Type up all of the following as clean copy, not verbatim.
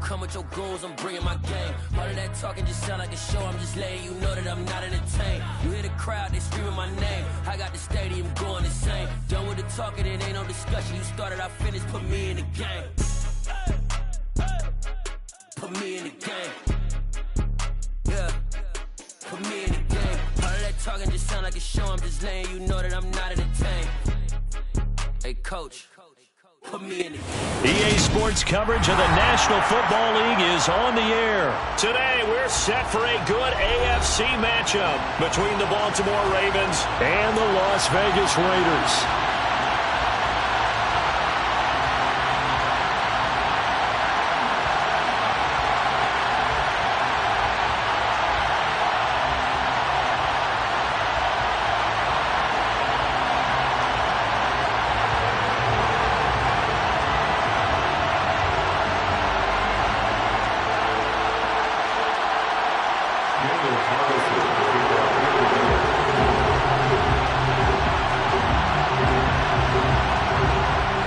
come with your goons, I'm bringing my game. All of that talking just sound like a show, I'm just letting you know that I'm not entertained. You hear the crowd, they screaming my name. I got the stadium going insane. Done with the talking, it ain't no discussion. You started, I finished, put me in the game. Put me in the game. Yeah, put me in the game. All of that talking just sound like a show, I'm just letting you know that I'm not entertained. Hey, coach. Put me in it. EA Sports coverage of the National Football League is on the air. Today, we're set for a good AFC matchup between the Baltimore Ravens and the Las Vegas Raiders.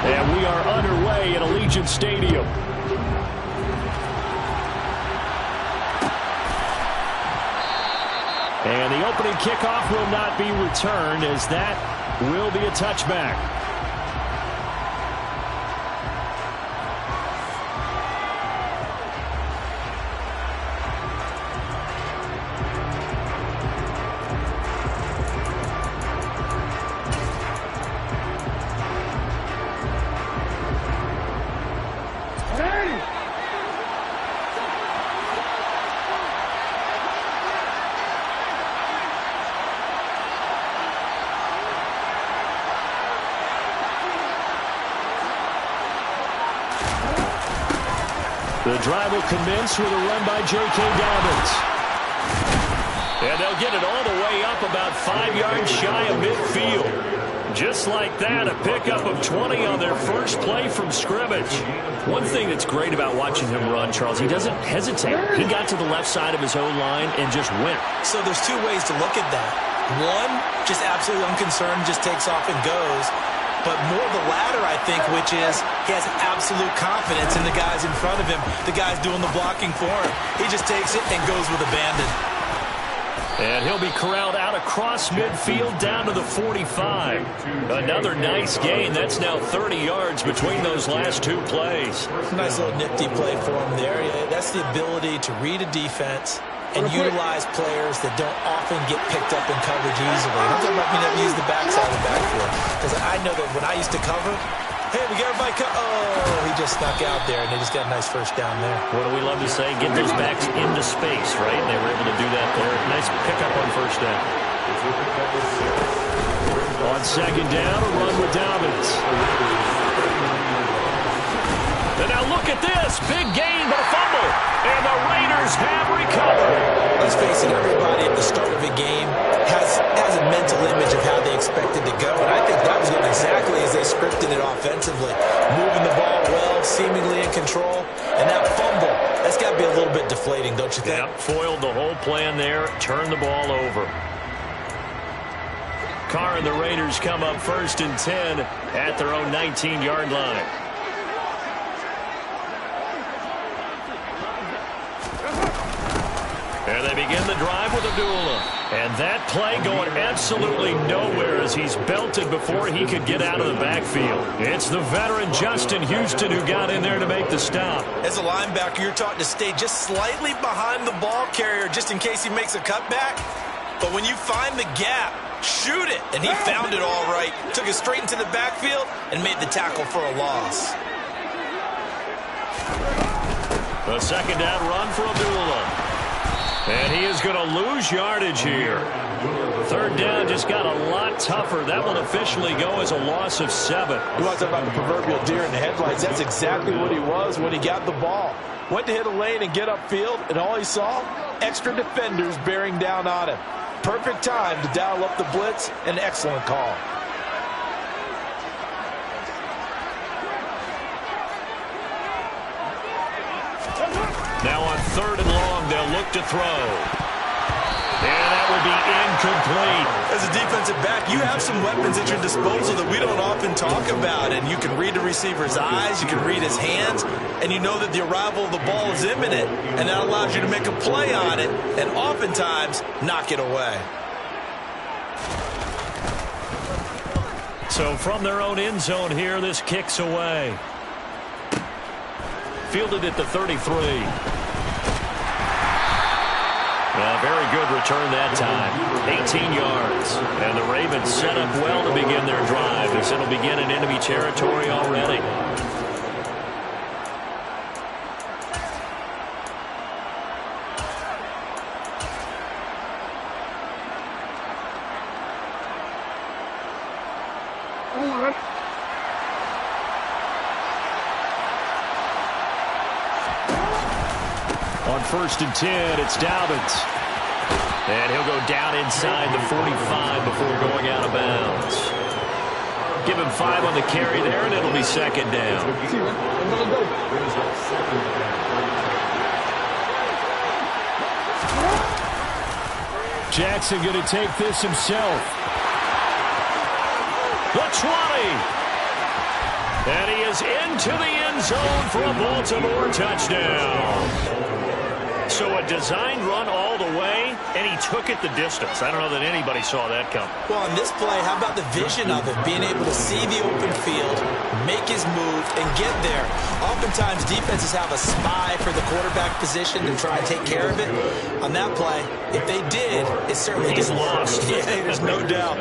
And we are underway at Allegiant Stadium. And the opening kickoff will not be returned, as that will be a touchback. The drive will commence with a run by J.K. Dobbins. And they'll get it all the way up about 5 yards shy of midfield. Just like that, a pickup of 20 on their first play from scrimmage. One thing that's great about watching him run, Charles, he doesn't hesitate. He got to the left side of his own line and just went. So there's two ways to look at that. One, just absolutely unconcerned, just takes off and goes. But more the latter, I think, which is he has absolute confidence in the guys in front of him, the guys doing the blocking for him. He just takes it and goes with abandon. And he'll be corralled out across midfield down to the 45. Another nice gain. That's now 30 yards between those last two plays. Nice little nifty play for him there. Yeah, that's the ability to read a defense and utilize players that don't often get picked up in coverage easily. I'm talking about being able to use the backside of the backfield. Because I know that when I used to cover, hey, we got everybody oh, he just snuck out there, and they just got a nice first down there. What do we love to say? Get those backs into space, right? And they were able to do that there. Nice pickup on first down. On second down, a run with Dobbins. And now look at this. Big gain, but a fumble. And the Raiders have recovered. Let's face it, everybody at the start of a game has a mental image of how they expect it to go. And I think that was going exactly as they scripted it offensively. Moving the ball well, seemingly in control. And that fumble, that's got to be a little bit deflating, don't you think? Yeah, foiled the whole plan there. Turned the ball over. Carr and the Raiders come up 1st and 10 at their own 19-yard line. And they begin the drive with Abdullah. And that play going absolutely nowhere as he's belted before he could get out of the backfield. It's the veteran Justin Houston who got in there to make the stop. As a linebacker, you're taught to stay just slightly behind the ball carrier just in case he makes a cutback. But when you find the gap, shoot it. And he found it all right. Took it straight into the backfield and made the tackle for a loss. A second down run for Abdullah. And he is going to lose yardage here. Third down just got a lot tougher. That will officially go as a loss of 7. You want to talk about the proverbial deer in the headlights. That's exactly what he was when he got the ball. Went to hit a lane and get upfield, and all he saw, extra defenders bearing down on him. Perfect time to dial up the blitz. An excellent call. Now on 3rd and long, they'll look to throw. And that would be incomplete. As a defensive back, you have some weapons at your disposal that we don't often talk about. And you can read the receiver's eyes, you can read his hands, and you know that the arrival of the ball is imminent. And that allows you to make a play on it and oftentimes knock it away. So from their own end zone here, this kicks away. Fielded at the 33. Very good return that time. 18 yards. And the Ravens set up well to begin their drive as it'll begin in enemy territory already. On 1st and 10, it's Dobbins. And he'll go down inside the 45 before going out of bounds. Give him 5 on the carry there, and it'll be 2nd down. Jackson going to take this himself. The 20. And he is into the end zone for a Baltimore touchdown. So a designed run all the way, and he took it the distance. I don't know that anybody saw that coming. Well, on this play, how about the vision of it? Being able to see the open field, make his move, and get there. Oftentimes, defenses have a spy for the quarterback position to try and take care of it. On that play, if they did, it certainly He's didn't work. lost. Yeah, there's no doubt.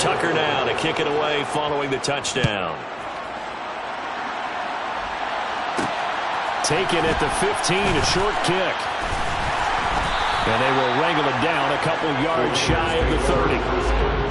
Tucker now to kick it away following the touchdown. Taken at the 15, a short kick. And they will wrangle it down a couple yards shy of the 30.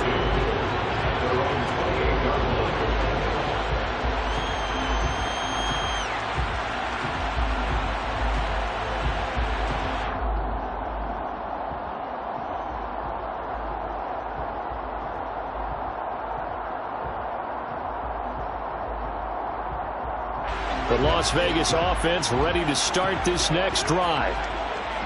The Las Vegas offense ready to start this next drive.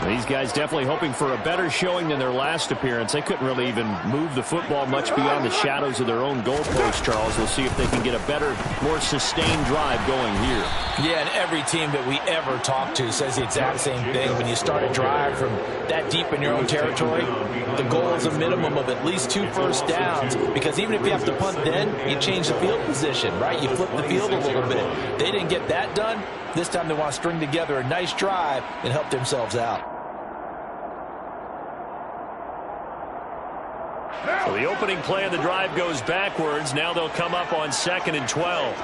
These guys definitely hoping for a better showing than their last appearance. They couldn't really even move the football much beyond the shadows of their own goalpost, Charles. We'll see if they can get a better, more sustained drive going here. Yeah, and every team that we ever talk to says the exact same thing. When you start a drive from that deep in your own territory, the goal is a minimum of at least 2 first downs, because even if you have to punt then, you change the field position, right? You flip the field a little bit. They didn't get that done. This time they want to string together a nice drive and help themselves out. So the opening play of the drive goes backwards. Now they'll come up on 2nd and 12.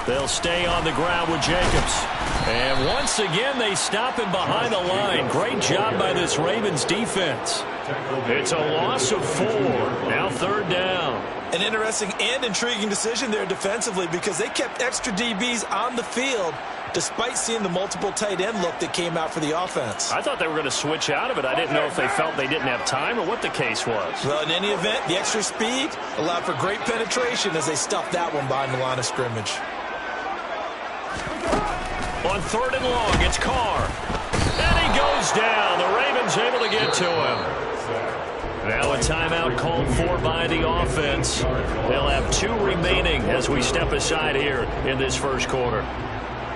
They'll stay on the ground with Jacobs. And once again, they stop him behind the line. Great job by this Ravens defense. It's a loss of 4. Now 3rd down. An interesting and intriguing decision there defensively, because they kept extra DBs on the field despite seeing the multiple tight end look that came out for the offense. I thought they were going to switch out of it. I didn't know if they felt they didn't have time or what the case was. Well, in any event, the extra speed allowed for great penetration as they stuffed that one behind the line of scrimmage. On 3rd and long, it's Carr. And he goes down. The Ravens able to get to him. Now a timeout called for by the offense. They'll have 2 remaining as we step aside here in this first quarter.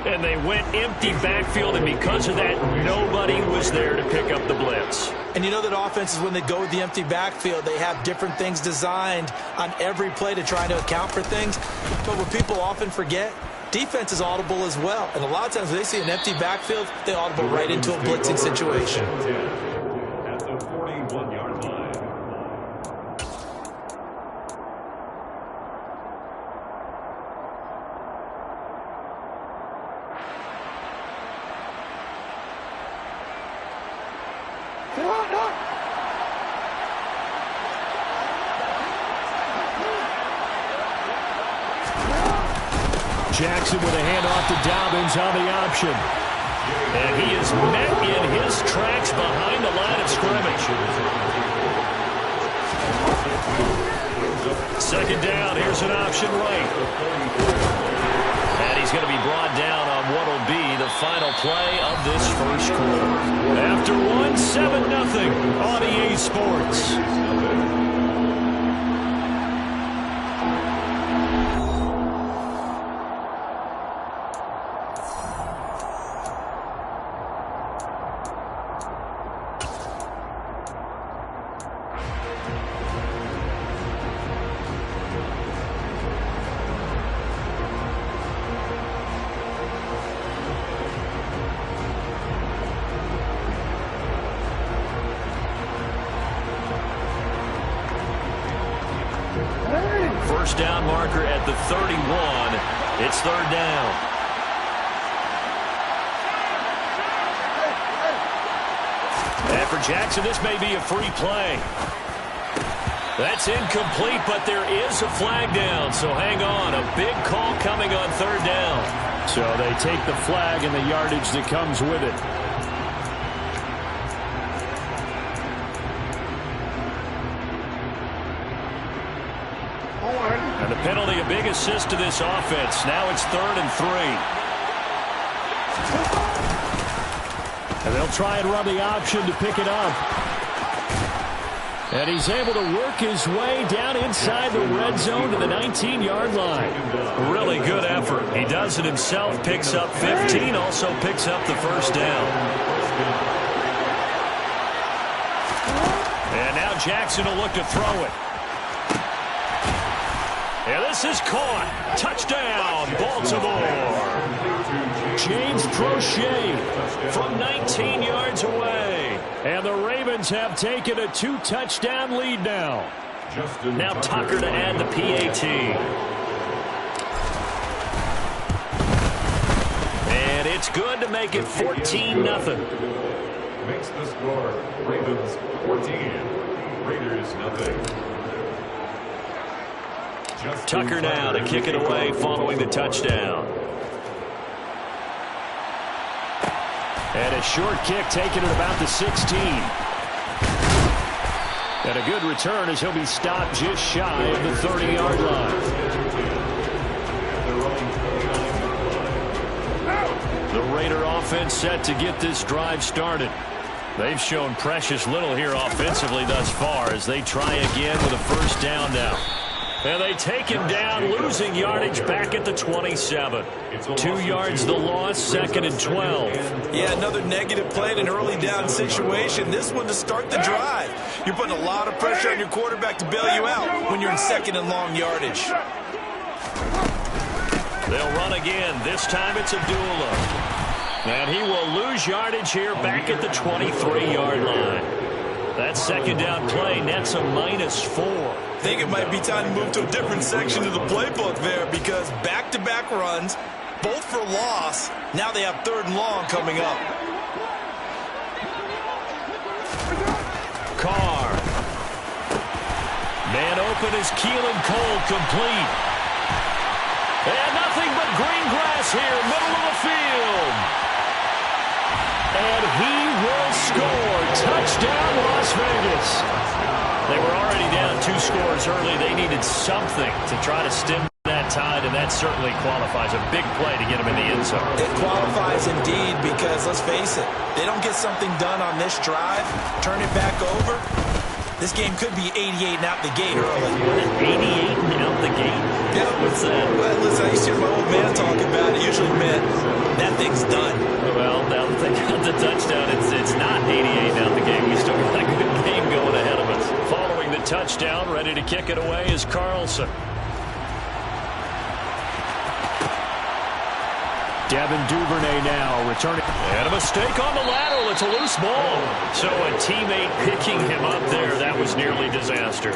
And they went empty backfield, and because of that, nobody was there to pick up the blitz. And you know that offenses, when they go with the empty backfield, they have different things designed on every play to try to account for things. But what people often forget, defense is audible as well. And a lot of times when they see an empty backfield, they audible right into a blitzing situation. At the 41-yard line. Jackson with a handoff to Dobbins on the option. And he is met in his tracks behind the line of scrimmage. Second down, here's an option right. And he's going to be brought down on what will be the final play of this first quarter. After one, 7-0 on EA Sports. First down marker at the 31. It's third down. And for Jackson, this may be a free play. That's incomplete, but there is a flag down, so hang on. A big call coming on third down. So they take the flag and the yardage that comes with it. And the penalty, a big assist to this offense. Now it's 3rd and 3. And they'll try and run the option to pick it up. And he's able to work his way down inside the red zone to the 19-yard line. Really good effort. He does it himself, picks up 15, also picks up the first down. And now Jackson will look to throw it. And this is caught. Touchdown, Baltimore. James Prochet from 19 yards away. And the Ravens have taken a 2-touchdown lead now. Now Tucker to add the PAT. And it's good to make it 14-0. Makes the score Ravens 14, Raiders nothing. Tucker now to kick it away following the touchdown. And a short kick taken at about the 16. And a good return as he'll be stopped just shy of the 30-yard line. The Raider offense set to get this drive started. They've shown precious little here offensively thus far as they try again with a first down now. And they take him down, losing yardage back at the 27. 2 yards the loss, 2nd and 12. Yeah, another negative play in an early down situation. This one to start the drive. You're putting a lot of pressure on your quarterback to bail you out when you're in 2nd and long yardage. They'll run again. This time it's Abdullah. And he will lose yardage here back at the 23-yard line. That second down play nets a -4. I think it might be time to move to a different section of the playbook there because back-to-back runs, both for loss. Now they have 3rd and long coming up. Carr. Man open is Keelan Cole, complete. And nothing but green grass here, middle of the field. And he will score. Touchdown, Las Vegas. They were already down 2 scores early. They needed something to try to stem that tide, and that certainly qualifies. A big play to get them in the end zone. It qualifies indeed because, let's face it, they don't get something done on this drive, turn it back over. This game could be 88 and out the gate early. 88 and out the gate? Yeah. What's that? Well, listen, I used to hear my old man talk about it. It usually meant that thing's done. Well, now that they got the touchdown, it's not 88 out the game. We still got a good game going ahead of us. Following the touchdown, ready to kick it away is Carlson. Devin Duvernay now returning. And a mistake on the lateral. It's a loose ball. So a teammate picking him up there, that was nearly disaster.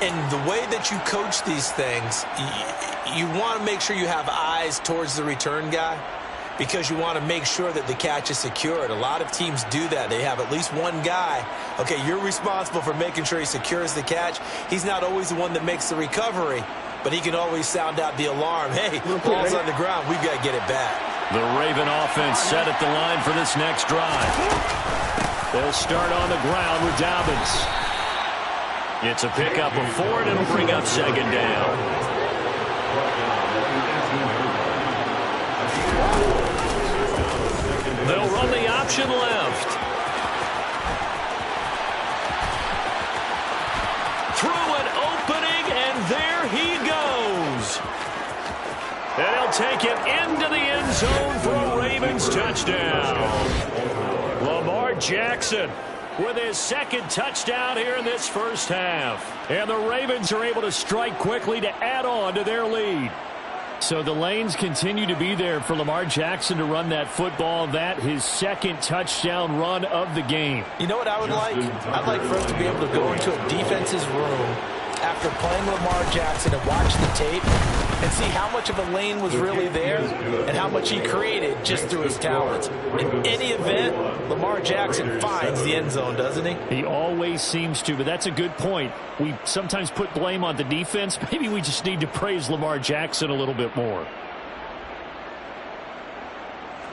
And the way that you coach these things, you want to make sure you have eyes towards the return guy because you want to make sure that the catch is secured. A lot of teams do that. They have at least one guy. Okay, you're responsible for making sure he secures the catch. He's not always the one that makes the recovery, but he can always sound out the alarm. Hey, ball's on the ground. We've got to get it back. The Raven offense set at the line for this next drive. They'll start on the ground with Dobbins. It's a pickup of 4, and it'll bring up second down. They'll run the option left. Through an opening, and there he goes. And he'll take it into the end zone for a Ravens touchdown. Lamar Jackson with his second touchdown here in this first half. And the Ravens are able to strike quickly to add on to their lead. So the lanes continue to be there for Lamar Jackson to run that football. That his second touchdown run of the game. You know what I would like? I'd like for us to be able to go into a defense's room after playing Lamar Jackson and watch the tape and see how much of a lane was really there and how much he created just through his talents. In any event, Lamar Jackson finds the end zone, doesn't he? He always seems to, but that's a good point. We sometimes put blame on the defense. Maybe we just need to praise Lamar Jackson a little bit more.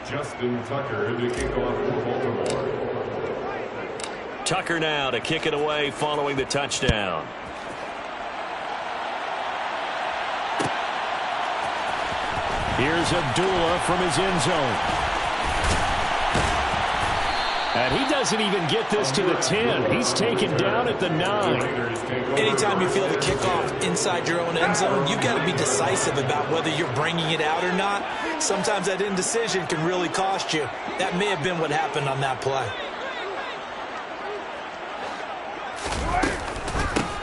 Justin Tucker to kick off for Baltimore. Tucker now to kick it away following the touchdown. Here's Abdullah from his end zone. And he doesn't even get this to the 10. He's taken down at the 9. Anytime you feel the kickoff inside your own end zone, you've got to be decisive about whether you're bringing it out or not. Sometimes that indecision can really cost you. That may have been what happened on that play.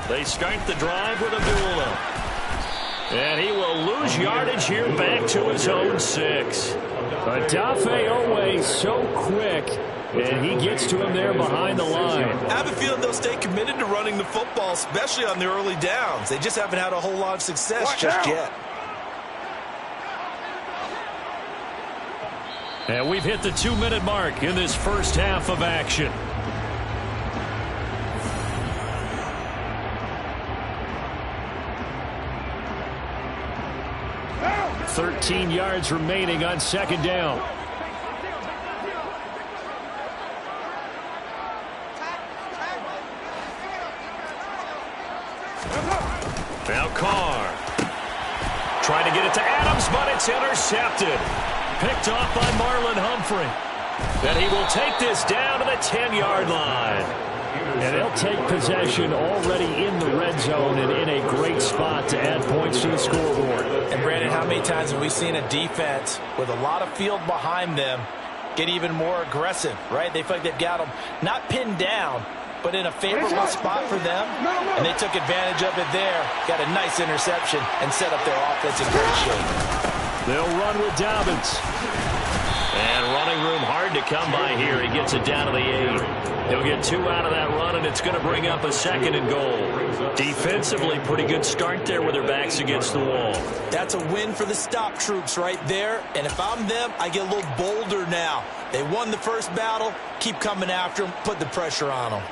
They start the drive with Abdullah. And he will lose yardage here back to his own 6. Odafe Owe so quick, and he gets to him there behind the line. I have a feeling they'll stay committed to running the football, especially on the early downs. They just haven't had a whole lot of success yet. And we've hit the 2-minute mark in this first half of action. 13 yards remaining on second down. Now Carr. Trying to get it to Adams, but it's intercepted. Picked off by Marlon Humphrey. Then he will take this down to the 10-yard line. And they'll take possession already in the red zone and in a great spot to add points to the scoreboard. And Brandon, how many times have we seen a defense with a lot of field behind them get even more aggressive, right? They feel like they've got them not pinned down, but in a favorable spot for them, and they took advantage of it there. Got a nice interception and set up their offense in great shape. They'll run with Dobbins. And running room hard to come by here. He gets it down to the 8. He'll get 2 out of that run, and it's going to bring up a 2nd and goal. Defensively, pretty good start there with their backs against the wall. That's a win for the stop troops right there. And if I'm them, I get a little bolder now. They won the first battle. Keep coming after them. Put the pressure on them.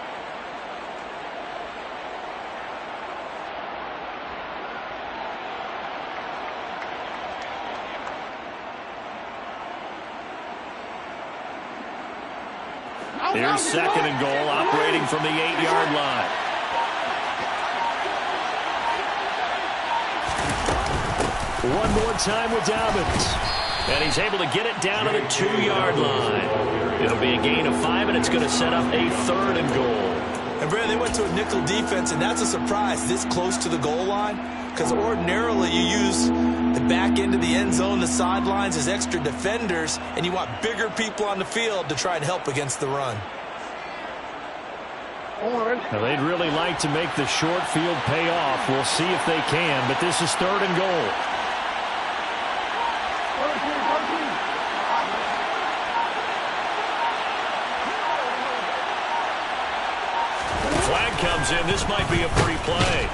Here's 2nd and goal, operating from the 8-yard line. One more time with Dobbins. And he's able to get it down to the 2-yard line. It'll be a gain of 5, and it's going to set up a 3rd and goal. And Brandon, they went to a nickel defense, and that's a surprise this close to the goal line. Because ordinarily you use the back end of the end zone, the sidelines as extra defenders, and you want bigger people on the field to try and help against the run. Now they'd really like to make the short field pay off. We'll see if they can, but this is 3rd and goal. Flag comes in. This might be a free play.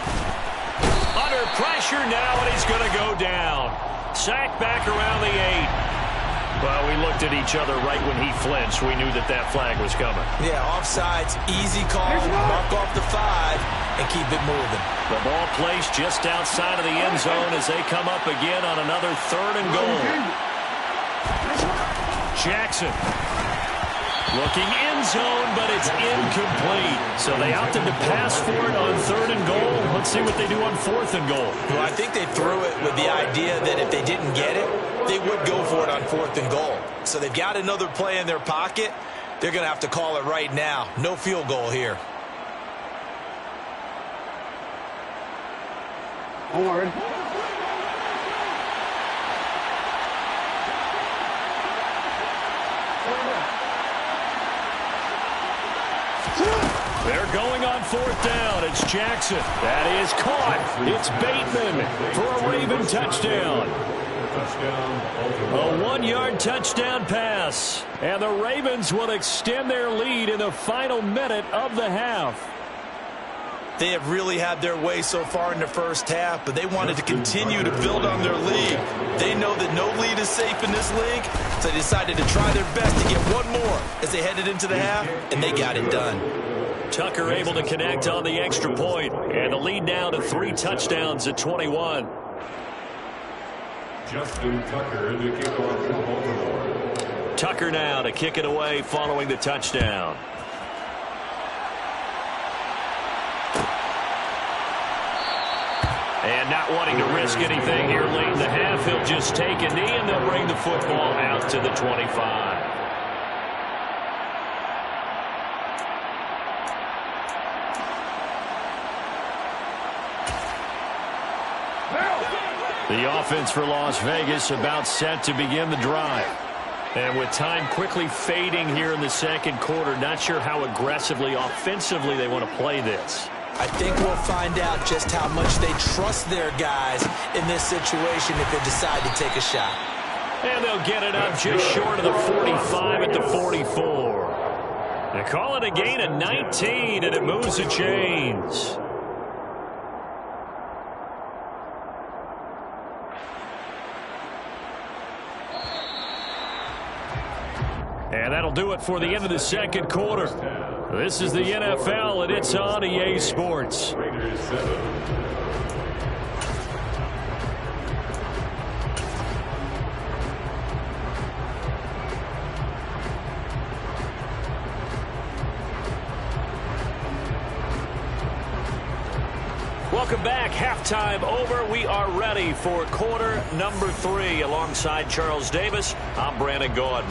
Under pressure now, and he's going to go down. Sacked back around the 8. Well, we looked at each other right when he flinched. We knew that that flag was coming. Yeah, offsides, easy call, mark off the 5, and keep it moving. The ball placed just outside of the end zone as they come up again on another 3rd and goal. Jackson looking end zone, but it's incomplete. So they opted to pass for it on 3rd and goal. Let's see what they do on 4th and goal. Well, I think they threw it with the idea that if they didn't get it, they would go for it on 4th and goal. So they've got another play in their pocket. They're going to have to call it right now. No field goal here. Forward. They're going on 4th down. It's Jackson. That is caught. It's Bateman for a Raven touchdown. A 1-yard touchdown pass. And the Ravens will extend their lead in the final minute of the half. They have really had their way so far in the first half, but they wanted to continue to build on their lead. They know that no lead is safe in this league, so they decided to try their best to get one more as they headed into the half, and they got it done. Tucker able to connect on the extra point, and the lead now to 3 touchdowns at 21. Justin Tucker, the kickoff for Baltimore. Tucker now to kick it away following the touchdown. And not wanting to risk anything here late in the half, he'll just take a knee and they'll bring the football out to the 25. The offense for Las Vegas about set to begin the drive. And with time quickly fading here in the second quarter, not sure how aggressively, offensively they want to play this. I think we'll find out just how much they trust their guys in this situation if they decide to take a shot. And they'll get it up just short of the 45 at the 44. They call it a gain of 19, and it moves the chains. And that'll do it for the end of the second quarter. This is the NFL, and it's on EA Sports. Welcome back. Halftime over. We are ready for quarter number 3. Alongside Charles Davis, I'm Brandon Gordon.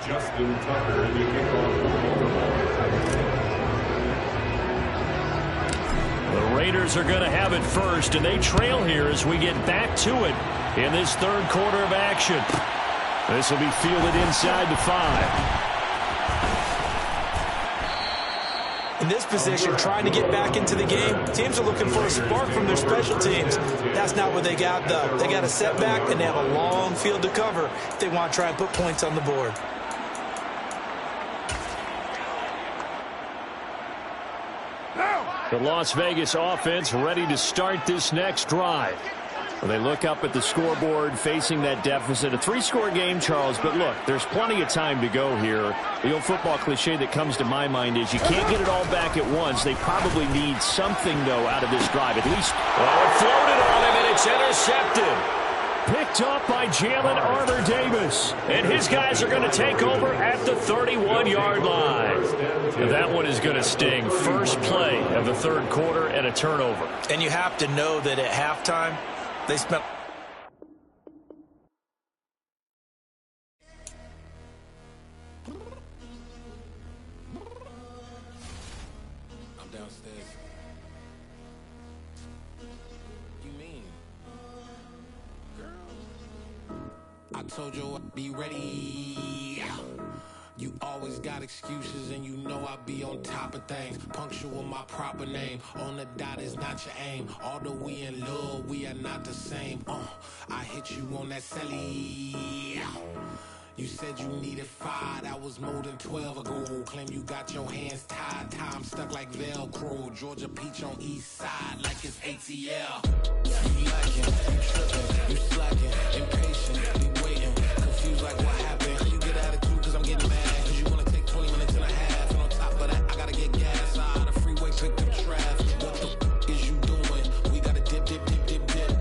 Justin Tucker, the kickoff for The Raiders are going to have it first, and they trail here as we get back to it in this third quarter of action. This will be fielded inside the 5. In this position, trying to get back into the game, teams are looking for a spark from their special teams. That's not what they got, though. They got a setback, and they have a long field to cover if they want to try and put points on the board. The Las Vegas offense ready to start this next drive. Well, they look up at the scoreboard facing that deficit. A 3-score game, Charles, but look, there's plenty of time to go here. The old football cliche that comes to my mind is you can't get it all back at once. They probably need something, though, out of this drive. At least, well, it floated on him, and it's intercepted. Picked up by Jalen Armour-Davis. And his guys are going to take over at the 31-yard line. And that one is going to sting. First play of the third quarter and a turnover. And you have to know that at halftime, they spent... I'm downstairs. You mean? Girl, I told you I'd be ready. You always got excuses and you know I be on top of things. Punctual my proper name. On the dot is not your aim. Although we in love, we are not the same. I hit you on that celly. You said you needed 5, that was more than 12 ago. Claim you got your hands tied, time stuck like Velcro. Georgia peach on east side like it's ATL. You lacking, you tripping, you slacking, impatient, be waiting, confused like what happened. You get attitude cause I'm getting mad, cause you wanna take 20 minutes and a half. And on top of that, I gotta get gas out of the freeway, picked up traffic. What the is you doing? We gotta dip,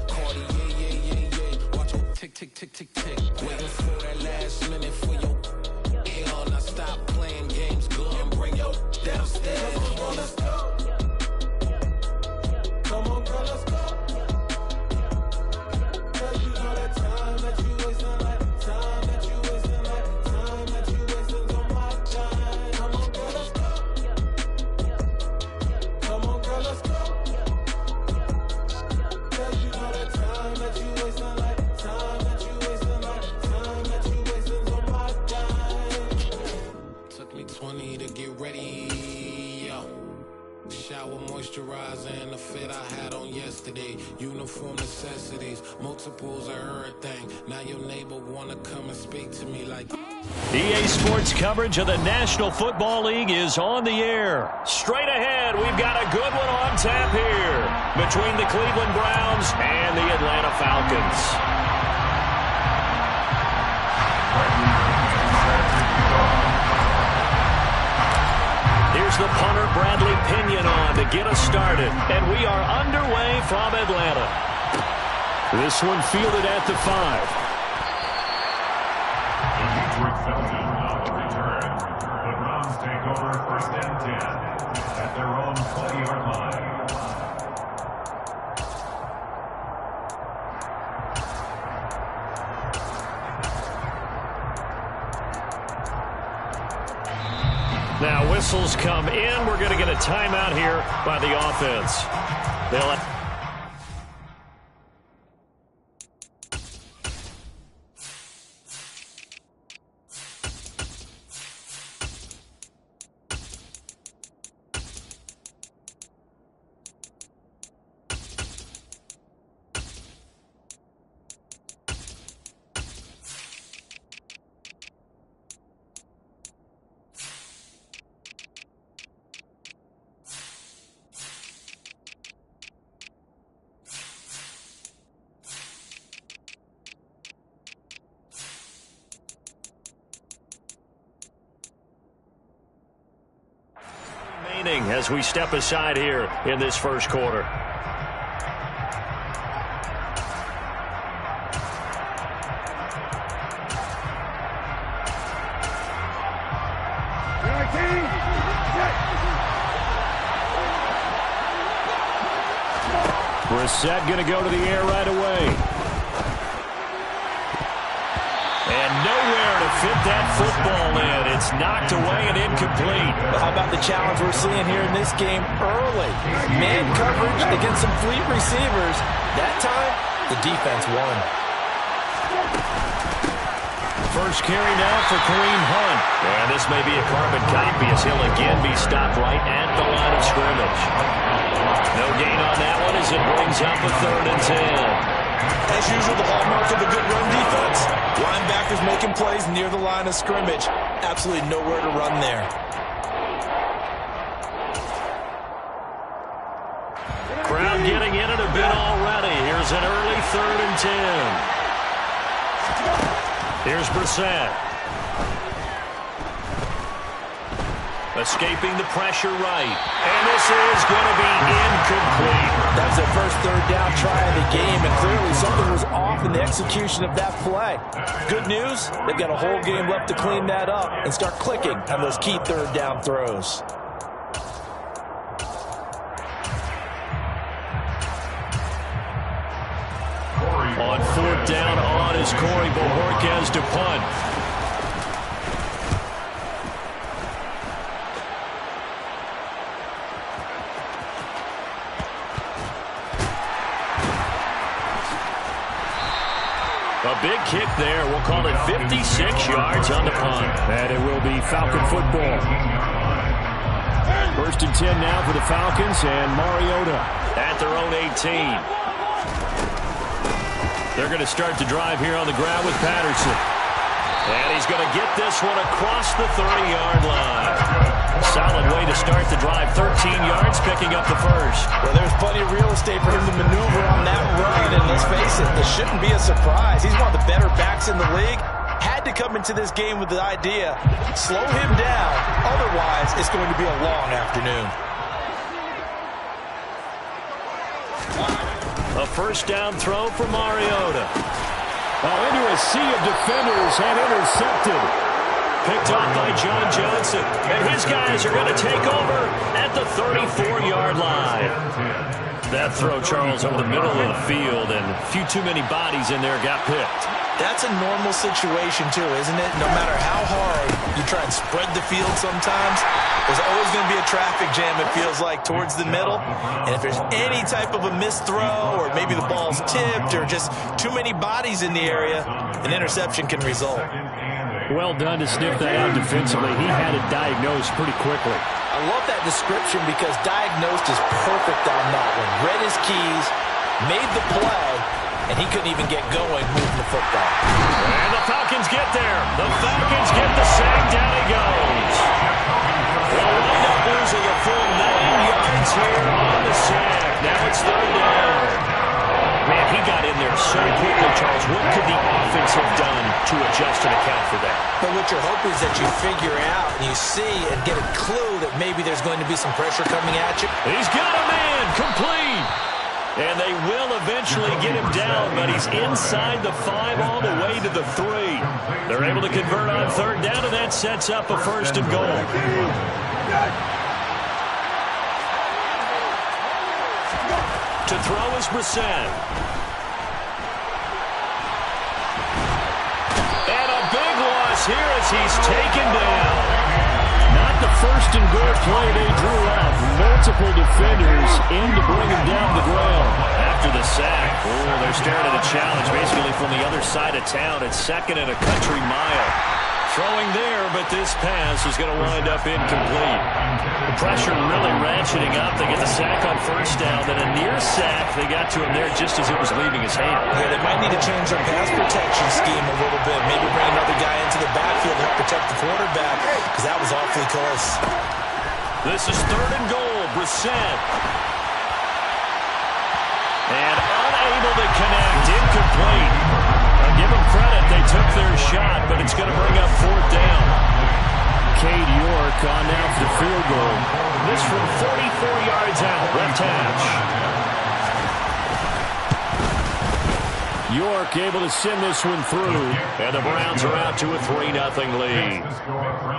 Cardi, yeah. Watch your tick, tick, tick, tick, tick. Waiting for that last minute for your hell. Now stop playing games, go and bring your downstairs. Come on, let's go. Come on, girl, let's go. Cause you know that time that you wasting, like time that you wasting, like time that you wasting on my time. Come on, girl, let's go. Come on, girl, let's go. Cause you know that time that you wasting, like time that you wasting, like time that you wasting on my time. Took me 20 to get ready, yo. Shower moisturizer and the fit I had on yesterday. Uniform necessities, multiples of everything. Now your neighbor wanna come and speak to me like EA Sports coverage of the National Football League is on the air. Straight ahead, we've got a good one on tap here between the Cleveland Browns and the Atlanta Falcons. Here's the punter, Bradley Pinion, on to get us started. And we are underway from Atlanta. This one fielded at the 5. The Detroit Falcons on the return. The Browns take over 1st and 10 at their own 20-yard line. Now whistles come in. We're going to get a timeout here by the offense. As we step aside here in this first quarter. Brissett going to go to the air right away. And nowhere to fit that football in. It's knocked away and incomplete. How about the challenge we're seeing here in this game early? Man coverage against some fleet receivers. That time, the defense won. First carry now for Kareem Hunt. And this may be a carbon copy as he'll again be stopped right at the line of scrimmage. No gain on that one as it brings up a 3rd and 10. As usual, the hallmark of a good run defense. Linebackers making plays near the line of scrimmage. Absolutely nowhere to run there. Crowd getting in it a bit already. Here's an early 3rd and 10. Here's Brissett. Escaping the pressure right. And this is going to be incomplete. That was their first 3rd down try of the game, and clearly something was off in the execution of that play. Good news, they've got a whole game left to clean that up and start clicking on those key 3rd down throws. On 4th down, on is Corey Bojorquez to punt. A big kick there. We'll call it 56 yards on the punt. And it will be Falcon football. 1st and 10 now for the Falcons, and Mariota at their own 18. They're going to start the drive here on the ground with Patterson. And he's going to get this one across the 30-yard line. Solid way to start the drive. 13 yards, picking up the first. Well, there's plenty of real estate for him to maneuver on that run, and let's face it, this shouldn't be a surprise. He's one of the better backs in the league. Had to come into this game with the idea, slow him down. Otherwise, it's going to be a long afternoon. A first down throw for Mariota. Into a sea of defenders and intercepted. Picked off by John Johnson. And his guys are going to take over at the 34-yard line. That throw, Charles, over the middle of the field, and a few too many bodies in there got picked. That's a normal situation, too, isn't it? No matter how hard you try and spread the field sometimes, there's always going to be a traffic jam, it feels like, towards the middle. And if there's any type of a missed throw, or maybe the ball's tipped, or just too many bodies in the area, an interception can result. Well done to sniff that out defensively. He had it diagnosed pretty quickly. I love that description because diagnosed is perfect on that one. Read his keys, made the play, and he couldn't even get going moving the football. And the Falcons get there. The Falcons get the sack. Down he goes. They'll wind up losing a full 9 yards here on the sack. Now it's third down. Man, he got in there so quickly, Charles. What could the offense have done to adjust and account for that? But what you're hoping is that you figure out and you see and get a clue that maybe there's going to be some pressure coming at you. He's got a man complete. And they will eventually get him down, but he's inside the 5 all the way to the 3. They're able to convert on third down, and that sets up a first and goal. To throw is Brissett. And a big loss here as he's taken down. Not the first and goal play they drew up. Multiple defenders in to bring him down the ground. After the sack, they're staring at a challenge basically from the other side of town. It's second and a country mile. Throwing there, but this pass is going to wind up incomplete. The pressure really ratcheting up. They get the sack on first down, then a near sack. They got to him there just as it was leaving his hand. Yeah, they might need to change their pass protection scheme a little bit. Maybe bring another guy into the backfield to help protect the quarterback, because that was awfully close. This is third and goal. Brissett. And unable to connect. Incomplete. I'll give them credit. They took their shot, but it's going to bring up fourth down. Cade York on now for the field goal. This from 44 yards out. Left hash. York able to send this one through. And the Browns are out to a 3-0 lead.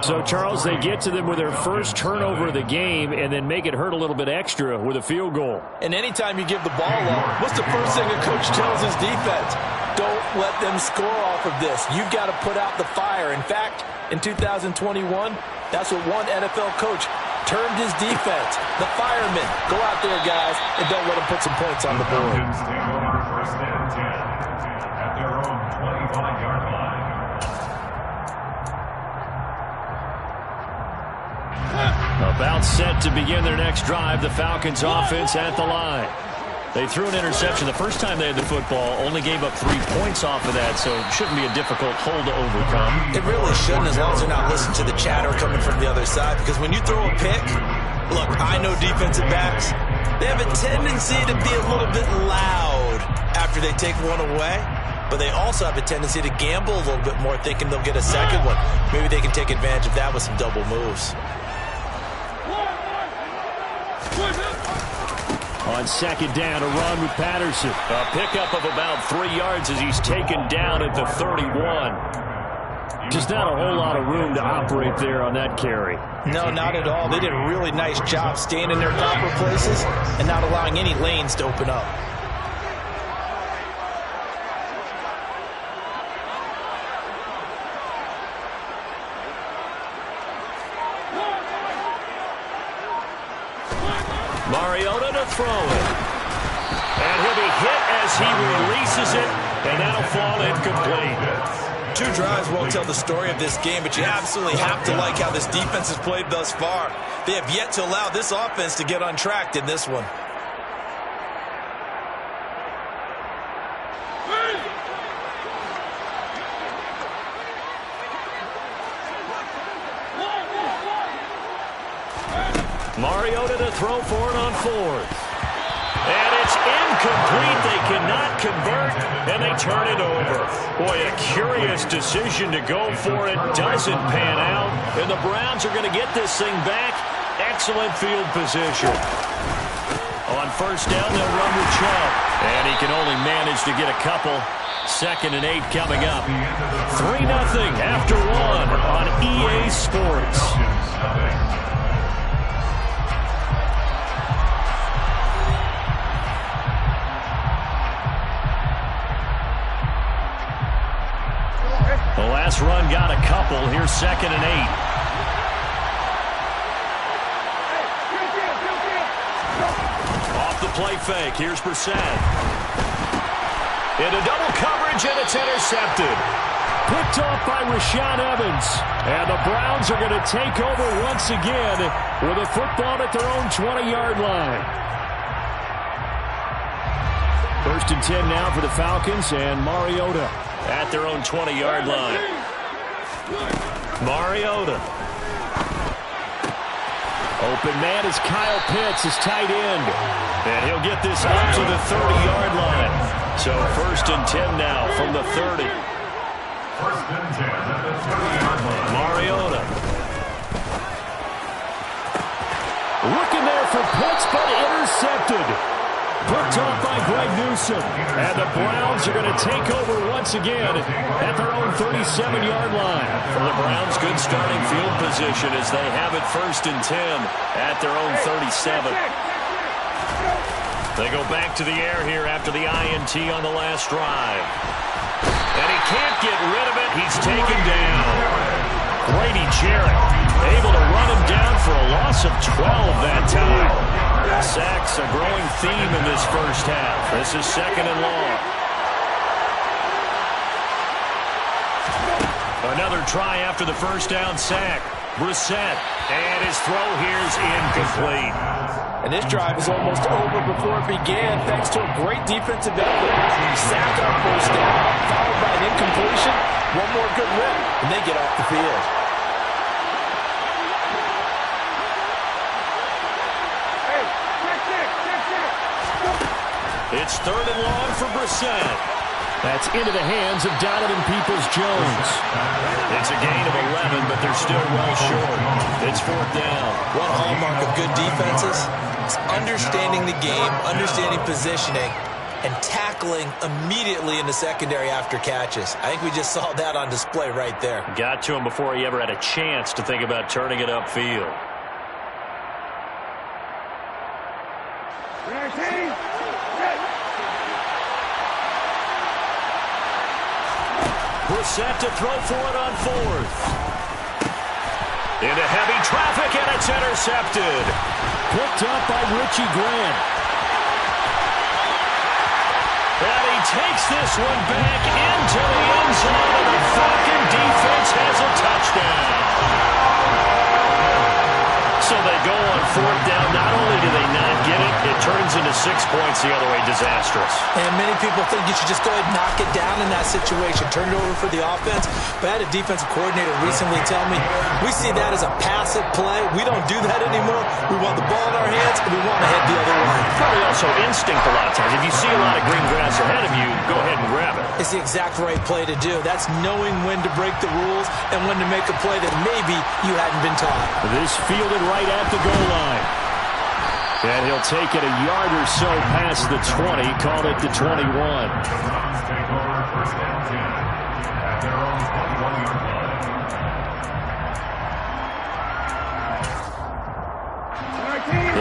So, Charles, they get to them with their first turnover of the game and then make it hurt a little bit extra with a field goal. And anytime you give the ball up, what's the first thing a coach tells his defense? Don't let them score off of this. You've got to put out the fire. In fact, in 2021, that's what one NFL coach termed his defense. The firemen. Go out there, guys, and don't let them put some points on the board. First and 10 at their own 25-yard line. About set to begin their next drive. The Falcons offense at the line. They threw an interception the first time they had the football, only gave up 3 points off of that, so it shouldn't be a difficult hole to overcome. It really shouldn't, as long as they're not listening to the chatter coming from the other side, because when you throw a pick, look, I know defensive backs, they have a tendency to be a little bit loud after they take one away, but they also have a tendency to gamble a little bit more, thinking they'll get a second one. Maybe they can take advantage of that with some double moves. On second down, a run with Patterson. A pickup of about 3 yards as he's taken down at the 31. Just not a whole lot of room to operate there on that carry. No, not at all. They did a really nice job staying in their proper places and not allowing any lanes to open up. Mariota to throw it. And he'll be hit as he releases it, and that'll fall incomplete. 2 drives won't tell the story of this game, but you absolutely have to like how this defense has played thus far. They have yet to allow this offense to get untracked in this one. Mariota to throw for it on fourth. And it's incomplete. They cannot convert, and they turn it over. Boy, a curious decision to go for it. Doesn't pan out, and the Browns are going to get this thing back. Excellent field position. On first down, they'll run with Chubb. And he can only manage to get a couple. 2nd and 8 coming up. 3-0 after 1 on EA Sports. The last run got a couple. Here's 2nd and 8. Off the play fake. Here's Brissett. Into double coverage, and it's intercepted. Picked off by Rashaan Evans. And the Browns are going to take over once again with a football at their own 20-yard line. 1st and 10 now for the Falcons, and Mariota at their own 20-yard line. Mariota. Open man is Kyle Pitts, his tight end. And he'll get this up to the 30-yard line. So 1st and 10 now from the 30. 1st and 10 at the 30-yard line. Mariota. Looking there for Pitts, but intercepted. Picked off by Greg Newsome. And the Browns are going to take over once again at their own 37-yard line. For the Browns, good starting field position as they have it 1st and 10 at their own 37. They go back to the air here after the INT on the last drive. And he can't get rid of it. He's taken down. Grady Jarrett able to run him down for a loss of 12 that time. Sacks a growing theme in this first half. This is 2nd and long. Another try after the first down sack. Brissett, and his throw here's incomplete. And this drive is almost over before it began thanks to a great defensive effort. Sack on first down, followed by an incompletion. One more good rip, and they get off the field. It's 3rd and long for Brissett. That's into the hands of Donovan Peoples-Jones. It's a gain of 11, but they're still well short. It's 4th down. One hallmark of good defenses is understanding the game, understanding positioning, and tackling immediately in the secondary after catches. I think we just saw that on display right there. Got to him before he ever had a chance to think about turning it upfield. Brissett to throw for it on 4th. Into heavy traffic, and it's intercepted. Picked up by Richie Grant. And he takes this one back into the end zone, and the Falcon defense has a touchdown. So they go on 4th down. Not only do they not get it, it turns into 6 points the other way. Disastrous. And many people think you should just go ahead and knock it down in that situation. Turn it over for the offense. But I had a defensive coordinator recently tell me, we see that as a passive play. We don't do that anymore. We want the ball in our hands, and we want to head the other way. Probably also instinct a lot of times. If you see a lot of green grass ahead of you, go ahead and grab it. It's the exact right play to do. That's knowing when to break the rules and when to make a play that maybe you hadn't been taught. This fielded right at the goal line. And he'll take it a yard or so past the 20, call it the 21. The Browns take over 1st and 10 at their own 21-yard line.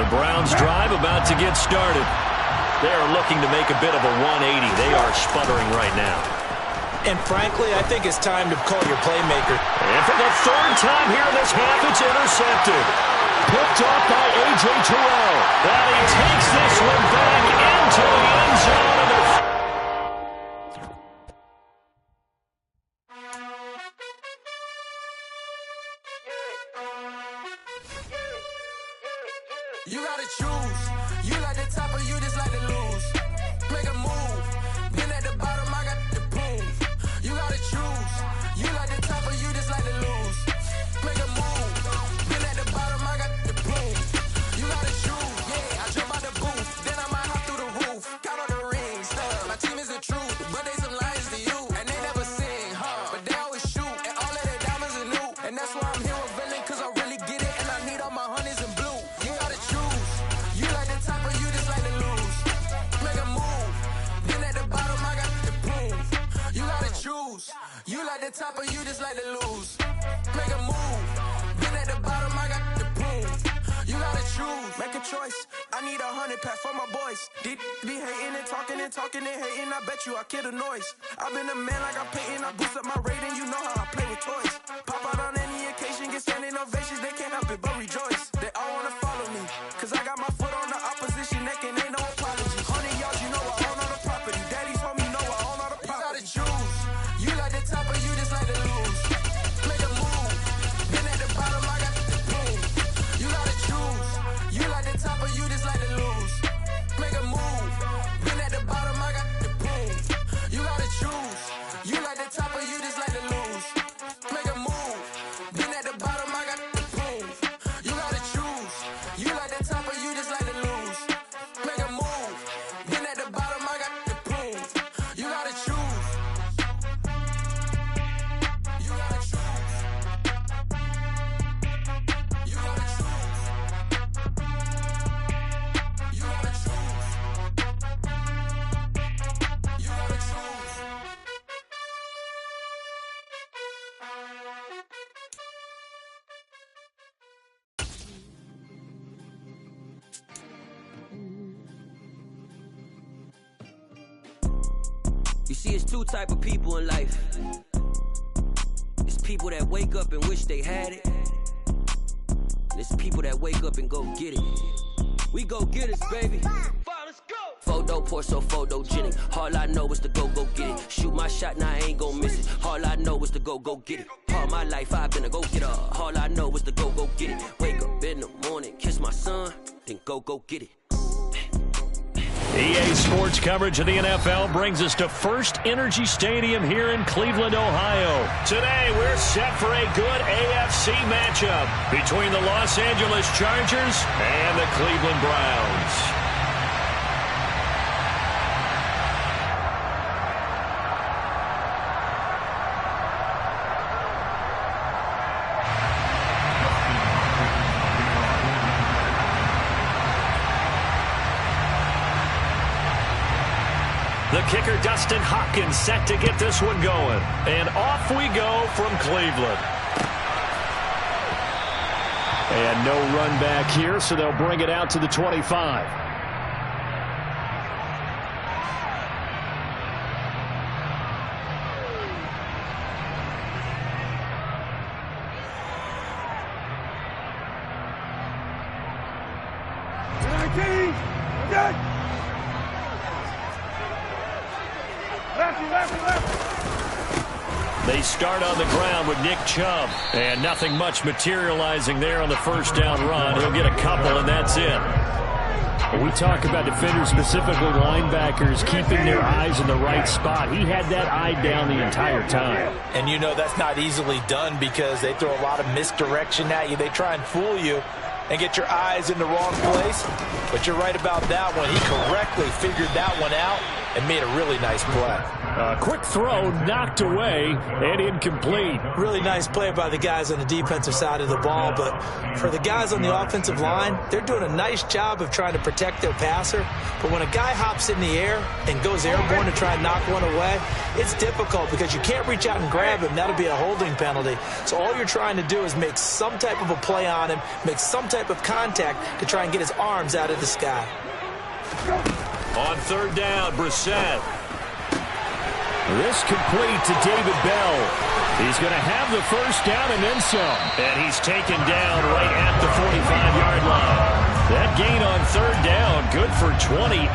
The Browns drive about to get started. They are looking to make a bit of a 180. They are sputtering right now. And frankly, I think it's time to call your playmaker. And for the 3rd time here in this half, it's intercepted. Picked off by A.J. Terrell. And he takes this one back into the end zone. You gotta choose. You like the top or you just like to lose. Make a move. Been at the bottom, I got the proof. You gotta choose. You like the top or you just like to lose. Make a move. Been at the bottom, I got the proof. choose. You like the top or you just like to lose. Make a move. Been at the bottom, I got the prove. You gotta choose. Make a choice. I need 100 pack for my boys. Be hating and talking and hating. I bet you I kill the noise. I've been a man like I'm Peyton. I boost up my rating. You know how I play with toys. Pop out on any occasion, get standing ovations. They can't help it but rejoice. They all wanna follow me, cause I got my foot on the opposition neck and ain't no apology. 100 yards, you know I own all the property. Daddy's home, you know I own all the property. You gotta choose. You like the top or you just like to lose. Make a move. Been at the bottom, I got the boom. You gotta choose. You like the top or you just like to lose. Make a move. Been at the bottom, I got the boom. You gotta choose. You like the top or you just like to lose. Make a move. Been at the bottom, I got the boom. You gotta choose. You like the top or you just like to lose. Make a move. Been at the bottom, I got the boom. You gotta choose. You gotta choose. You gotta choose. You gotta choose. You gotta choose. You see, it's two type of people in life. It's people that wake up and wish they had it. And it's people that wake up and go get it. We go get it, baby. Photo poor, so photogenic. All I know is to go get it. Shoot my shot, now I ain't gon' miss it. All I know is to go get it. All my life I've been a go-getter. All I know is to go get it. Wake up in the morning, kiss my son, then go get it. EA Sports coverage of the NFL brings us to First Energy Stadium here in Cleveland, Ohio. Today, we're set for a good AFC matchup between the Los Angeles Chargers and the Cleveland Browns. The kicker, Dustin Hopkins, set to get this one going. And off we go from Cleveland. And no run back here, so they'll bring it out to the 25. They start on the ground with Nick Chubb, and nothing much materializing there on the first down run. He'll get a couple, and that's it. When we talk about defenders, specifically linebackers, keeping their eyes in the right spot. He had that eye down the entire time. And you know that's not easily done because they throw a lot of misdirection at you. They try and fool you and get your eyes in the wrong place. But you're right about that one. He correctly figured that one out and made a really nice play. Quick throw, knocked away, and incomplete. Really nice play by the guys on the defensive side of the ball, but for the guys on the offensive line, they're doing a nice job of trying to protect their passer. But when a guy hops in the air and goes airborne to try and knock one away, it's difficult because you can't reach out and grab him. That'll be a holding penalty. So all you're trying to do is make some type of a play on him, make some type of contact to try and get his arms out of the sky. On third down, Brissett. This complete to David Bell. He's going to have the first down and then some. And he's taken down right at the 45-yard line. That gain on third down, good for 28.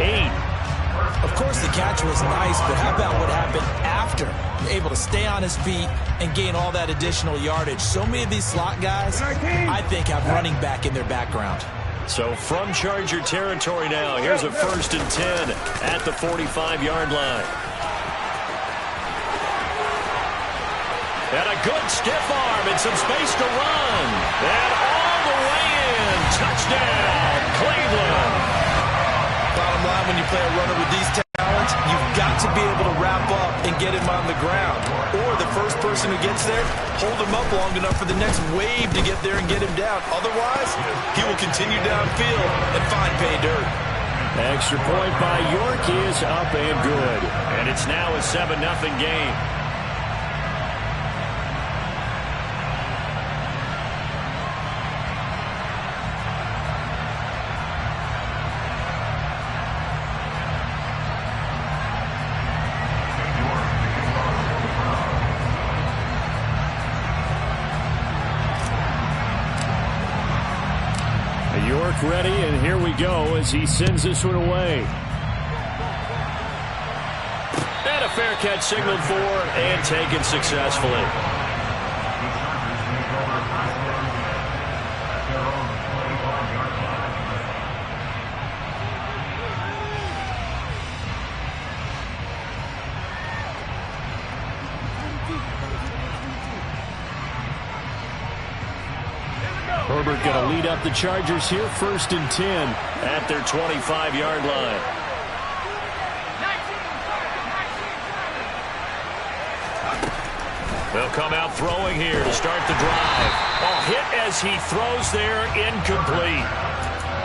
Of course, the catch was nice, but how about what happened after? Able to stay on his feet and gain all that additional yardage. So many of these slot guys, I think, have running back in their background. So from Charger territory now, here's a 1st and 10 at the 45-yard line. And a good stiff arm and some space to run. And all the way in. Touchdown, Cleveland. Bottom line, when you play a runner with these talents, you've got to be able to wrap up and get him on the ground. Or the first person who gets there, hold him up long enough for the next wave to get there and get him down. Otherwise, he will continue downfield and find pay dirt. Extra point by York is up and good. And it's now a 7-0 game. mark ready, and here we go as he sends this one away. And a fair catch signaled for and taken successfully. Herbert going to lead up the Chargers here, 1st and 10 at their 25-yard line. They'll come out throwing here to start the drive. Oh, hit as he throws there, incomplete.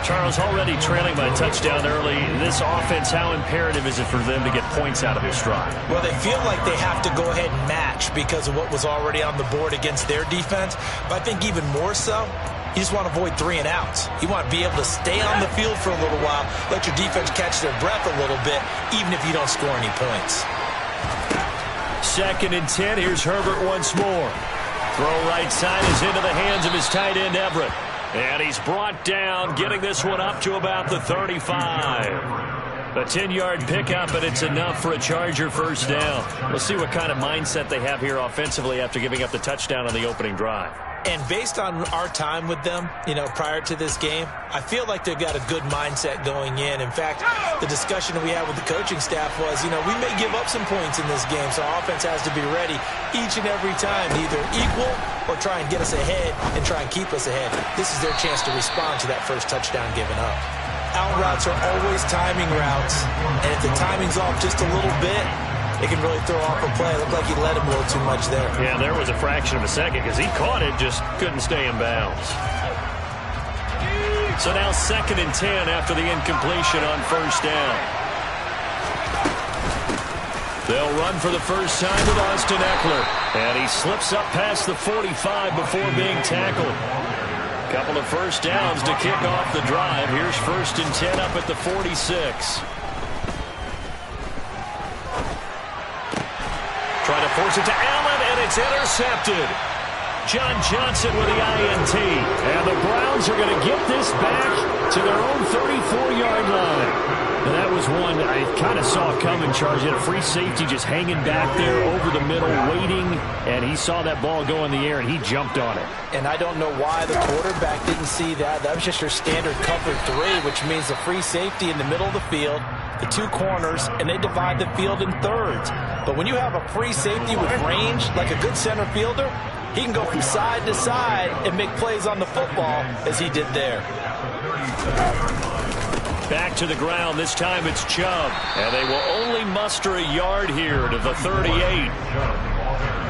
Charles, already trailing by a touchdown early. This offense, how imperative is it for them to get points out of this drive? Well, they feel like they have to go ahead and match because of what was already on the board against their defense. But I think even more so, you just want to avoid 3 and outs. You want to be able to stay on the field for a little while, let your defense catch their breath a little bit, even if you don't score any points. 2nd and 10. Here's Herbert once more. Throw right side is into the hands of his tight end, Everett. And he's brought down, getting this one up to about the 35. A 10-yard pickup, but it's enough for a Charger first down. We'll see what kind of mindset they have here offensively after giving up the touchdown on the opening drive. And based on our time with them, prior to this game, I feel like they've got a good mindset going in. In fact, the discussion that we had with the coaching staff was, we may give up some points in this game, so our offense has to be ready each and every time, either equal or try and get us ahead and try and keep us ahead. This is their chance to respond to that first touchdown given up. Out routes are always timing routes, and if the timing's off just a little bit, it can really throw off a play. It looked like he let him a little too much there. Yeah, there was a fraction of a second because he caught it, just couldn't stay in bounds. So now 2nd and 10 after the incompletion on first down. They'll run for the first time with Austin Eckler. And he slips up past the 45 before being tackled. Couple of first downs to kick off the drive. Here's 1st and 10 up at the 46. Trying to force it to Allen, and it's intercepted. John Johnson with the INT. And the Browns are going to get this back to their own 34-yard line. And that was one I kind of saw coming, Charles. He had a free safety just hanging back there over the middle, waiting, and he saw that ball go in the air, and he jumped on it. And I don't know why the quarterback didn't see that. That was just your standard cover 3, which means the free safety in the middle of the field, the 2 corners, and they divide the field in thirds. But when you have a free safety with range, like a good center fielder, he can go from side to side and make plays on the football as he did there. Back to the ground. This time it's Chubb. And they will only muster a yard here to the 38.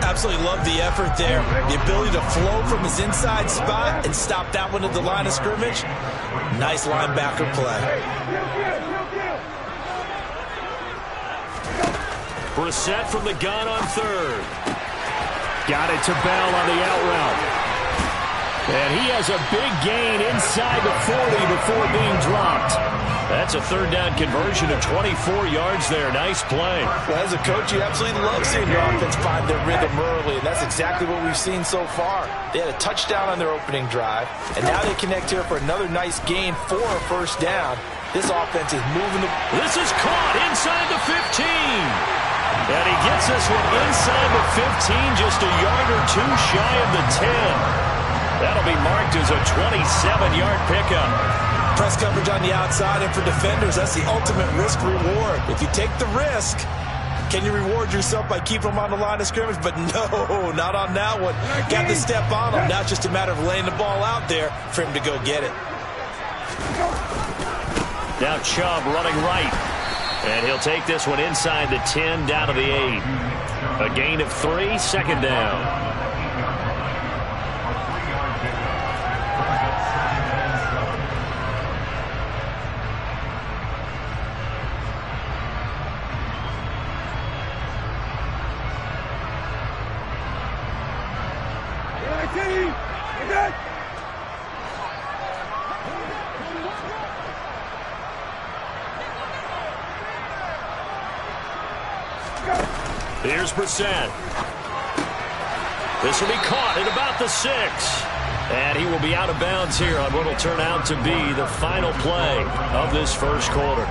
Absolutely love the effort there. The ability to flow from his inside spot and stop that one at the line of scrimmage. Nice linebacker play. Brissett from the gun on 3rd. Got it to Bell on the out route. And he has a big gain inside the 40 before being dropped. That's a 3rd down conversion of 24 yards there. Nice play. Well, as a coach, you absolutely love seeing your offense find their rhythm early, and that's exactly what we've seen so far. They had a touchdown on their opening drive, and now they connect here for another nice gain for a first down. This offense is moving the... This is caught inside the 15. And he gets this one inside the 15, just a yard or 2 shy of the 10. That'll be marked as a 27-yard pickup. Press coverage on the outside, and for defenders, that's the ultimate risk-reward. If you take the risk, can you reward yourself by keeping them on the line of scrimmage? But no, not on that one. Got to step on them. Now it's just a matter of laying the ball out there for him to go get it. Now Chubb running right. And he'll take this one inside the 10, down to the 8. A gain of 3, 2nd down. Here's Brissett. This will be caught at about the 6. And he will be out of bounds here on what will turn out to be the final play of this first quarter.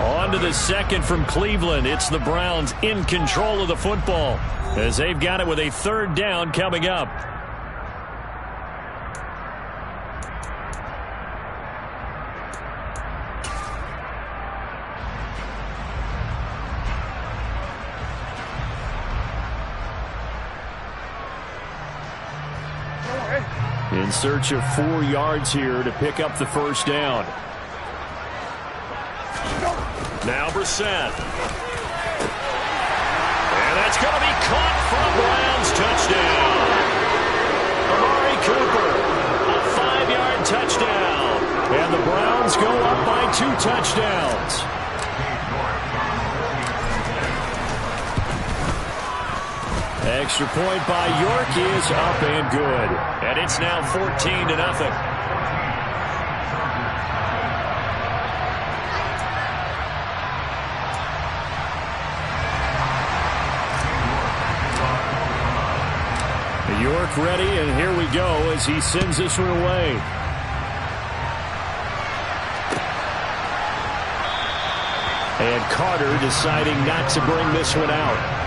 On to the second from Cleveland. It's the Browns in control of the football as they've got it with a third down coming up. In search of 4 yards here to pick up the first down. Now Brissett. And that's going to be caught from Browns. Touchdown. Amari Cooper. A 5-yard touchdown. And the Browns go up by 2 touchdowns. Extra point by York is up and good. And it's now 14-0. York ready, and here we go as he sends this one away. And Carter deciding not to bring this one out.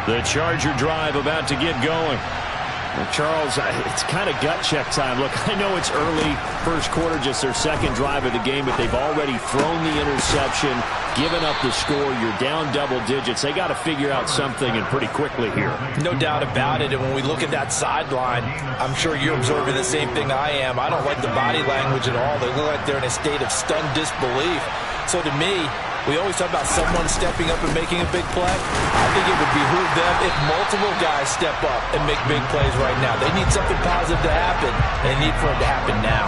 The Charger drive about to get going. Well, Charles, it's kind of gut check time. Look, I know it's early, first quarter, just their second drive of the game, but they've already thrown the interception, given up the score. You're down double digits. They got to figure out something, and pretty quickly here. No doubt about it. And when we look at that sideline, I'm sure you're observing the same thing I am. I don't like the body language at all. They look like they're in a state of stunned disbelief. So to me, we always talk about someone stepping up and making a big play. I think it would behoove them if multiple guys step up and make big plays right now. They need something positive to happen, and they need for it to happen now.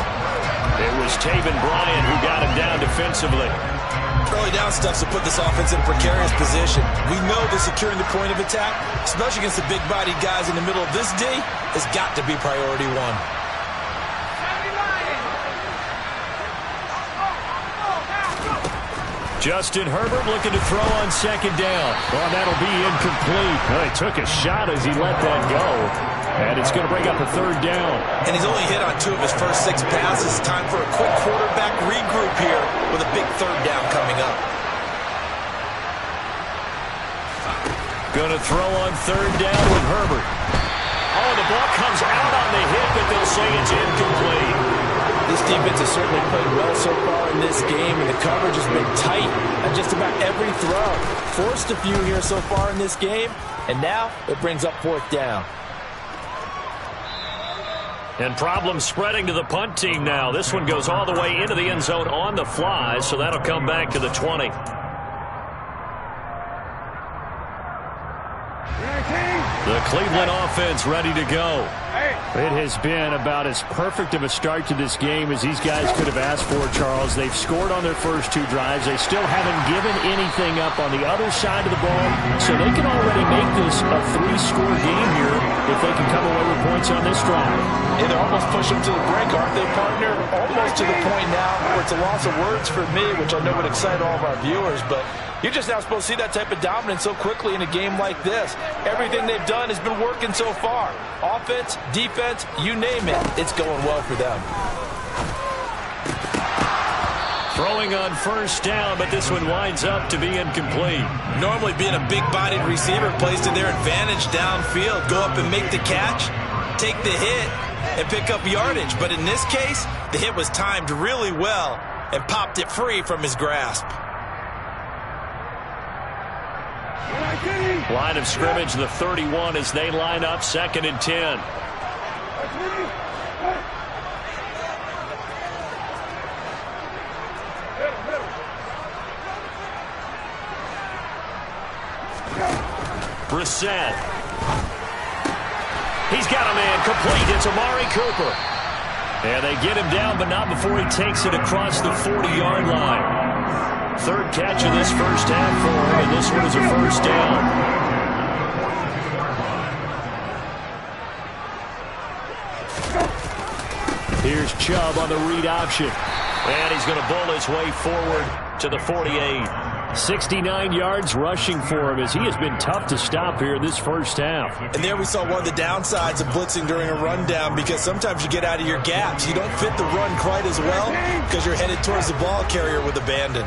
It was Taven Bryan who got him down defensively. Early down stuff to put this offense in a precarious position. We know that securing the point of attack, especially against the big-bodied guys in the middle of this D, has got to be priority one. Justin Herbert looking to throw on second down. Well, that'll be incomplete. Well, he took a shot as he let that go. And it's going to bring up a third down. And he's only hit on 2 of his first 6 passes. Time for a quick quarterback regroup here with a big third down coming up. Going to throw on third down with Herbert. Oh, the ball comes out on the hit, but they'll say it's incomplete. This defense has certainly played well so far in this game, and the coverage has been tight on just about every throw. Forced a few here so far in this game, and now it brings up 4th down. And problems spreading to the punt team now. This one goes all the way into the end zone on the fly, so that'll come back to the 20. The Cleveland offense ready to go. It has been about as perfect of a start to this game as these guys could have asked for, Charles. They've scored on their first 2 drives. They still haven't given anything up on the other side of the ball, so they can already make this a 3-score game here if they can come away with points on this drive. Yeah, they're almost pushing them to the brink, aren't they, partner? Almost to the point now where it's a loss of words for me, which I know would excite all of our viewers, but you're just not supposed to see that type of dominance so quickly in a game like this. Everything they've done has been working so far. Offense, defense, you name it, it's going well for them. Throwing on first down, but this one winds up to be incomplete. Normally being a big-bodied receiver plays to their advantage downfield. Go up and make the catch, take the hit, and pick up yardage. But in this case, the hit was timed really well and popped it free from his grasp. Line of scrimmage, the 31 as they line up 2nd and 10. Brissett. He's got a man complete. It's Amari Cooper. And they get him down, but not before he takes it across the 40-yard line. 3rd catch of this first half for him, and this one is a first down. Here's Chubb on the read option. And he's going to bull his way forward to the 48. 69 yards rushing for him as he has been tough to stop here in this first half. And there we saw one of the downsides of blitzing during a rundown, because sometimes you get out of your gaps. You don't fit the run quite as well because you're headed towards the ball carrier with abandon.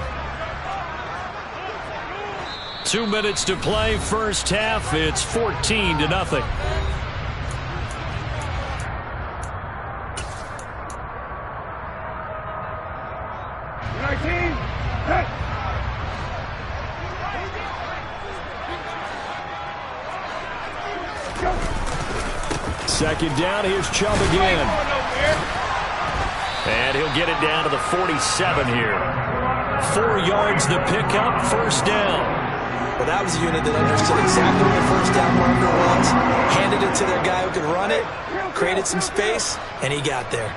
2 minutes to play, first half. It's 14-0. Second down, here's Chubb again. And he'll get it down to the 47 here. 4 yards the pickup, first down. Well, that was a unit that understood exactly where the first down marker was, handed it to their guy who could run it, created some space, and he got there.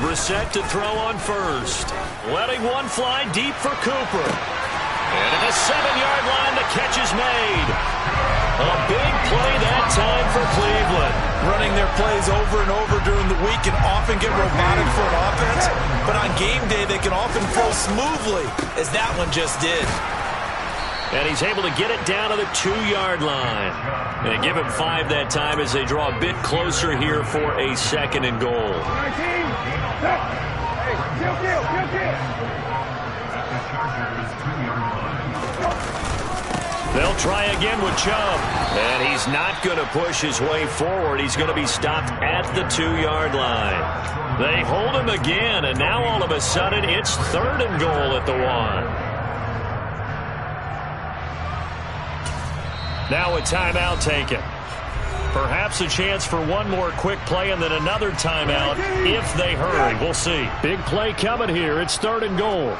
Brissett to throw on first. Letting one fly deep for Cooper. And at the 7-yard line, the catch is made. A big play that time for Cleveland. Running their plays over and over during the week can often get robotic for an offense, but on game day they can often flow smoothly, as that one just did. And he's able to get it down to the 2-yard line. And give him 5 that time as they draw a bit closer here for a second and goal. They'll try again with Chubb. And he's not going to push his way forward. He's going to be stopped at the 2-yard line. They hold him again, and now all of a sudden it's third and goal at the 1. Now a timeout taken. Perhaps a chance for one more quick play and then another timeout if they hurry. We'll see. Big play coming here. It's third and goal.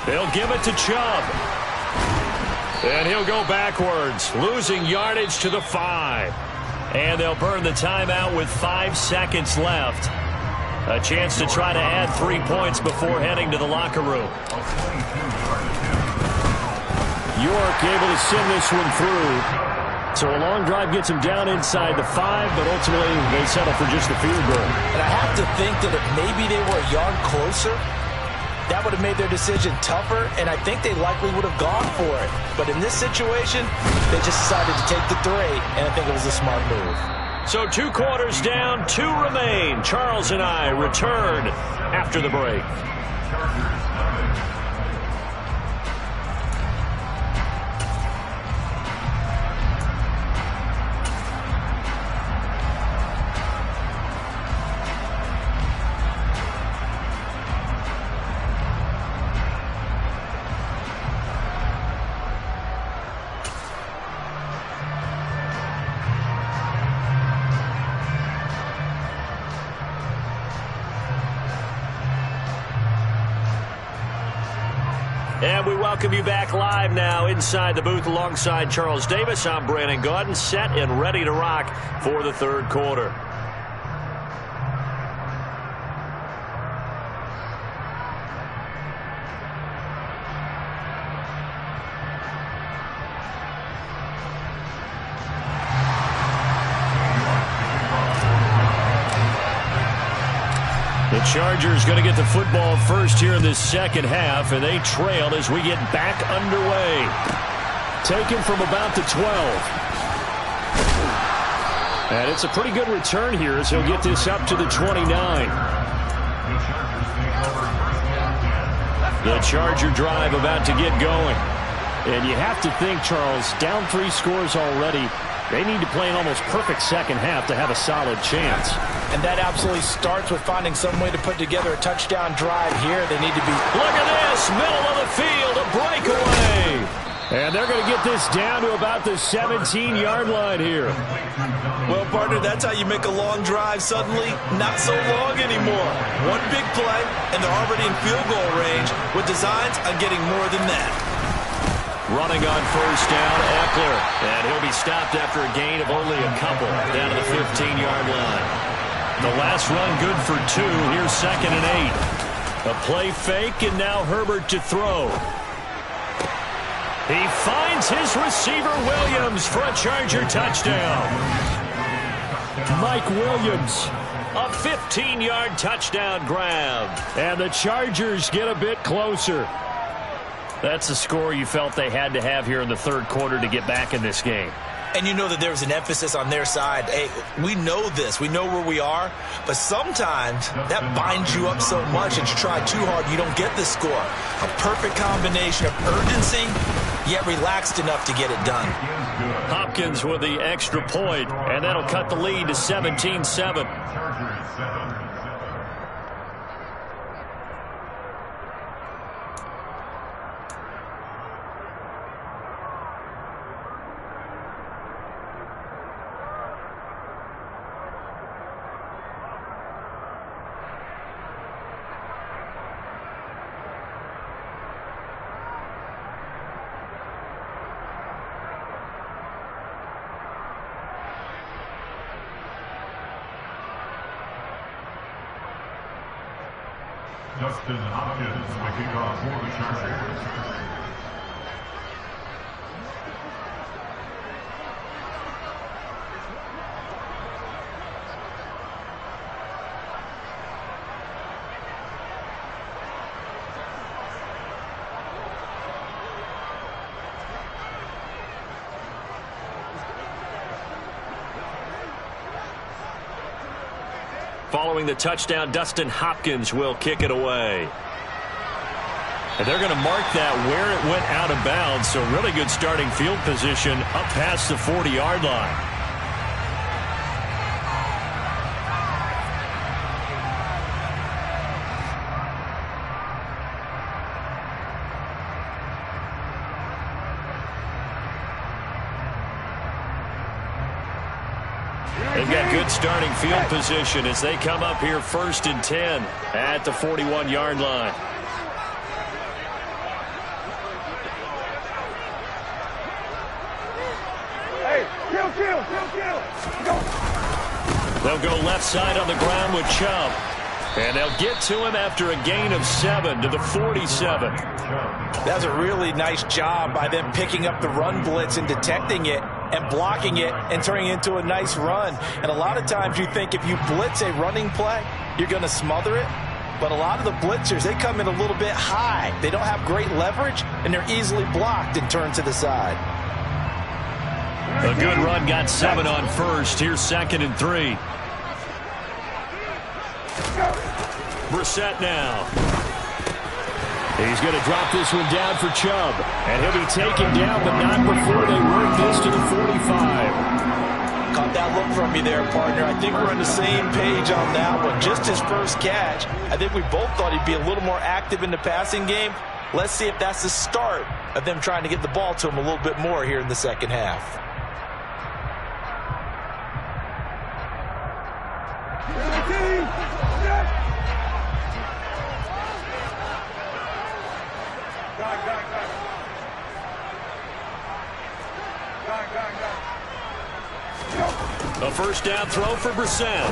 They'll give it to Chubb. And he'll go backwards, losing yardage to the 5. And they'll burn the timeout with 5 seconds left. A chance to try to add 3 points before heading to the locker room. York able to send this one through. So a long drive gets him down inside the 5, but ultimately they settle for just the field goal. And I have to think that if maybe they were a yard closer, that would have made their decision tougher, and I think they likely would have gone for it. But in this situation, they just decided to take the 3, and I think it was a smart move. So 2 quarters down, 2 remain. Charles and I return after the break. And we welcome you back live now inside the booth alongside Charles Davis. I'm Brandon Gaudin, set and ready to rock for the third quarter. The Chargers going to get the football first here in this second half, and they trail as we get back underway. Taken from about the 12. And it's a pretty good return here as he'll get this up to the 29. The Charger drive about to get going. And you have to think, Charles, down 3 scores already. They need to play an almost perfect second half to have a solid chance. And that absolutely starts with finding some way to put together a touchdown drive here. They need to be... Look at this, middle of the field, a breakaway. And they're going to get this down to about the 17-yard line here. Well, partner, that's how you make a long drive suddenly not so long anymore. One big play, and they're already in field goal range with designs on getting more than that. Running on first down, Eckler. And he'll be stopped after a gain of only a couple down to the 15-yard line. The last run good for 2. Here's second and 8. A play fake, and now Herbert to throw. He finds his receiver Williams for a Charger touchdown. Mike Williams A 15-yard touchdown grab. And the Chargers get a bit closer. That's the score you felt they had to have here in the third quarter to get back in this game. And you know that there's an emphasis on their side. Hey, we know this. We know where we are. But sometimes that binds you up so much that you try too hard, you don't get the score. A perfect combination of urgency, yet relaxed enough to get it done. Hopkins with the extra point, and that'll cut the lead to 17-7. Justin Hopkins will kick off for the Chargers. Following the touchdown, Dustin Hopkins will kick it away. And they're going to mark that where it went out of bounds, so really good starting field position up past the 40-yard line. They've got good starting field position as they come up here 1st and 10 at the 41-yard line. They'll go left side on the ground with Chubb. And they'll get to him after a gain of 7 to the 47. That's a really nice job by them picking up the run blitz and detecting it and blocking it and turning it into a nice run. And a lot of times you think if you blitz a running play, you're going to smother it. But a lot of the blitzers, they come in a little bit high. They don't have great leverage, and they're easily blocked and turned to the side. A good run got 7 on first. Here's 2nd and 3. Brissett now. He's going to drop this one down for Chubb. And he'll be taken down, but not before they work this to the 45. Caught that look from you there, partner. I think we're on the same page on that one. Just his first catch. I think we both thought he'd be a little more active in the passing game. Let's see if that's the start of them trying to get the ball to him a little bit more here in the second half. A first down throw for Brissett.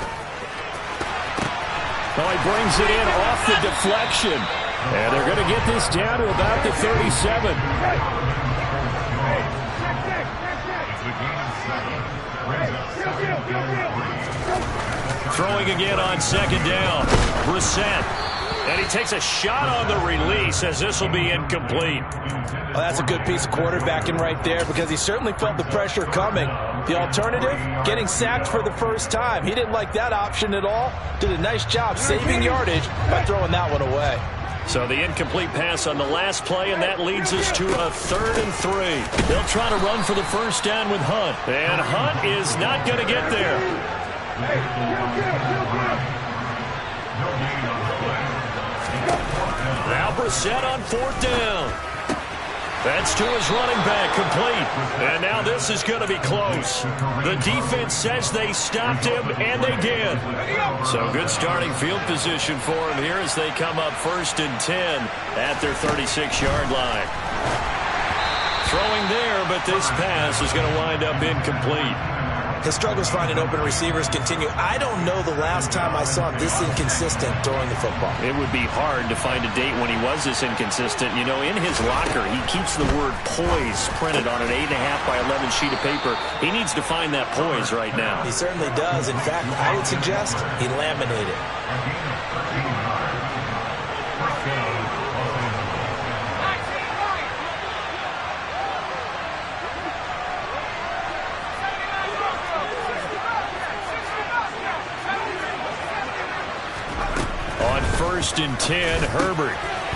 Oh, he brings it in off the deflection. And they're going to get this down to about the 37. Throwing again on 2nd down. Brissett. And he takes a shot on the release as this will be incomplete. Well, that's a good piece of quarterbacking right there because he certainly felt the pressure coming. The alternative, getting sacked for the first time. He didn't like that option at all. Did a nice job saving yardage by throwing that one away. So the incomplete pass on the last play, and that leads us to a 3rd and 3. They'll try to run for the first down with Hunt. And Hunt is not going to get there. Now Brissett on 4th down. That's to his running back, complete. And now this is going to be close. The defense says they stopped him, and they did. So good starting field position for him here as they come up 1st and 10 at their 36-yard line. Throwing there, but this pass is going to wind up incomplete. His struggles finding open receivers continue. I don't know the last time I saw him this inconsistent throwing the football. It would be hard to find a date when he was this inconsistent. You know, in his locker, he keeps the word poise printed on an 8.5 by 11 sheet of paper. He needs to find that poise right now. He certainly does. In fact, I would suggest he laminate it. On 1st and 10, Herbert.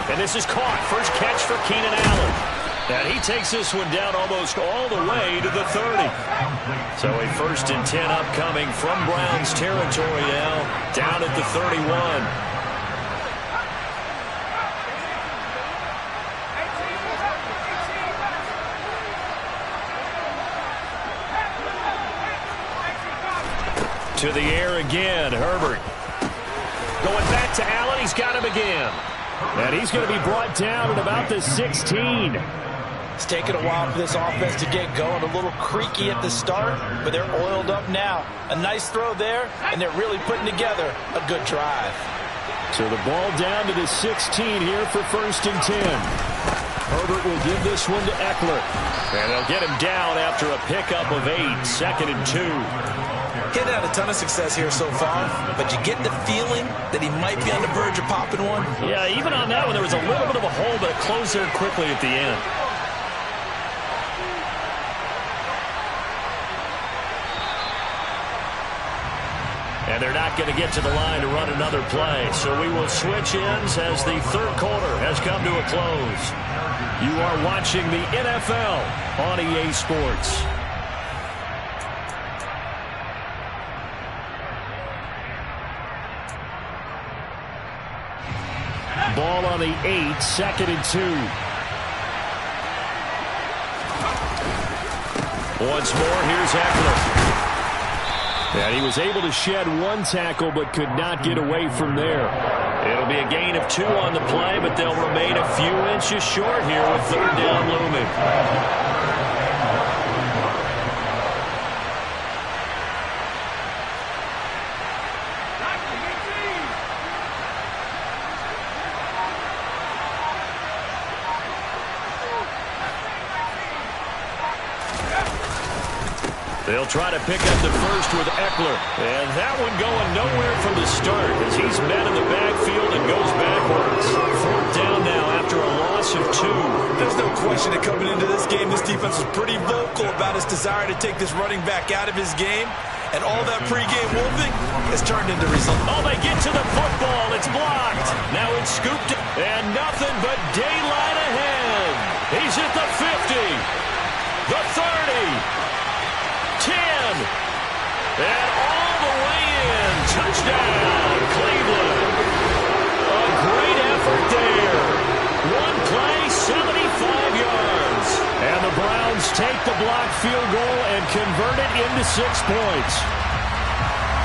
And this is caught. First catch for Keenan Allen. And he takes this one down almost all the way to the 30. So a 1st and 10 upcoming from Browns territory now, down at the 31. To the air again, Herbert. Going back to Allen, he's got him again. And he's going to be brought down at about the 16. It's taken a while for this offense to get going. A little creaky at the start, but they're oiled up now. A nice throw there, and they're really putting together a good drive. So the ball down to the 16 here for 1st and 10. Herbert will give this one to Eckler. And they'll get him down after a pickup of 8, 2nd and 2. He's had a ton of success here so far, but you get the feeling that he might be on the verge of popping one. Yeah, even on that one, there was a little bit of a hole, but it closed there quickly at the end. And they're not going to get to the line to run another play. So we will switch ends as the 3rd quarter has come to a close. You are watching the NFL on EA Sports. Ball on the 8, 2nd and 2. Once more, here's Eckler. And he was able to shed one tackle, but could not get away from there. It'll be a gain of 2 on the play, but they'll remain a few inches short here with 3rd down looming. They'll try to pick up the first with Eckler. And that one going nowhere from the start as he's met in the backfield and goes backwards. 4th down now after a loss of 2. There's no question that coming into this game, this defense was pretty vocal about its desire to take this running back out of his game. And all that pregame wolfing has turned into results. Oh, they get to the football. It's blocked. Now it's scooped. And nothing but daylight ahead. He's at the 50. The 30. 10, and all the way in. Touchdown, Cleveland. A great effort there. One play, 75 yards. And the Browns take the blocked field goal and convert it into 6 points.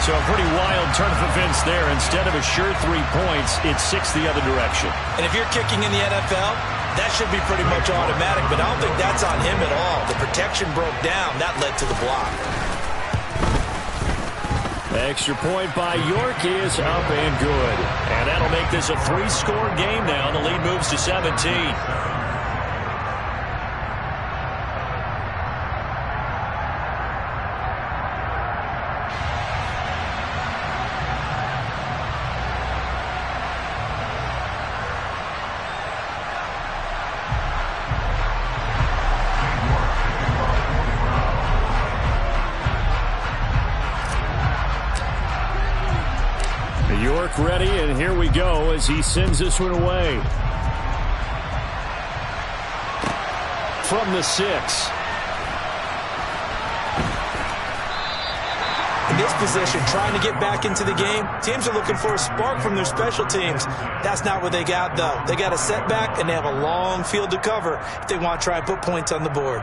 So a pretty wild turn of events there. Instead of a sure 3 points, it's 6 the other direction. And if you're kicking in the NFL, that should be pretty much automatic, but I don't think that's on him at all. The protection broke down. That led to the block. Extra point by York is up and good. And that'll make this a 3-score game now. The lead moves to 17. York ready, and here we go as he sends this one away. From the 6. In this position, trying to get back into the game, teams are looking for a spark from their special teams. That's not what they got, though. They got a setback, and they have a long field to cover if they want to try and put points on the board.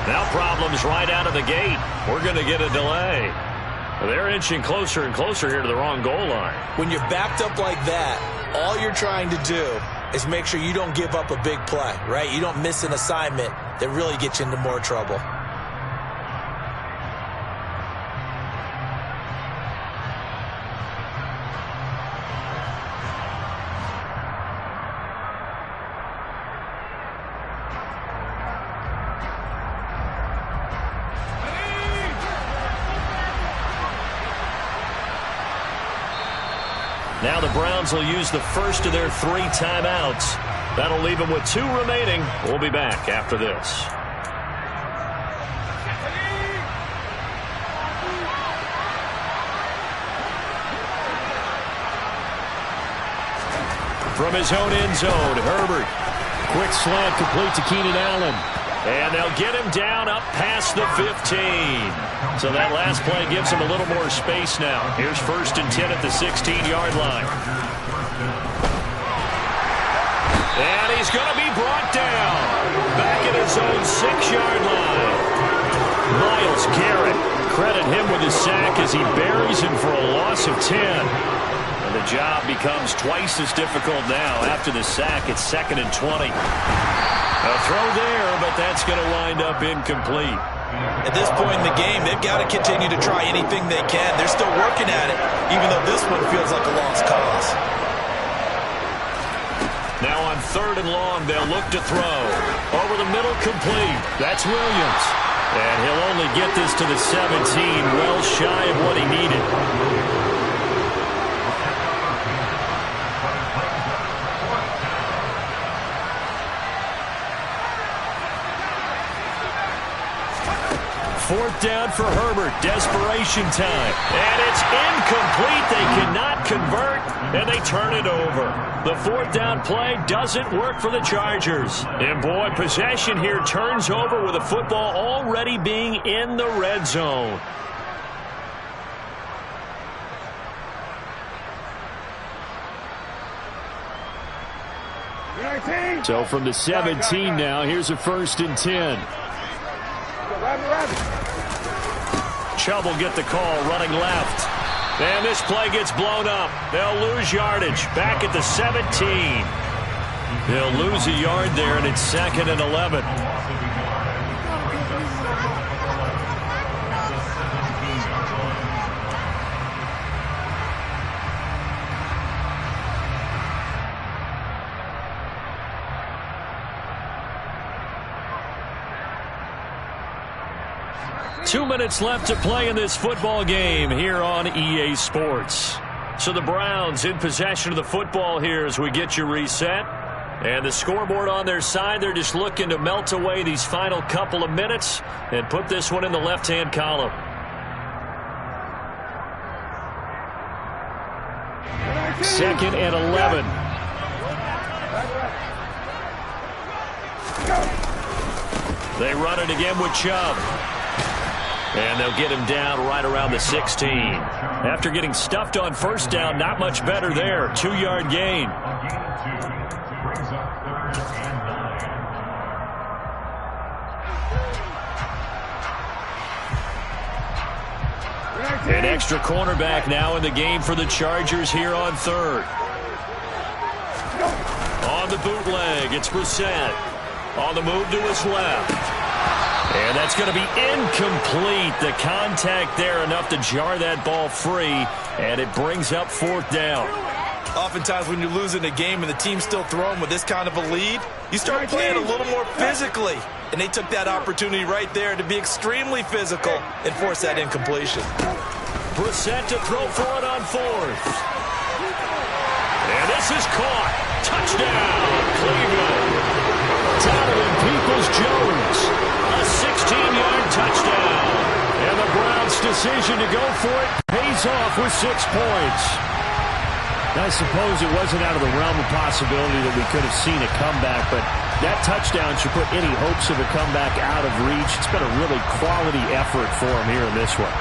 Now problems right out of the gate. We're going to get a delay. They're inching closer and closer here to the wrong goal line. When you're backed up like that, all you're trying to do is make sure you don't give up a big play, right? You don't miss an assignment that really gets you into more trouble. Now the Browns will use the first of their 3 timeouts. That'll leave them with 2 remaining. We'll be back after this. From his own end zone, Herbert. Quick slant complete to Keenan Allen. And they'll get him down up past the 15. So that last play gives him a little more space now. Here's 1st and 10 at the 16-yard line. And he's going to be brought down. Back at his own 6-yard line. Myles Garrett, credit him with his sack as he buries him for a loss of 10. And the job becomes twice as difficult now after the sack. It's 2nd and 20. A throw there, but that's going to wind up incomplete. At this point in the game, they've got to continue to try anything they can. They're still working at it, even though this one feels like a lost cause. Now on 3rd and long, they'll look to throw. Over the middle, complete. That's Williams. And he'll only get this to the 17, well shy of what he needed. Fourth down for Herbert. Desperation time. And it's incomplete. They cannot convert, and they turn it over. The 4th down play doesn't work for the Chargers. And, boy, possession here turns over with the football already being in the red zone. So from the 17 now, here's a 1st and 10. Chubb will get the call, running left. And this play gets blown up. They'll lose yardage. Back at the 17. They'll lose a yard there, and it's 2nd and 11. 2 minutes left to play in this football game here on EA Sports. So the Browns in possession of the football here as we get you reset. And the scoreboard on their side, they're just looking to melt away these final couple of minutes and put this one in the left-hand column. Second and 11. They run it again with Chubb. And they'll get him down right around the 16. After getting stuffed on 1st down, not much better there. 2-yard gain. An extra cornerback now in the game for the Chargers here on 3rd. On the bootleg, it's Brissett. On the move to his left. And that's going to be incomplete. The contact there enough to jar that ball free, and it brings up 4th down. Oftentimes when you're losing a game and the team's still throwing with this kind of a lead, you start playing a little more physically. And they took that opportunity right there to be extremely physical and force that incompletion. Brissett to throw for it on 4th. And this is caught. Touchdown, Cleveland. Donovan Peoples-Jones. A 16-yard touchdown. And the Browns' decision to go for it pays off with 6 points. I suppose it wasn't out of the realm of possibility that we could have seen a comeback, but that touchdown should put any hopes of a comeback out of reach. It's been a really quality effort for him here in this one.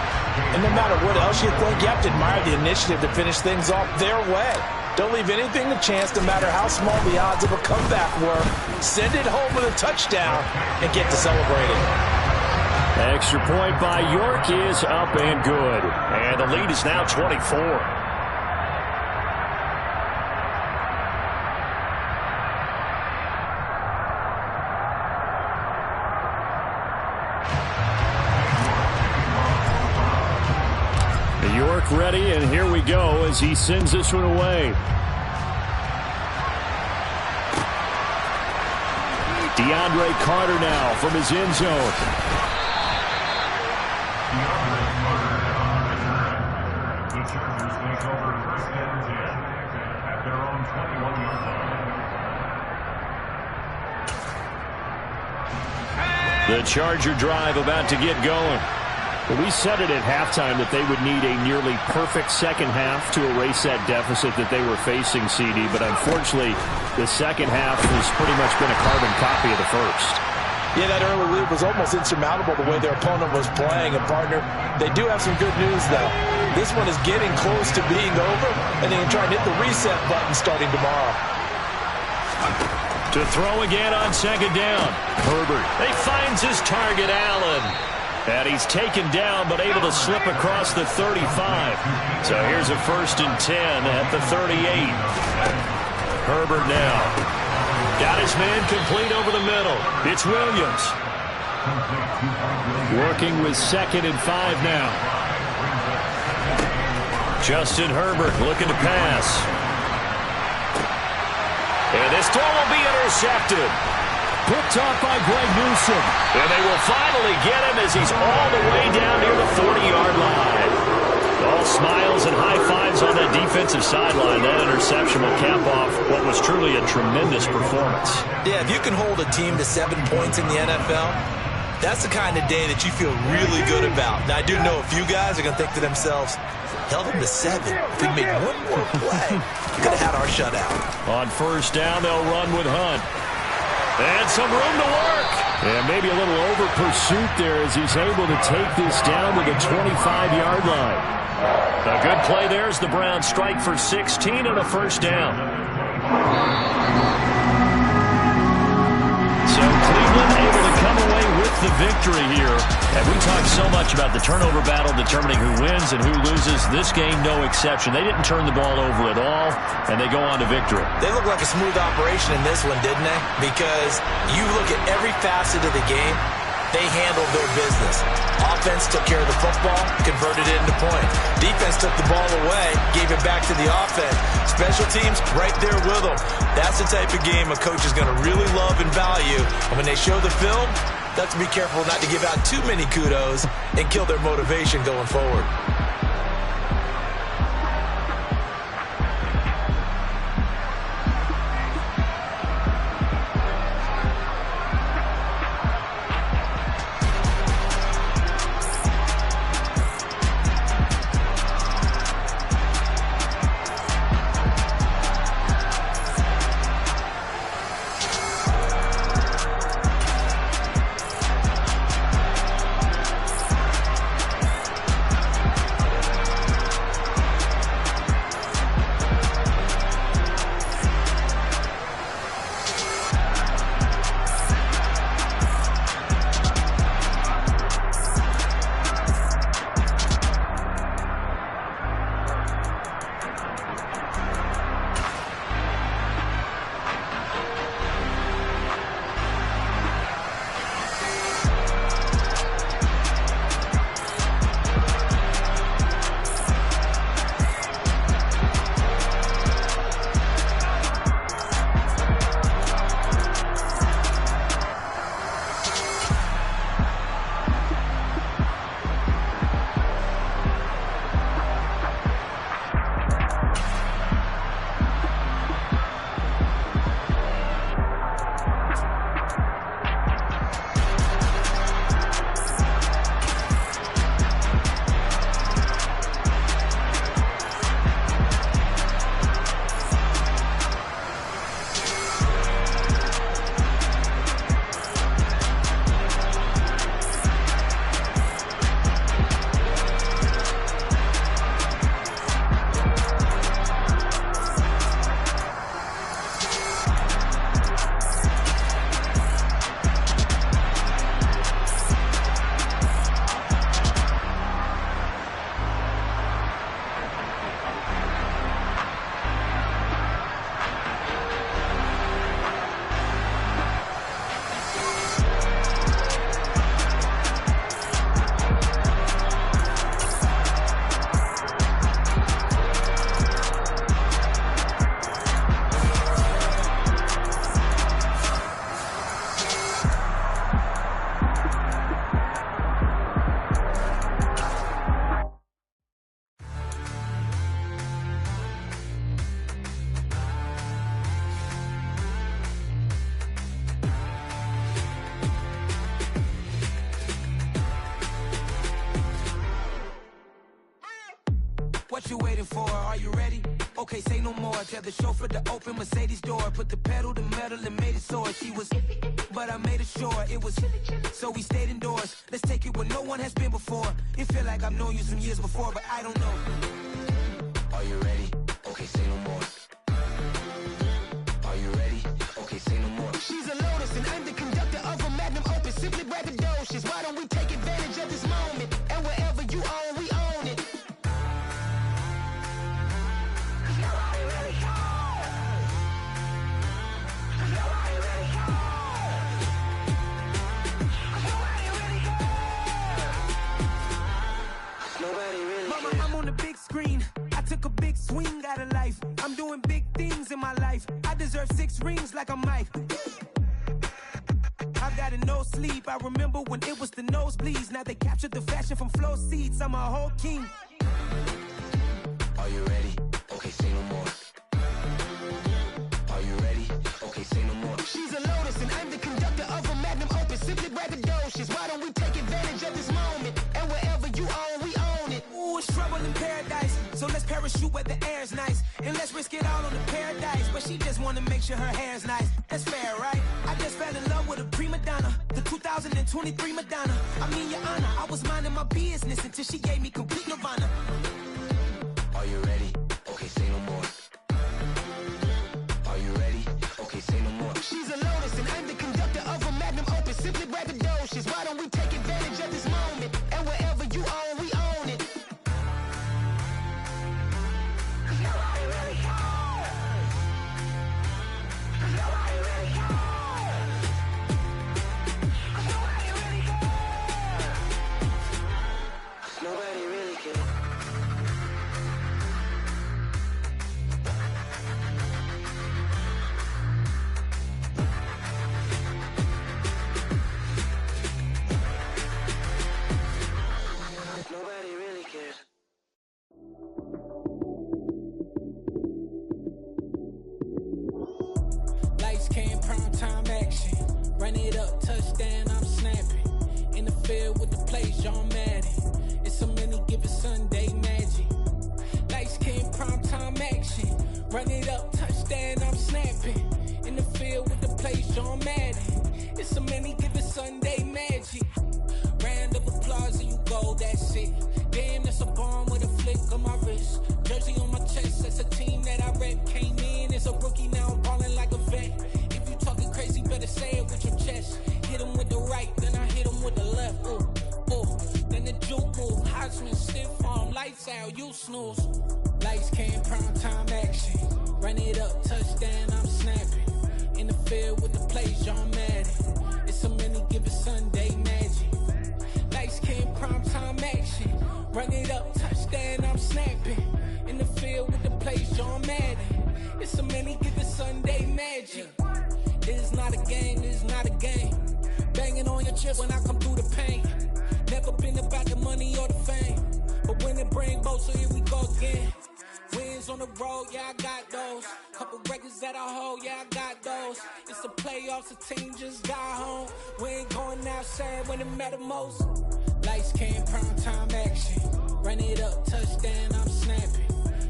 And no matter what else you think, you have to admire the initiative to finish things off their way. Don't leave anything to chance, no matter how small the odds of a comeback were. Send it home with a touchdown and get to celebrating. Extra point by York is up and good. And the lead is now 24. York ready, and here we go as he sends this one away. DeAndre Carter now from his end zone. The Chargers take over first and 10 at their own 21-yard line. The Charger drive about to get going. We said it at halftime that they would need a nearly perfect second half to erase that deficit that they were facing, CD. But unfortunately, the second half has pretty much been a carbon copy of the first. Yeah, that early lead was almost insurmountable the way their opponent was playing. And, partner, they do have some good news, though. This one is getting close to being over, and they can try and hit the reset button starting tomorrow. To throw again on second down. Herbert. He finds his target, Allen. And he's taken down, but able to slip across the 35. So here's a 1st and 10 at the 38. Herbert now. Got his man complete over the middle. It's Williams. Working with 2nd and 5 now. Justin Herbert looking to pass. And this throw will be intercepted. Picked off by Greg Newsome. And they will finally get him as he's all the way down near the 40-yard line. All smiles and high fives on that defensive sideline. That interception will cap off what was truly a tremendous performance. Yeah, if you can hold a team to 7 points in the NFL, that's the kind of day that you feel really good about. Now, I do know a few guys are going to think to themselves, held them to 7. If we made one more play, we could have had our shutout. On first down, they'll run with Hunt. And some room to work. And maybe a little over pursuit there as he's able to take this down to the 25-yard line. A good play there as the Browns strike for 16 and a first down. So Cleveland able to come away with the victory here. And we talked so much about the turnover battle determining who wins and who loses. This game, no exception. They didn't turn the ball over at all, and they go on to victory. They look like a smooth operation in this one, didn't they? Because you look at every facet of the game, they handled their business. Offense took care of the football, converted it into points. Defense took the ball away, gave it back to the offense. Special teams, right there with them. That's the type of game a coach is going to really love and value. And when they show the film, they have to be careful not to give out too many kudos and kill their motivation going forward. What you waiting for? Are you ready? Okay, say no more. Tell the chauffeur to open Mercedes door. Put the pedal to metal and made it soar. She was, but I made it sure it was. So we stayed indoors. Let's take it where no one has been before. It feel like I've known you some years before, but I don't know. Are you ready? Okay, say no more. Are you ready? Okay, say no more. She's a Lotus and I'm the conductor of a Magnum Opus. Simply braggadocious. Why don't we take advantage of this moment? And wherever you own, we own it. I'm on the big screen. I took a big swing out of life. I'm doing big things in my life. I deserve 6 rings like I'm Mike. I've got no sleep. I remember when it was the nosebleeds. Now they captured the fashion from floor seats. I'm a whole king. Are you ready? Okay, say no more. Are you ready? Okay, say no more. She's a Lotus and I'm the conductor of a Magnum Opus. Simply braggadocious. Why don't we take advantage of this moment? And wherever you own, we own it. Ooh, it's trouble in paradise. So let's parachute where the air's nice. And let's risk it all on the paradise. But she just wanna make sure her hair's nice. That's fair, right? I just fell in love with a prima donna. The 2023 Madonna. I mean, your honor, I was minding my business until she gave me complete nirvana. Are you ready? Okay, say no more. Are you ready? Okay, say no more. She's a Lotus and I'm the conductor of a Magnum Opus. Simply braggadocious. Why don't we take advantage of this moment? And wherever you own, we own it. Nobody really cares. Nobody really cares. Lights came, prime time action. Run it up, touchdown, I'm snapping. In the field with the plays, John Madden. It's so many given Sunday magic. Lights came, prime time action. Run it up, touchdown, I'm snapping. In the field with the plays, John Madden. It's so many given Sunday magic. Round of applause and you go, that's it. Damn, that's a bomb with a flick on my wrist. Jersey on my chest, that's a team that I rep. Came in as a rookie, now I'm ballin' like a vet. If you talking crazy, better say it with your chest. Hit him with the right, then I hit him with the left. Ooh, ooh, then the juke move. Heisman, stiff arm, lights out, you snooze. Lights came, prime time action. Run it up, touchdown, I'm snapping. In the field with the plays, John Madden. It's so many given Sunday magic. Lights came, prime time action. Run it up, touchdown, I'm snapping. In the field with the plays, John Madden. It's so many given Sunday magic. It is not a game, it is not a game. Banging on your chest when I come through the pain. Never been about the money or the fame. But when it bring both, so here we go again. Wins on the road, yeah, I got those. Couple records that I hold, yeah, I got those. It's the playoffs, the team just got home. We ain't going outside when it matter most. Lights came, prime time action. Run it up, touchdown, I'm snapping.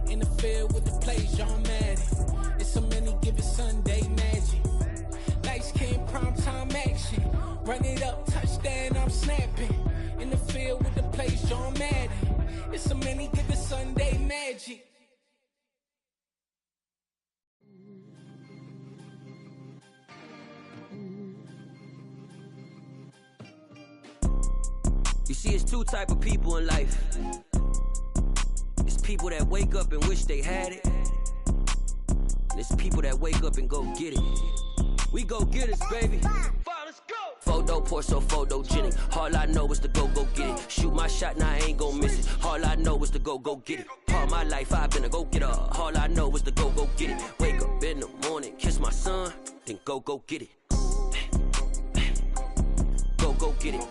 In the field with the plays, John Madden. It's so many given Sunday magic. Lights came, prime time action. Run it up, touchdown, I'm snapping. In the field with the plays, John Madden. It's so many given Sunday magic. You see, it's 2 type of people in life. It's people that wake up and wish they had it. And it's people that wake up and go get it. We go get it, baby. Let's go. Photo pour so photogenic. All I know is to go get it. Shoot my shot, now I ain't gon' miss it. All I know is to go get it. All my life I've been a go-getter. All I know is to go get it. Wake up in the morning, kiss my son, then go get it. Go get it.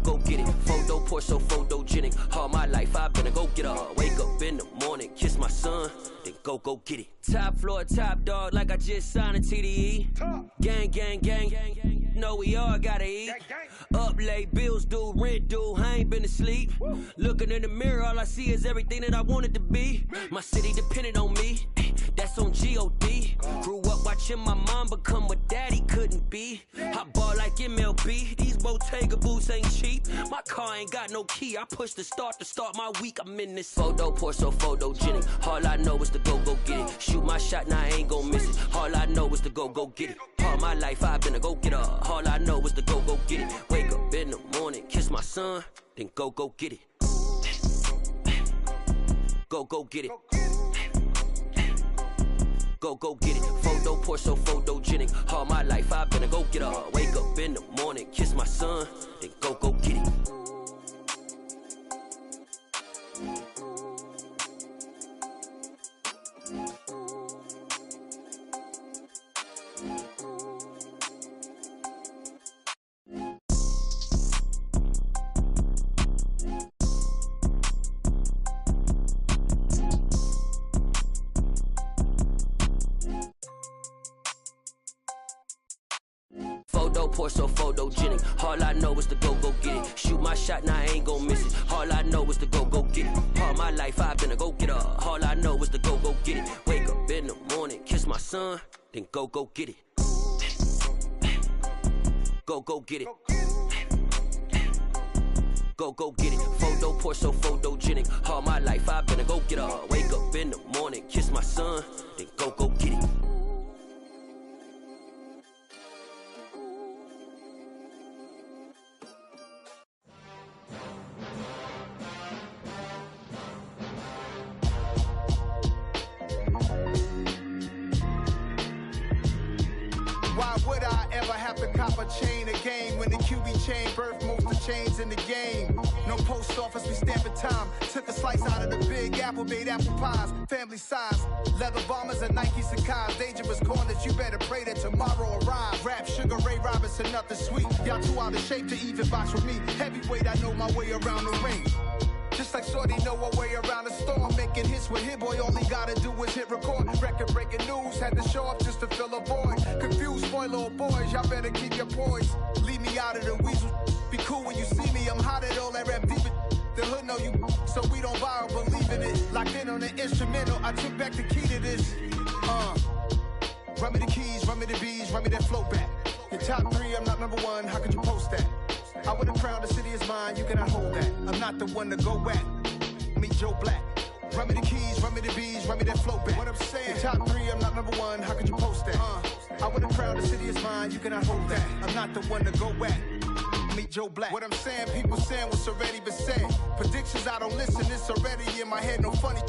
Go get it. Photo pour so photogenic. All my life I've been a go-getter. Wake up in the morning, kiss my son, then Go get it. Top floor, top dog, like I just signed a TDE. Gang, gang, gang, gang. Know we all gotta eat. Up late, bills due, rent due, I ain't been asleep. Looking in the mirror, all I see is everything that I wanted to be. My city depended on me, that's on G.O.D. Grew up watching my mom become what daddy couldn't be. I ball like MLB, these Bottega boots ain't cheap. My car ain't got no key, I push the start to start my week. I'm in this photo, pour so photogenic. All I know is to go get it. Shoot my shot, now I ain't gon' miss it. All I know is to go get it. All my life I've been a go-getter. All I know is to go get it. Wake up in the morning, kiss my son, then go get it. Go get it. Go get it. Photo, pour so photogenic. All my life I've been a go-getter. Wake up in the morning, kiss my son, then go get it. Photo, pour so photogenic. All I know is to go get it. Shoot my shot, now I ain't gon' miss it. All I know is to go get it. All my life I've been a go-getter. All I know is to go get it. Wake up in the morning, kiss my son, then go get it. Go get it. Go get it. Photo, pour so photogenic. All my life I've been a go-getter. Wake up in the morning, kiss my son, then go get it. Why would I ever have to cop a chain again when the QB chain birthed most of chains in the game? No post office, we stamping time. Took a slice out of the Big Apple, made apple pies, family size. Leather bombers and Nike Sacai's. Dangerous corners, you better pray that tomorrow arrives. Rap, Sugar Ray Robinson, nothing sweet. Y'all too out of shape to even box with me. Heavyweight, I know my way around the ring. Just like Shorty know her way around the storm. Making hits with Hit Boy, all he gotta do is hit record. Record-breaking news, had to show up just to fill a void. Confused, spoiler little boys, y'all better keep your poise. Leave me out of the weasel. Be cool when you see me, I'm hot at all that rap deep. The hood know you, so we don't borrow, believe in it. Locked in on the instrumental, I took back the key to this. Run me the keys, run me the bees, run me that flow back. Your top three, I'm not number one, how could you post that? I would have crowned the city is mine, you cannot hold that. I'm not the one to go at. Meet Joe Black. Run me the keys, run me the bees, run me that flow back. What I'm saying, your top three, I'm not number one, how could you post that? I would have crowned the city is mine, you cannot hold that. I'm not the one to go at. Meet Joe Black. What I'm saying, people saying what's already been said. Predictions, I don't listen, it's already in my head, no funny.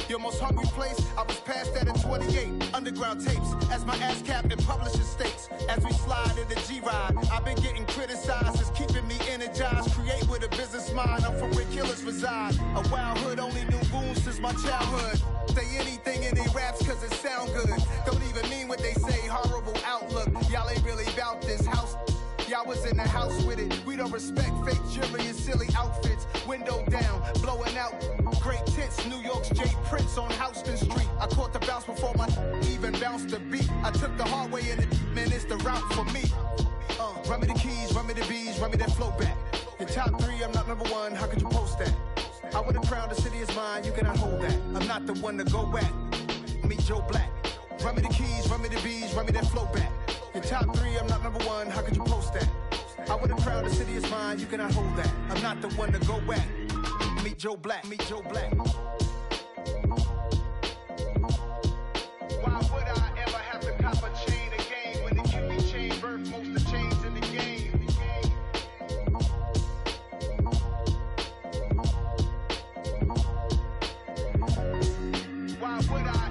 Your most hungry place, I was past that at 28. Underground tapes, as my ass cap in publishing states. As we slide in the G-Ride, I've been getting criticized, it's keeping me energized. Create with a business mind, I'm from where killers reside. A wild hood, only knew goons since my childhood. Say anything in their raps cause it sound good. Don't even mean what they say, horrible outlook. Y'all ain't really about this house. Y'all was in the house with it. We don't respect fake jewelry and silly outfits. Window down, blowing out great tits. New York's J. Prince on Houston Street. I caught the bounce before my even bounced the beat. I took the hard way in it, man, it's the route for me. Run me the keys, run me the bees, run me that flow back. Your top three, I'm not number one, how could you post that? I would have crowned the city is mine, you cannot hold that. I'm not the one to go at. Meet Joe Black. Run me the keys, run me the bees, run me that flow back. Your top three, I'm not number one, how could you post that? I would have crowned the city is mine, you cannot hold that. I'm not the one to go at. Meet Joe Black, meet Joe Black. Why would I ever have to cop a chain again when the QB chain birthed most of chains in the game? Why would I?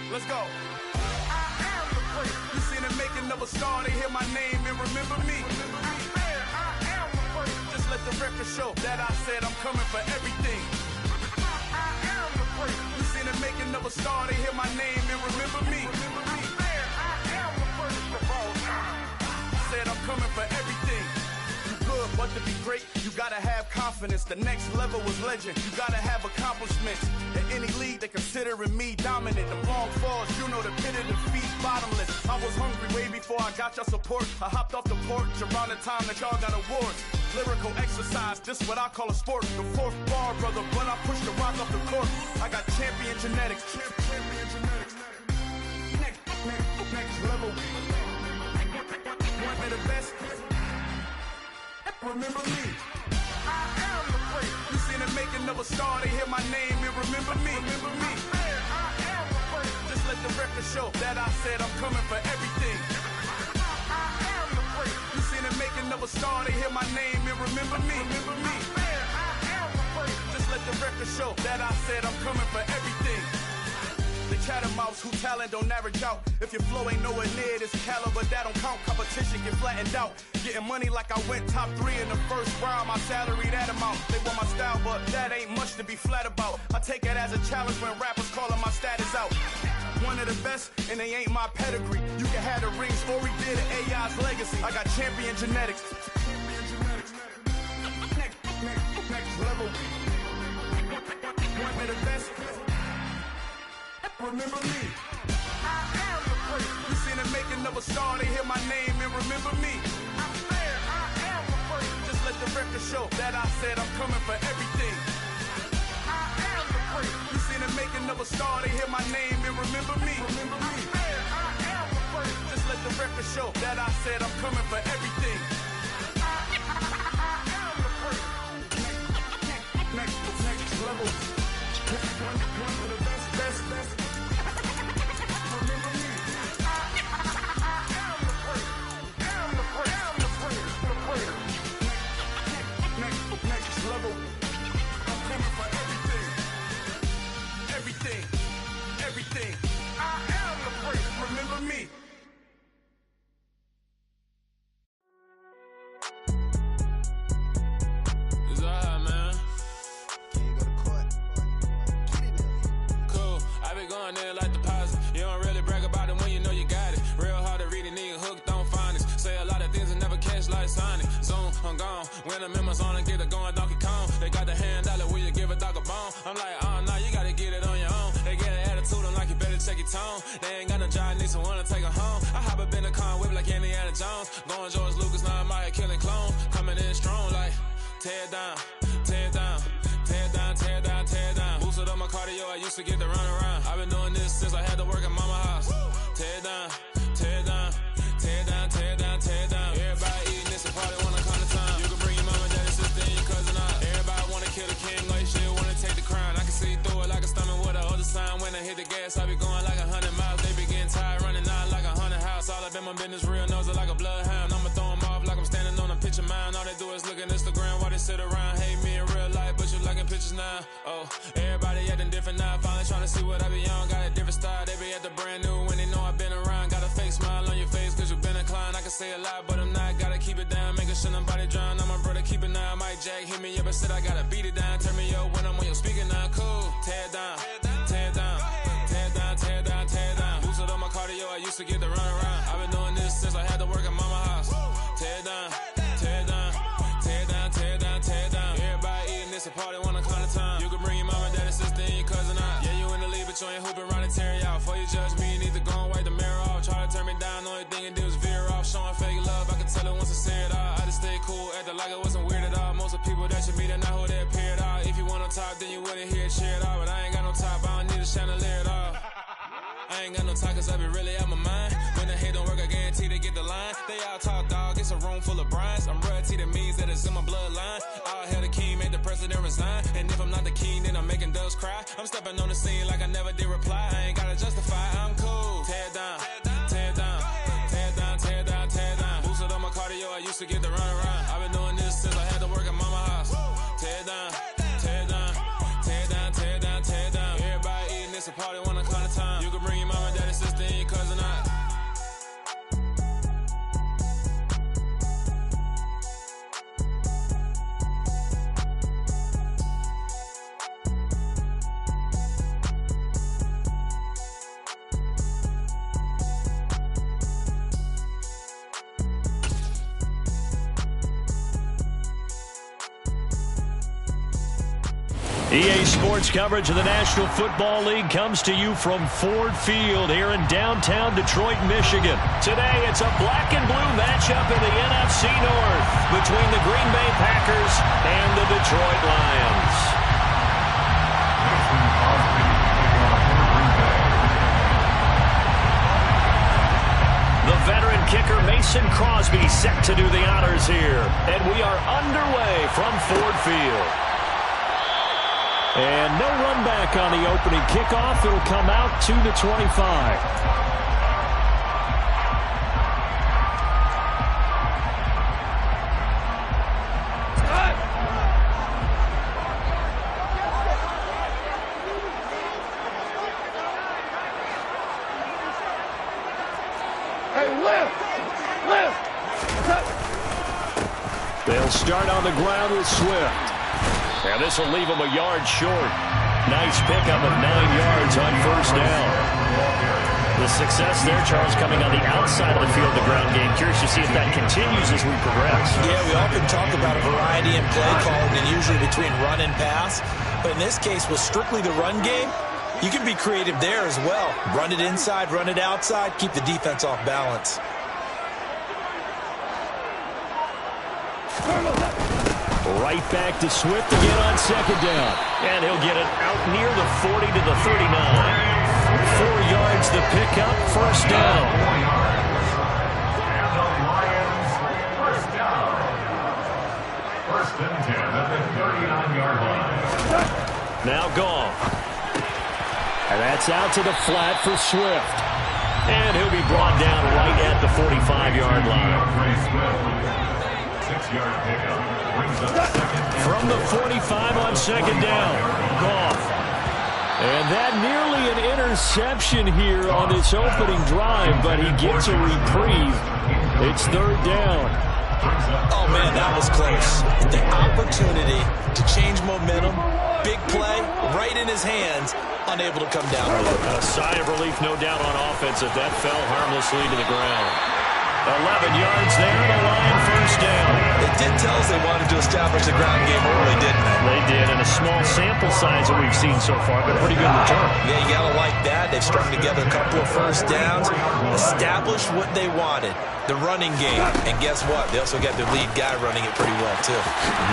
Let's go. I am the You seen the making of a star, they hear my name and remember me. I am the first. Just let the record show that I said I'm coming for everything. I am the first. You seen the making of a star, they hear my name and remember me. I am the first of all time. Said I'm coming for everything. Good, but to be great, you gotta have confidence. The next level was legend. You gotta have accomplishments. In any league, they considering me dominant. The long falls, you know the pit of defeat, bottomless. I was hungry way before I got your support. I hopped off the porch around the time that y'all got awards. Lyrical exercise, this what I call a sport. The fourth bar, brother, when I push the rock off the court. I got champion genetics. Champion genetics. Next level. One of the best. Remember me. I am the first. You seen the making of a star, they hear my name and remember me. Remember me. I am the first. Just let the record show that I said I'm coming for everything. I am the first. You seen the making of a star, they hear my name and remember me. Remember me. I am the first. Just let the record show that I said I'm coming for everything. The catamounts who talent don't average out. If your flow ain't nowhere near this caliber, that don't count. Competition get flattened out. Getting money like I went top 3 in the first round. My salary that amount. They want my style, but that ain't much to be flat about. I take it as a challenge when rappers calling my status out. One of the best, and they ain't my pedigree. You can have the rings, or we did it, AI's legacy. I got champion genetics. Next level. One of the best. Remember me. I am the first. You seen the making of a star, they hear my name and remember me. I am the first. Just let the record show that I said I'm coming for everything. I am the first. You seen the making of a star, they hear my name and remember me. Remember me. I am the first. Just let the record show that I said I'm coming for everything. I am the first. Next level. One of the best. Next level. I'm coming for everything. Everything. I am the first. Remember me. It's alright, man. Can you go to court? Get it up. Cool. I be going there like deposit. You don't really brag about it when you know you got it. Real hard to read a nigga hooked, don't find it. Say a lot of things and never catch like Sonic. Zone, I'm gone. When I'm in my zone, I get it going Donkey Kong. They got the $100, will you give a dog a bone? I'm like, oh, no, you gotta get it on your own. They get an attitude, I'm like, you better check your tone. They ain't got no job, need someone to take her home. I hop up in the car, whip like Indiana Jones. Going George Lucas, now I'm out here killing clones. Coming in strong, like, tear down, tear down, tear down, tear down, tear down. Boosted up my cardio, I used to get to run around. I've been doing this since I had to work at mama house. Tear down, tear down, tear down, tear down, tear down. Everybody eating this, a party when I come to time. You can bring your mama, daddy, sister, and your cousin out. Everybody wanna kill the king, like shit, wanna take the crown. I can see through it like a stomach with the other sign. When I hit the gas, I be going like 100 miles. They be getting tired, running out like 100 house. All up in my business, real nose like a bloodhound. I'ma throw them off like I'm standing on a picture mine. All they do is look at Instagram while they sit around. Hate me in real life, but you liking pictures now. Oh, everybody acting different now. Finally trying to see what I be on. Got a different style, they be at the brand new when they know I've been around. Got a fake smile on your face cause you been inclined. I can say a lot, but I'm not. Gotta keep it down, making sure nobody drown. I'm my brother, keep it now. Mike Jack hit me up and said I gotta beat it down. Turn me up when I'm on your speaker now. Cool, tear down, tear down, tear down, tear down, tear down. Boosted up my cardio, I used to get to run around. I've been doing this since I had to work at mama house. Tear down, tear down, tear down, tear down, tear down. Everybody eating this, a party when I come to time. You can bring your mama, daddy, sister, and your cousin out. Yeah, you in the lead, but you ain't hooping around and tear out. Before you judge me, you need to go and wipe the mirror off. Try to turn me down, only thing you did was veer off. Showing fake love, I can tell it once I say it all. I just stay cool, acting like it wasn't weird at all. Most of the people that you meet are not who they appear at all. If you want on top, then you wouldn't hear it cheer at all. But I ain't got no top, I don't need a chandelier at all. I ain't got no talk cause I be really out my mind. When the hate don't work, I guarantee they get the line. They all talk dog, it's a room full of brinds. I'm royalty, that means that it's in my bloodline. All hell the king, made the president resign. And if I'm not the king, then I'm making doves cry. I'm stepping on the scene like I never did reply. I ain't gotta justify, I'm cool. Tear down, tear down, tear down, tear down, tear down. Boosted up my cardio, I used to get to run around. I've been doing this since I had to work at mama house. Tear down, tear down, tear down, tear down, tear down. Everybody eating this, a party when I come to time. You can bring your mama, daddy, sister, and your cousin out. EA Sports coverage of the National Football League comes to you from Ford Field here in downtown Detroit, Michigan. Today, it's a black and blue matchup in the NFC North between the Green Bay Packers and the Detroit Lions. The veteran kicker Mason Crosby set to do the honors here. And we are underway from Ford Field. And no run back on the opening kickoff. It'll come out to the 25. They'll start on the ground with Swift. And this will leave him a yard short. Nice pickup of 9 yards on first down. The success there, Charles, coming on the outside of the field, the ground game. Curious to see if that continues as we progress. Yeah, we often talk about a variety in play calling and usually between run and pass. But in this case, with strictly the run game, you can be creative there as well. Run it inside, run it outside, keep the defense off balance. Right back to Swift again on second down. And he'll get it out near the 40 to the 39. 4 yards the pickup, first down. And the Lions, first down. First and 10 at the 39-yard line. Now Goff. And that's out to the flat for Swift. And he'll be brought down right at the 45-yard line. 6-yard pickup. From the 45 on second down, Goff. And that nearly an interception here on this opening drive, but he gets a reprieve. It's third down. Oh, man, that was close. The opportunity to change momentum, big play, right in his hands, unable to come down with it. A sigh of relief, no doubt, on offense if that fell harmlessly to the ground. 11 yards there, and a Lion first down. They did tell us they wanted to establish the ground game early, didn't they? They did, and a small sample size that we've seen so far, but a pretty good return. Yeah, you got to like that. They've strung together a couple of first downs, established what they wanted, the running game. And guess what? They also got their lead guy running it pretty well, too.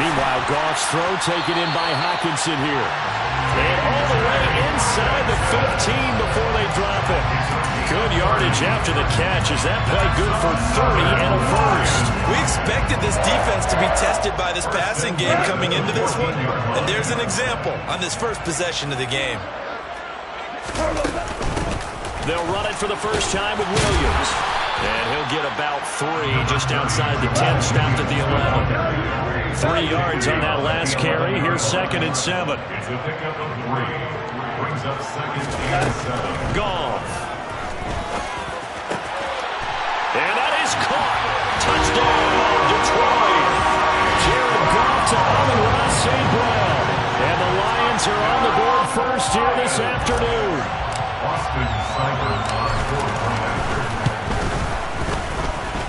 Meanwhile, Goff's throw taken in by Hockenson here. And all the way inside the 15 before they drop it. Good yardage after the catch. Is that play good for 30 and a first? We expected this defense to be tested by this passing game coming into this one. And there's an example on this first possession of the game. They'll run it for the first time with Williams. And he'll get about 3 just outside the 10, stopped at the 11. 3 yards on that last carry. Here's second and 7. It's a pickup of 3. Brings up second and 7. Goff. And that is caught. Touchdown, Detroit. Jared Goff to Amon-Ra St. Brown. And the Lions are on the board first here this afternoon. Austin Seibert on 4 points.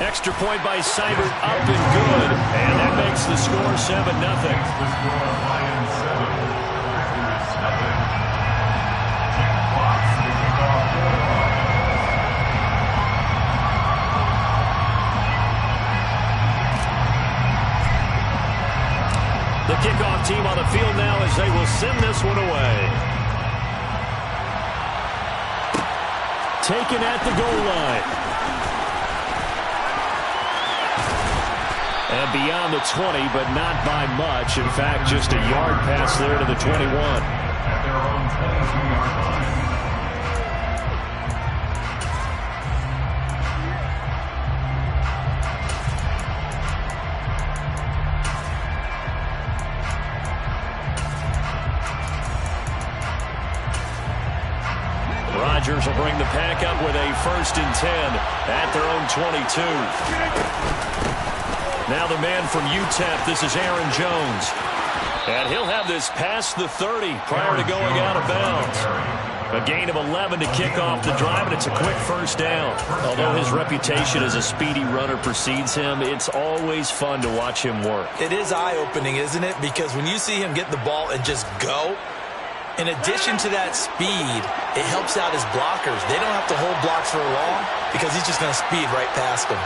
Extra point by Seibert, up and good. And that makes the score 7-0. The score, Lions 7. Packers 7. Jack Fox, the kickoff. The kickoff team on the field now as they will send this one away. Taken at the goal line. And beyond the 20, but not by much. In fact, just a yard pass there to the 21. At their own 22-yard line. Rodgers will bring the pack up with a first and 10 at their own 22. Now the man from UTEP, this is Aaron Jones. And he'll have this past the 30 prior to going out of bounds. A gain of 11 to kick off the drive, and it's a quick first down. Although his reputation as a speedy runner precedes him, it's always fun to watch him work. It is eye-opening, isn't it? Because when you see him get the ball and just go, in addition to that speed, it helps out his blockers. They don't have to hold blocks for long because he's just going to speed right past them.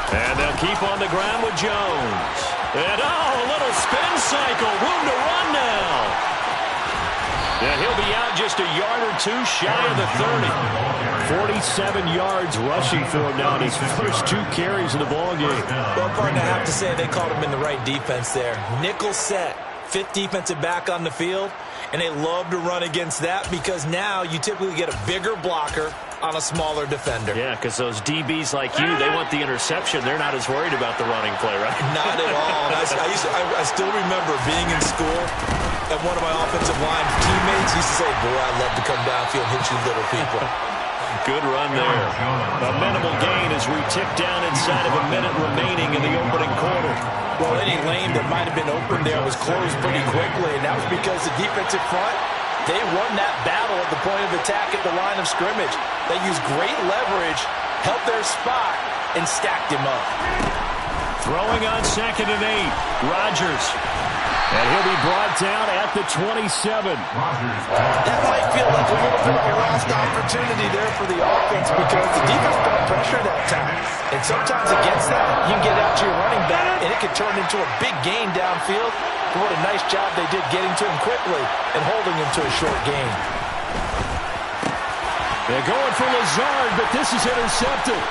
And they'll keep on the ground with Jones. And, a little spin cycle. Room to run now. And he'll be out just a yard or two shy of the 30. 47 yards rushing for him now in his first 2 carries of the ballgame. Well, partner, I have to say they called him in the right defense there. Nickel set, 5th defensive back on the field, and they love to run against that because now you typically get a bigger blocker on a smaller defender. Yeah, because those DBs like you, they want the interception. They're not as worried about the running play, right? Not at all. I still remember being in school, and one of my offensive line teammates used to say, boy, I'd love to come downfield and hit you little people. Good run there. A minimal gain as we tick down inside of a minute remaining in the opening quarter. Well, any lane that might have been open there was closed pretty quickly, and that was because the defensive front, they won that battle at the point of attack at the line of scrimmage. They used great leverage, held their spot, and stacked him up. Throwing on 2nd and 8. Rodgers. And he'll be brought down at the 27. That might feel like a little bit of a lost opportunity there for the offense because the defense brought pressure that time. And sometimes against that, you can get out to your running back, and it can turn into a big gain downfield. But what a nice job they did getting to him quickly and holding him to a short gain. They're going for Lazard, but this is intercepted.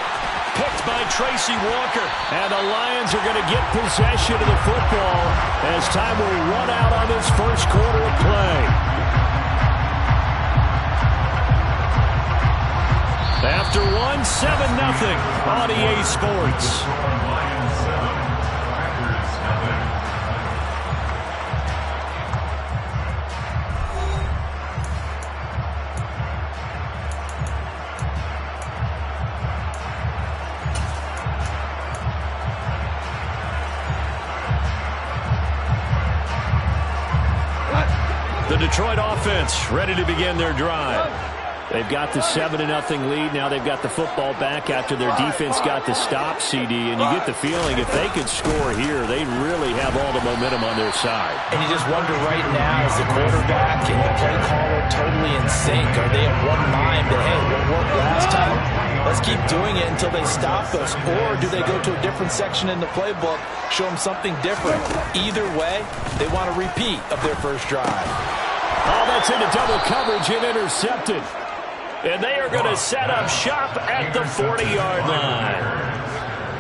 Picked by Tracy Walker. And the Lions are going to get possession of the football as time will run out on this first quarter of play. After 1, 7-0 on EA Sports. Lions 7, Packers nothing. The Detroit offense ready to begin their drive. They've got the 7-0 lead. Now they've got the football back after their defense got the stop, CD. And you get the feeling if they could score here, they really have all the momentum on their side. And you just wonder right now, is the quarterback and the play caller totally in sync? Are they of one mind that, hey, what worked last time? Let's keep doing it until they stop us. Or do they go to a different section in the playbook, show them something different? Either way, they want a repeat of their first drive. Oh, that's into double coverage and intercepted. And they are going to set up shop at the 40-yard line.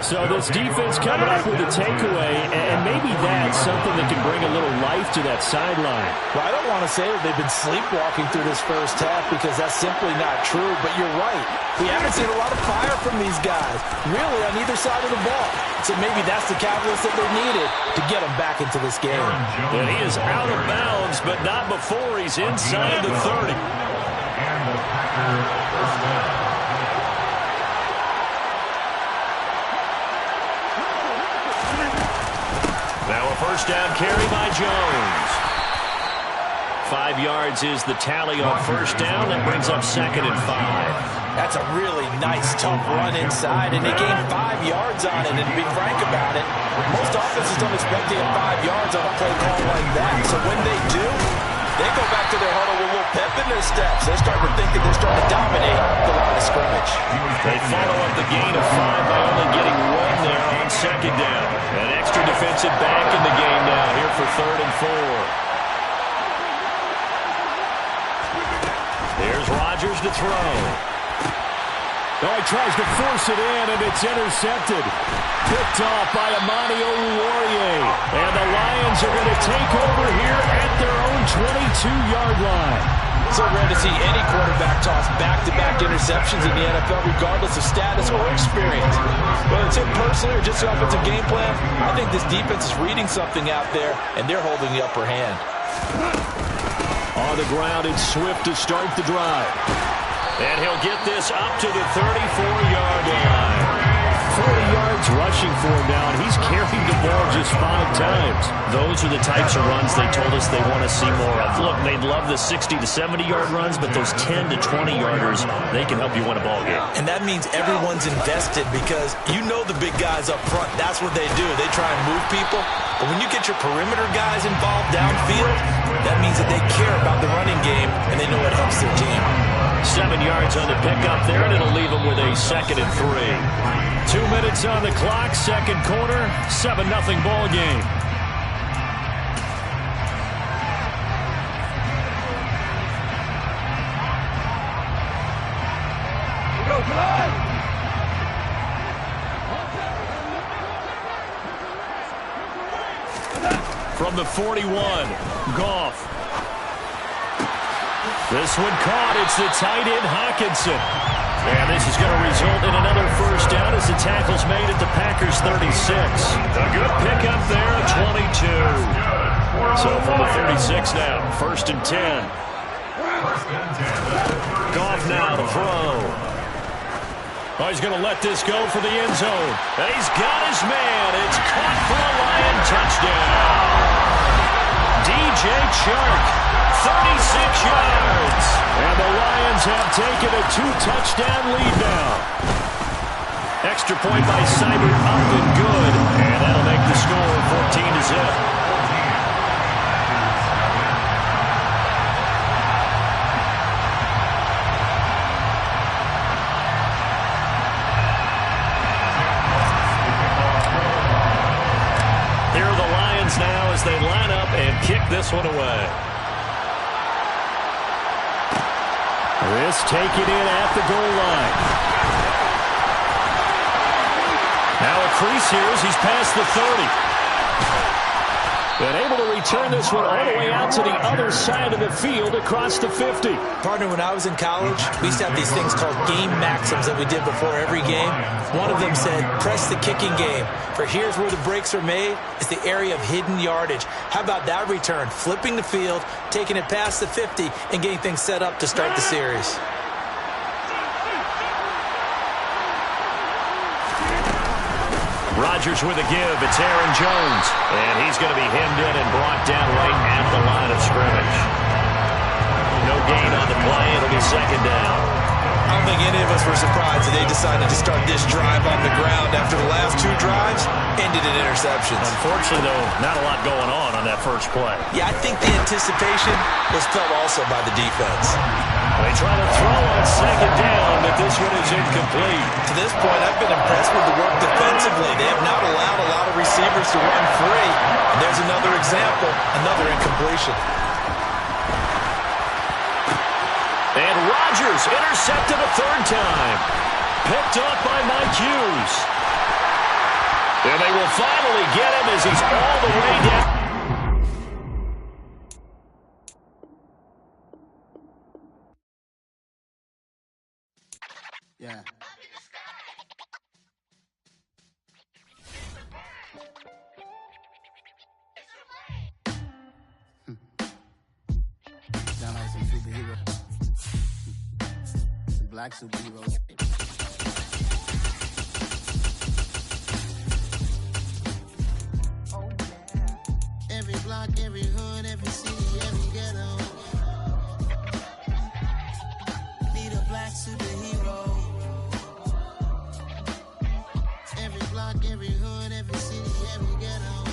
So this defense coming up with a takeaway, and maybe that's something that can bring a little life to that sideline. Well, I don't want to say that they've been sleepwalking through this first half because that's simply not true, but you're right. We haven't seen a lot of fire from these guys, really, on either side of the ball. So maybe that's the catalyst that they needed to get them back into this game. And he is out of bounds, but not before he's inside the 30. And the Packers first down. Now a first down carry by Jones. 5 yards is the tally on first down. That brings up 2nd and 5. That's a really nice, tough run inside, and they gained 5 yards on it. And to be frank about it, most offenses don't expect to get 5 yards on a play call like that. So when they do, they go back to their huddle with a little pep in their steps. They're starting to think that they're starting to dominate the line of scrimmage. They follow up the gain of 5 by only getting 1 there on 2nd down. An extra defensive back in the game now here for 3rd and 4. Here's Rodgers to throw. Oh, he tries to force it in, and it's intercepted. Picked off by Amani Oruwariye. And the Lions are going to take over here at their own 22-yard line. So rare to see any quarterback toss back-to-back interceptions in the NFL, regardless of status or experience. Whether it's him personally or just the offensive game plan, I think this defense is reading something out there, and they're holding the upper hand. On the ground, it's Swift to start the drive. And he'll get this up to the 34-yard line. 40 yards rushing for him now, and he's carrying the ball just 5 times. Those are the types of runs they told us they want to see more of. Look, they'd love the 60 to 70-yard runs, but those 10 to 20-yarders, they can help you win a ball game. And that means everyone's invested because you know the big guys up front, that's what they do. They try and move people. But when you get your perimeter guys involved downfield, that means that they care about the running game and they know it helps their team. 7 yards on the pickup there, and it'll leave them with a 2nd and 3. 2 minutes on the clock, second quarter, 7-0 ball game. From the 41, Goff. This one caught. It's the tight end, Hawkinson. And this is going to result in another first down as the tackle's made at the Packers 36. A good pickup there at 22. So from the 36 now, 1st and 10. Goff now to throw. Oh, he's going to let this go for the end zone. And he's got his man. It's caught for a Lion touchdown. DJ Chark, 36 yards. And the Lions have taken a 2-touchdown lead now. Extra point by Seibert up and good. And that'll make the score 14-0. Now as they line up and kick this one away. This taken in at the goal line. Now a crease here as he's past the 30. And able to return this one all the way out to the other side of the field across the 50. Partner, when I was in college, we used to have these things called game maxims that we did before every game. One of them said, press the kicking game. For here's where the breaks are made. It's the area of hidden yardage. How about that return? Flipping the field, taking it past the 50, and getting things set up to start the series. Rodgers with a give. It's Aaron Jones. And he's going to be hemmed in and brought down right at the line of scrimmage. No gain on the play. It'll be 2nd down. I don't think any of us were surprised that they decided to start this drive on the ground after the last 2 drives ended in interceptions. Unfortunately, though, not a lot going on that first play. Yeah, I think the anticipation was felt also by the defense. They try to throw on 2nd down, but this one is incomplete. To this point, I've been impressed with the work defensively. They have not allowed a lot of receivers to run free. And there's another example, another incompletion. And Rodgers intercepted a 3rd time. Picked off by Mike Hughes. And they will finally get him as he's all the way down. Yeah. Sound like some superheroes. Some black superheroes. Oh yeah. Every block, every hood, every city, every ghetto. Need a black superhero. Every block, every hood, every city, every ghetto.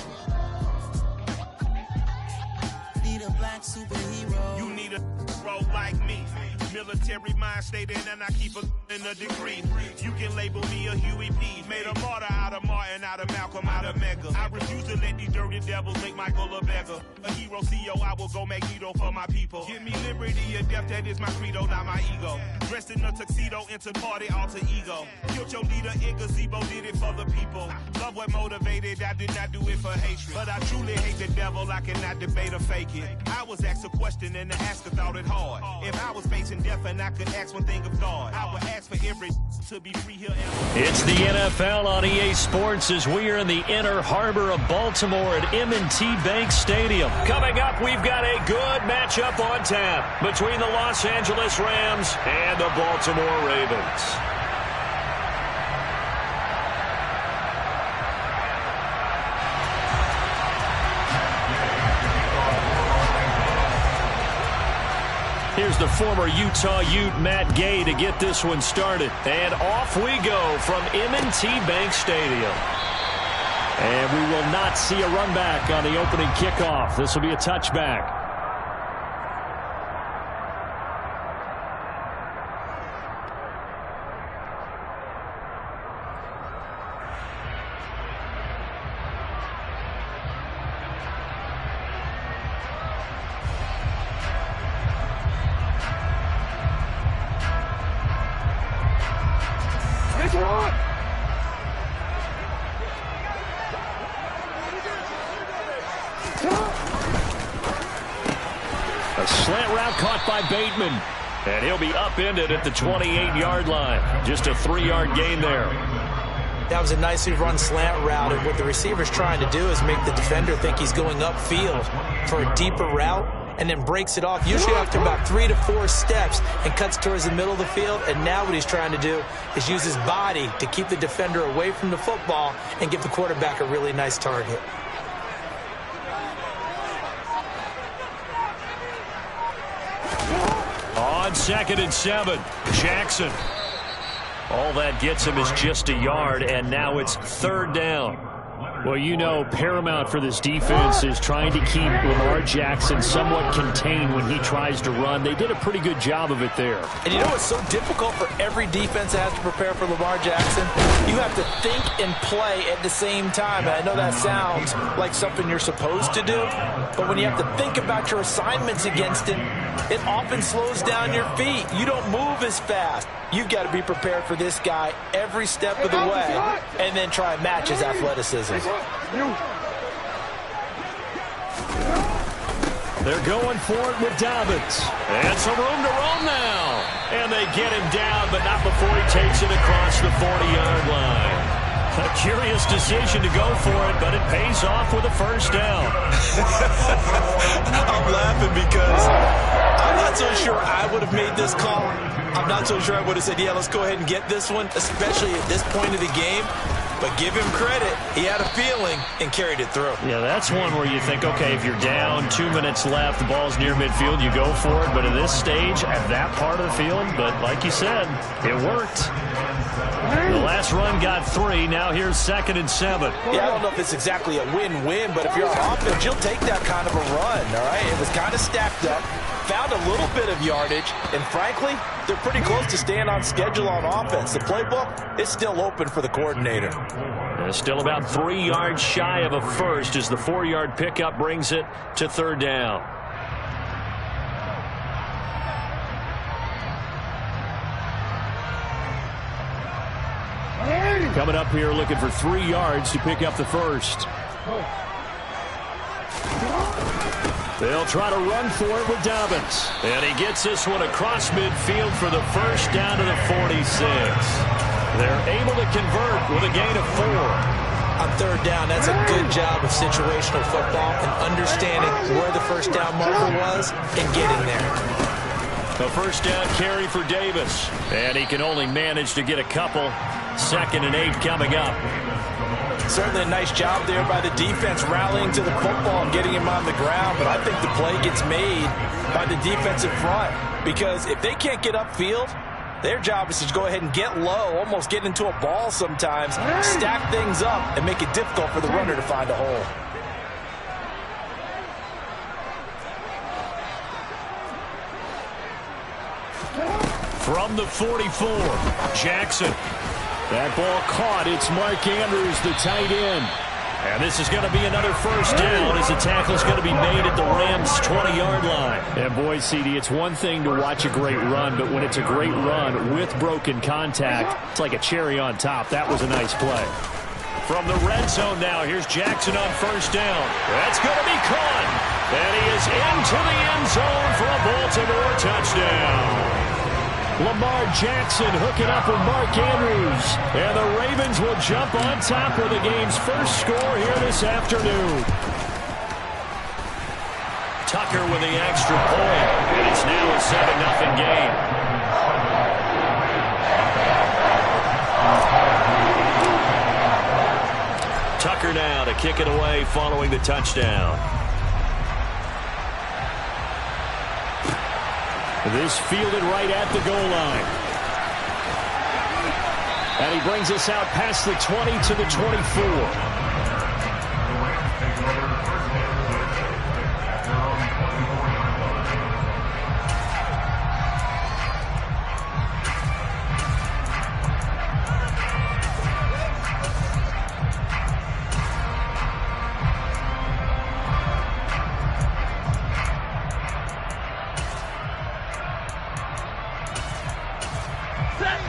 Need a black superhero. You need a bro like me. Military mind stated, and I keep in a degree. You can label me a Huey P. Made a martyr out of Martin, out of Malcolm, out of Mega. I refuse to let these dirty devils make Michael a beggar. A hero CEO, I will go Magneto for my people. Give me liberty or death, that is my credo, not my ego. Dressed in a tuxedo, enter party, alter ego. Killed your leader, in gazebo, did it for the people. Love what motivated, I did not do it for hatred. But I truly hate the devil, I cannot debate or fake it. I was asked a question and the asker thought it hard. If I was facing death and I could ask one thing of God, I would ask for every to be free here. It's the NFL on EA Sports as we are in the inner harbor of Baltimore at M&T Bank Stadium. Coming up, we've got a good matchup on tap between the Los Angeles Rams and the Baltimore Ravens. here's the former Utah Ute, Matt Gay, to get this one started. And off we go from M&T Bank Stadium. And we will not see a run back on the opening kickoff. This will be a touchback. A slant route caught by Bateman. And he'll be upended at the 28-yard line. Just a 3-yard gain there. That was a nicely run slant route, and what the receiver's trying to do is make the defender think he's going upfield for a deeper route, and then breaks it off, usually after about 3 to 4 steps, and cuts towards the middle of the field. And now what he's trying to do is use his body to keep the defender away from the football and give the quarterback a really nice target. On 2nd and 7, Jackson. All that gets him is just a yard, and now it's 3rd down. Well, you know, paramount for this defense is trying to keep Lamar Jackson somewhat contained when he tries to run. They did a pretty good job of it there. And you know what's so difficult for every defense that has to prepare for Lamar Jackson? You have to think and play at the same time. And I know that sounds like something you're supposed to do, but when you have to think about your assignments against him, it often slows down your feet. You don't move as fast. You've got to be prepared for this guy every step of the way and then try and match his athleticism. They're going for it with Dobbins. And some room to roam now. And they get him down, but not before he takes it across the 40-yard line. A curious decision to go for it, but it pays off with a 1st down. I'm laughing because I'm not so sure I would have made this call. I'm not so sure I would have said, yeah, let's go ahead and get this one, especially at this point of the game. But give him credit. He had a feeling and carried it through. Yeah, that's one where you think, okay, if you're down, 2 minutes left, the ball's near midfield, you go for it. But at this stage, at that part of the field, but like you said, it worked. The last run got 3. Now here's 2nd and 7. Yeah, I don't know if it's exactly a win-win, but if you're on offense, you'll take that kind of a run, all right? It was kind of stacked up, found a little bit of yardage, and frankly, they're pretty close to staying on schedule on offense. The playbook is still open for the coordinator. Still about 3 yards shy of a first as the 4-yard pickup brings it to 3rd down. Coming up here looking for 3 yards to pick up the first. They'll try to run for it with Dobbins. And he gets this one across midfield for the 1st down to the 46. They're able to convert with a gain of 4. On 3rd down, that's a good job of situational football and understanding where the 1st down marker was and getting there. A 1st down carry for Davis. And he can only manage to get a couple. 2nd and 8 coming up. Certainly a nice job there by the defense rallying to the football and getting him on the ground, but I think the play gets made by the defensive front because if they can't get upfield, their job is to go ahead and get low, almost get into a ball sometimes, stack things up, and make it difficult for the runner to find a hole. From the 44, Jackson. That ball caught. It's Mark Andrews, the tight end. And this is going to be another 1st down as the tackle's going to be made at the Rams' 20-yard line. And boy, CD, it's one thing to watch a great run, but when it's a great run with broken contact, it's like a cherry on top. That was a nice play. From the red zone now, here's Jackson on 1st down. That's going to be caught. And he is into the end zone for a Baltimore touchdown. Lamar Jackson hooking up with Mark Andrews. And the Ravens will jump on top of the game's first score here this afternoon. Tucker with the extra point. And it's now a 7-0 game. Tucker now to kick it away following the touchdown. This fielded right at the goal line. And he brings us out past the 20 to the 24.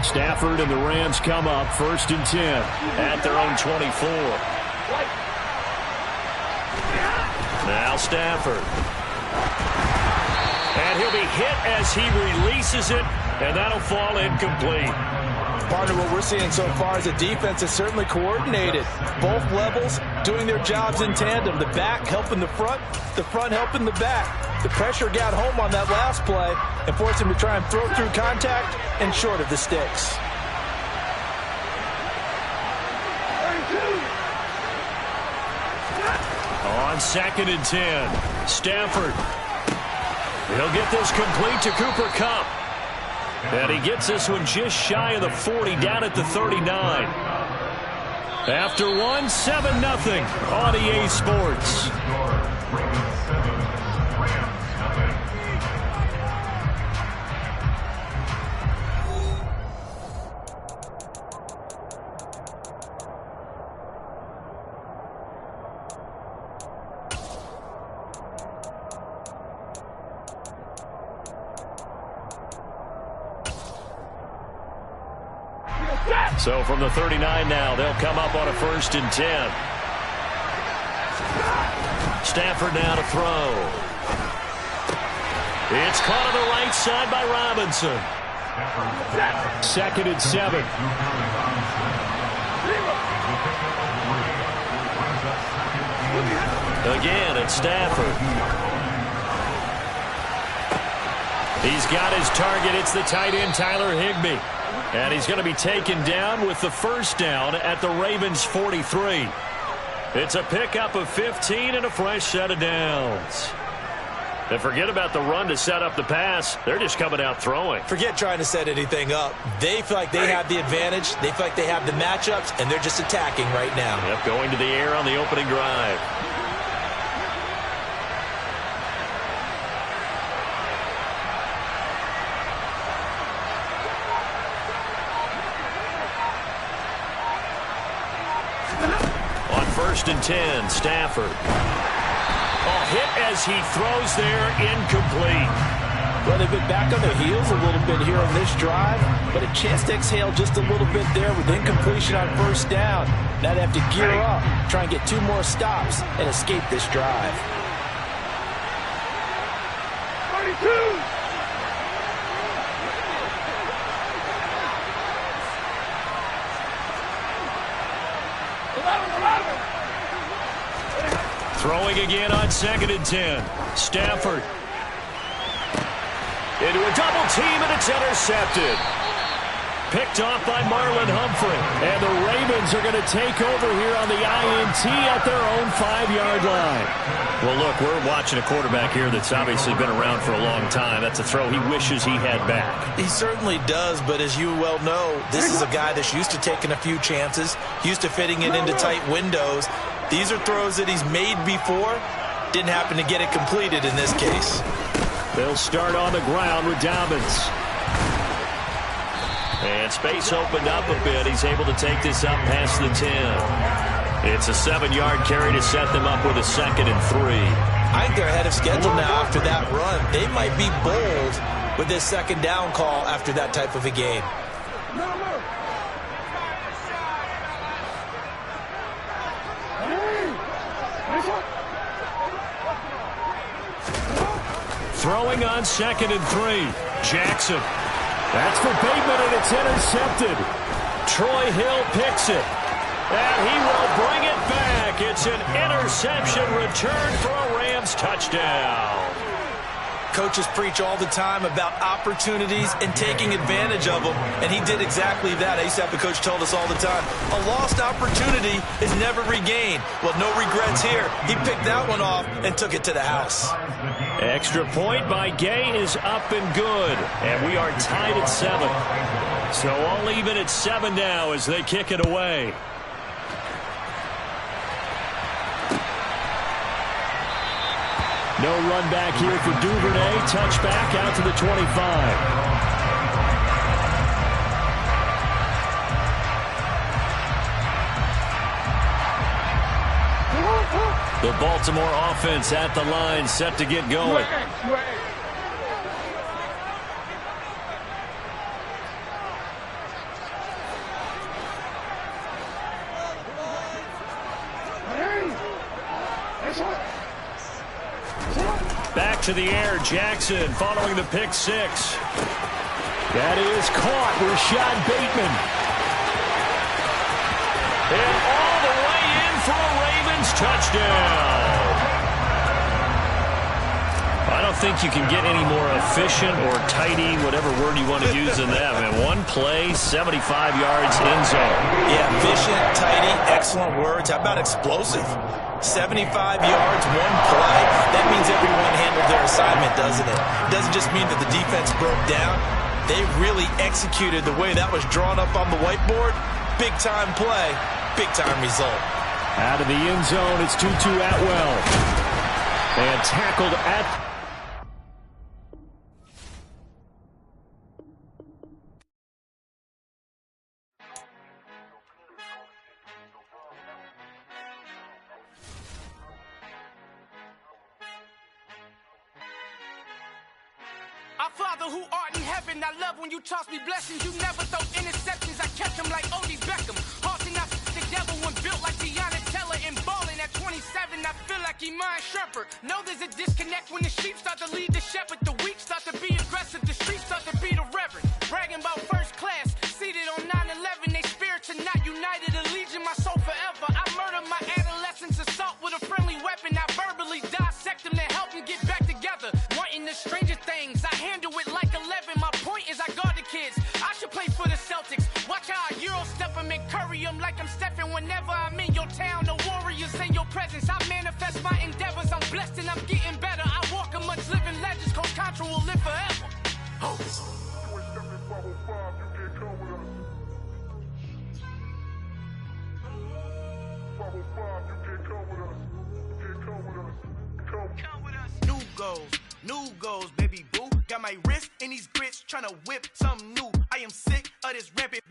Stafford and the Rams come up 1st and 10 at their own 24. Now Stafford. And he'll be hit as he releases it, and that'll fall incomplete. Partner, what we're seeing so far is a defense that's certainly coordinated. Both levels doing their jobs in tandem. The back helping the front helping the back. The pressure got home on that last play and forced him to try and throw through contact and short of the sticks. On 2nd and 10, Stafford. He'll get this complete to Cooper Kupp. And he gets this one just shy of the 40, down at the 39. After one, 7-0 on EA Sports. So from the 39 now, they'll come up on a 1st and 10. Stafford now to throw. It's caught on the right side by Robinson. 2nd and 7. Again, it's Stafford. He's got his target. It's the tight end, Tyler Higbee. And he's going to be taken down with the 1st down at the Ravens' 43. It's a pickup of 15 and a fresh set of downs. And forget about the run to set up the pass. They're just coming out throwing. Forget trying to set anything up. They feel like they have the advantage. They feel like they have the matchups, and they're just attacking right now. Yep, going to the air on the opening drive. On 1st and 10, Stafford. Hit as he throws there, incomplete. Well, they've been back on their heels a little bit here on this drive, but a chance to exhale just a little bit there with incompletion on 1st down. Now they have to gear up, try and get 2 more stops, and escape this drive. 32! Throwing again on 2nd and 10. Stafford. Into a double team, and it's intercepted. Picked off by Marlon Humphrey. And the Ravens are going to take over here on the INT at their own 5-yard line. Well, look, we're watching a quarterback here that's obviously been around for a long time. That's a throw he wishes he had back. He certainly does, but as you well know, this is a guy that's used to taking a few chances, used to fitting it into tight windows. These are throws that he's made before. Didn't happen to get it completed in this case. They'll start on the ground with Dobbins. And space opened up a bit. He's able to take this up past the 10. It's a 7-yard carry to set them up with a 2nd and 3. I think they're ahead of schedule now after that run. They might be bold with this 2nd down call after that type of a game. Throwing on 2nd and 3. Jackson. That's for Bateman, and it's intercepted. Troy Hill picks it. And he will bring it back. It's an interception return for a Rams touchdown. Coaches preach all the time about opportunities and taking advantage of them, and he did exactly that. I used to have a coach told us all the time, a lost opportunity is never regained. Well, no regrets here. He picked that one off and took it to the house. Extra point by Gay is up and good, and we are tied at 7. So all even at 7 now as they kick it away. No run back here for Duvernay. Touchback out to the 25. The Baltimore offense at the line, set to get going. Back to the air, Jackson following the pick 6. That is caught. Rashad Bateman. And all the way in for a Ravens touchdown. I don't think you can get any more efficient or tidy, whatever word you want to use in that. And one play, 75 yards end zone. Yeah, efficient, tidy, excellent words. How about explosive? 75 yards, one play. That means everyone handled their assignment, doesn't it? It doesn't just mean that the defense broke down. They really executed the way that was drawn up on the whiteboard. Big-time play, big-time result. Out of the end zone, it's Tutu Atwell. And tackled at... Our Father who art in heaven, I love when you toss me blessings. You never throw interceptions. I catch them like Odie Beckham. Halting out the devil when built like Deanna Teller and balling at 27. I feel like Iman Shumpert. Know there's a disconnect when the sheep start to lead the shepherd. The weak start to be aggressive. The streets start to be the reverend. Bragging about first class. Seated on 9/11. They spirits are not united. A legion, my soul forever. I murdered my adolescence. Assault with a friendly weapon. I verbally dissect them to help them get back together. Wanting the stranger things. I handle it like 11. My point is I guard the kids. I should play for the Celtics. Watch how I Euro step them and curry them like I'm stepping. Whenever I'm in your town, the Warriors in your presence. I manifest my endeavors. I'm blessed and I'm getting better. I walk amongst living legends. Coach Contra will live forever. Oh. New goals, baby boo. Got my wrist in these grits, tryna whip something new. I am sick of this rampant.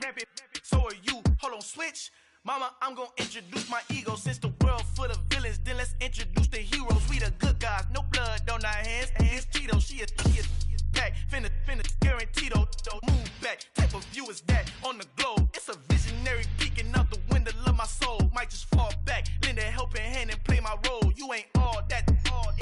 So are you. Hold on, switch. Mama, I'm gonna introduce my ego. Since the world full of villains, then let's introduce the heroes. We the good guys, no blood on our hands. It's Tito, she is back. Finna, guaranteed, don't move back. Type of view is that on the globe. It's a visionary peeking out the window of my soul. Might just fall back, lend a helping hand and play my role. You ain't all that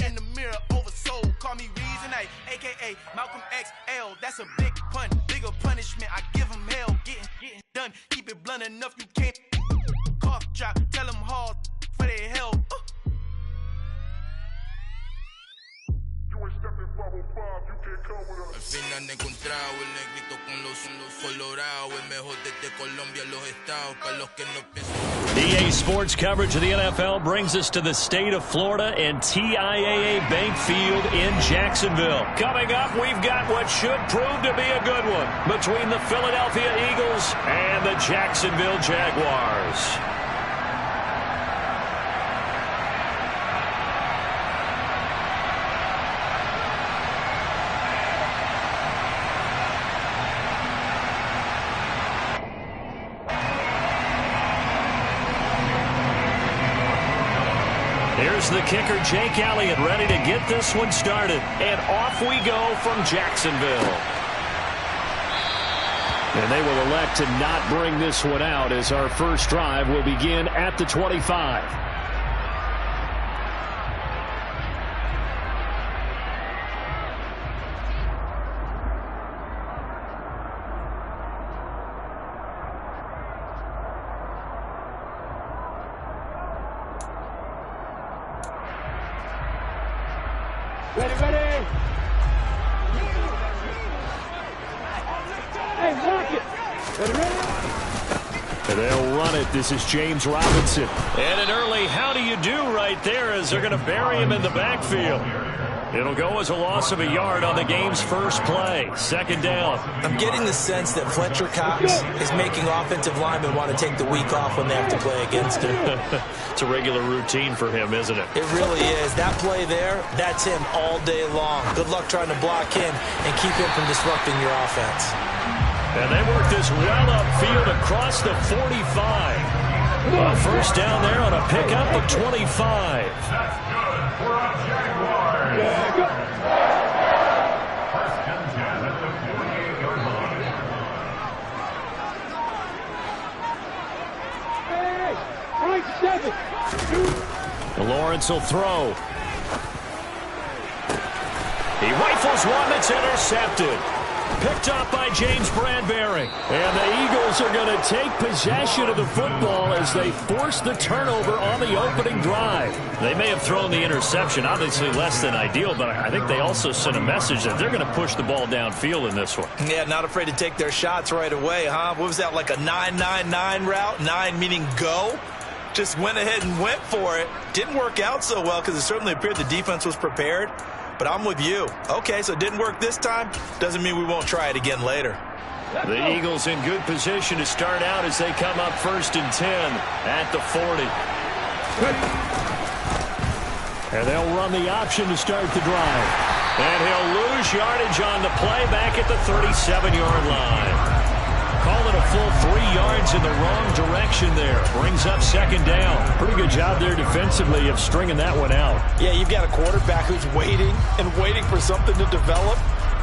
in the mirror oversold. Call me Reason A, a.k.a. Malcolm XL. That's a big pun, bigger punishment. I give him hell, getting done. Keep it blunt enough, you can't cough drop. Tell them hard for their hell. Al fin han encontrado el negrito con los colorados, el mejor desde Colombia, los estados, para los que no piensan. EA Sports coverage of the NFL brings us to the state of Florida and TIAA Bank Field in Jacksonville. Coming up, we've got what should prove to be a good one between the Philadelphia Eagles and the Jacksonville Jaguars. Here's the kicker, Jake Elliott, ready to get this one started. And off we go from Jacksonville. And they will elect to not bring this one out as our first drive will begin at the 25. Ready. And they'll run it. This is James Robinson. And an early how do you do right there as they're going to bury him in the backfield. It'll go as a loss of a yard on the game's first play. Second down. I'm getting the sense that Fletcher Cox is making offensive linemen want to take the week off when they have to play against him. It's a regular routine for him, isn't it? It really is. That play there, that's him all day long. Good luck trying to block him and keep him from disrupting your offense. And they work this well upfield across the 45. A first down there on a pickup of 25. That's good for a Jaguar. First and 10 at the 48-yard line. Lawrence will throw. He rifles one that's intercepted. Picked up by James Bradbury. And the Eagles are going to take possession of the football as they force the turnover on the opening drive. They may have thrown the interception, obviously less than ideal, but I think they also sent a message that they're going to push the ball downfield in this one. Yeah, not afraid to take their shots right away, huh? What was that, like a 9-9-9 route? 9 meaning go? Just went ahead and went for it. Didn't work out so well because it certainly appeared the defense was prepared. But I'm with you. Okay, so it didn't work this time. Doesn't mean we won't try it again later. The Eagles in good position to start out as they come up first and 10 at the 40. And they'll run the option to start the drive. And he'll lose yardage on the play back at the 37-yard line. Call it a full 3 yards in the wrong direction there. Brings up second down. Pretty good job there defensively of stringing that one out. Yeah, you've got a quarterback who's waiting and waiting for something to develop,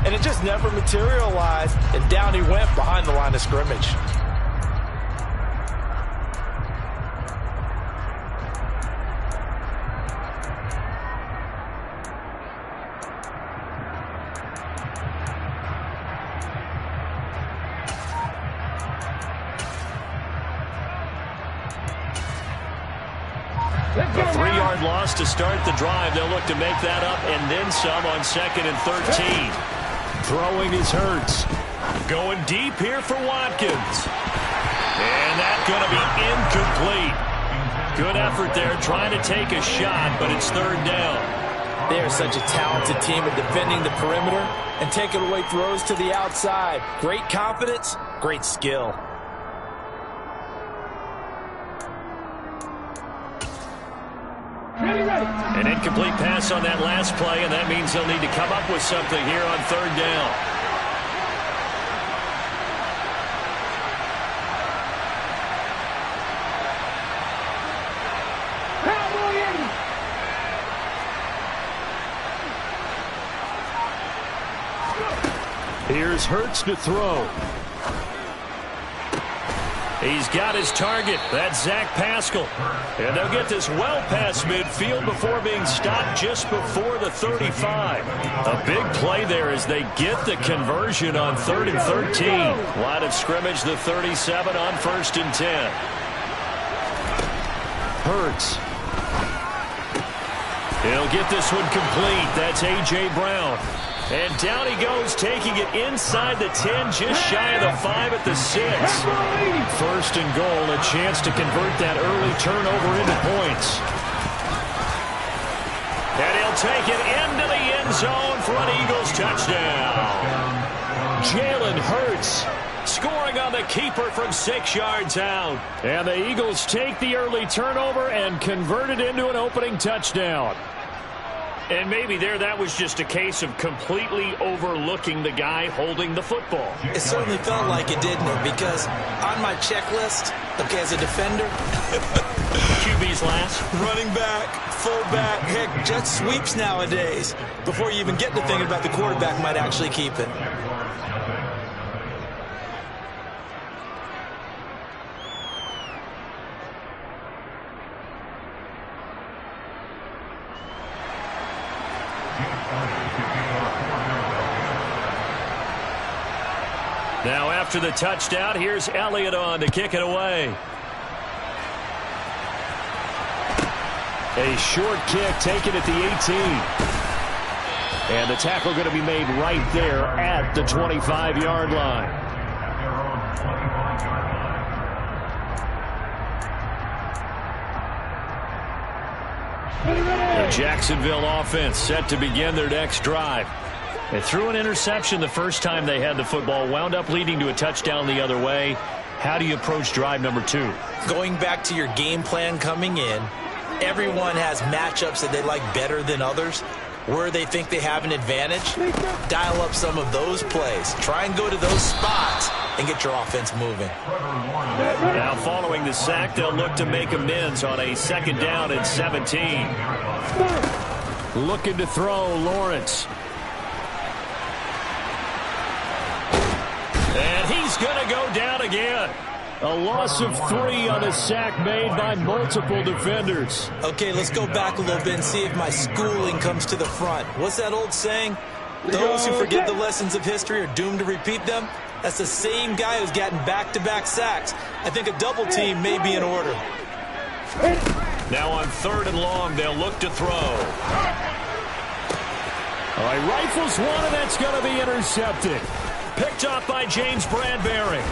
and it just never materialized, and down he went behind the line of scrimmage. A 3-yard loss to start the drive. They'll look to make that up and then some on second and 13. Throwing is Hurts. Going deep here for Watkins. And that's going to be incomplete. Good effort there trying to take a shot, but it's third down. They are such a talented team at defending the perimeter and taking away throws to the outside. Great confidence, great skill. An incomplete pass on that last play, and that means they'll need to come up with something here on third down. Here's Hurts to throw. He's got his target. That's Zach Pascal. And they'll get this well past midfield before being stopped just before the 35. A big play there as they get the conversion on 3rd and 13. Line of scrimmage, the 37 on 1st and 10. Hurts. He'll get this one complete. That's A.J. Brown. And down he goes, taking it inside the 10, just shy of the 5 at the 6. First and goal, a chance to convert that early turnover into points. And he'll take it into the end zone for an Eagles touchdown. Jalen Hurts scoring on the keeper from 6 yards out. And the Eagles take the early turnover and convert it into an opening touchdown. And maybe that was just a case of completely overlooking the guy holding the football. It certainly felt like it, didn't it? Because on my checklist, okay, as a defender, QB's last. Running back, fullback, heck, jet sweeps nowadays. Before you even get to thinking about the quarterback might actually keep it. Now after the touchdown, here's Elliott on to kick it away. A short kick taken at the 18. And the tackle going to be made right there at the 25-yard line. The Jacksonville offense set to begin their next drive. They threw an interception the first time they had the football, wound up leading to a touchdown the other way. How do you approach drive number 2? Going back to your game plan coming in, everyone has matchups that they like better than others. Where they think they have an advantage, dial up some of those plays. Try and go to those spots and get your offense moving. Now following the sack, they'll look to make amends on a 2nd down and 17. Looking to throw, Lawrence. And he's going to go down again. A loss of 3 on a sack made by multiple defenders. Okay, let's go back a little bit and see if my schooling comes to the front. What's that old saying? Those who forget the lessons of history are doomed to repeat them. That's the same guy who's gotten back-to-back sacks. I think a double team may be in order. Now on 3rd and long, they'll look to throw. All right, rifles one, and that's going to be intercepted. Picked off by James Bradbury.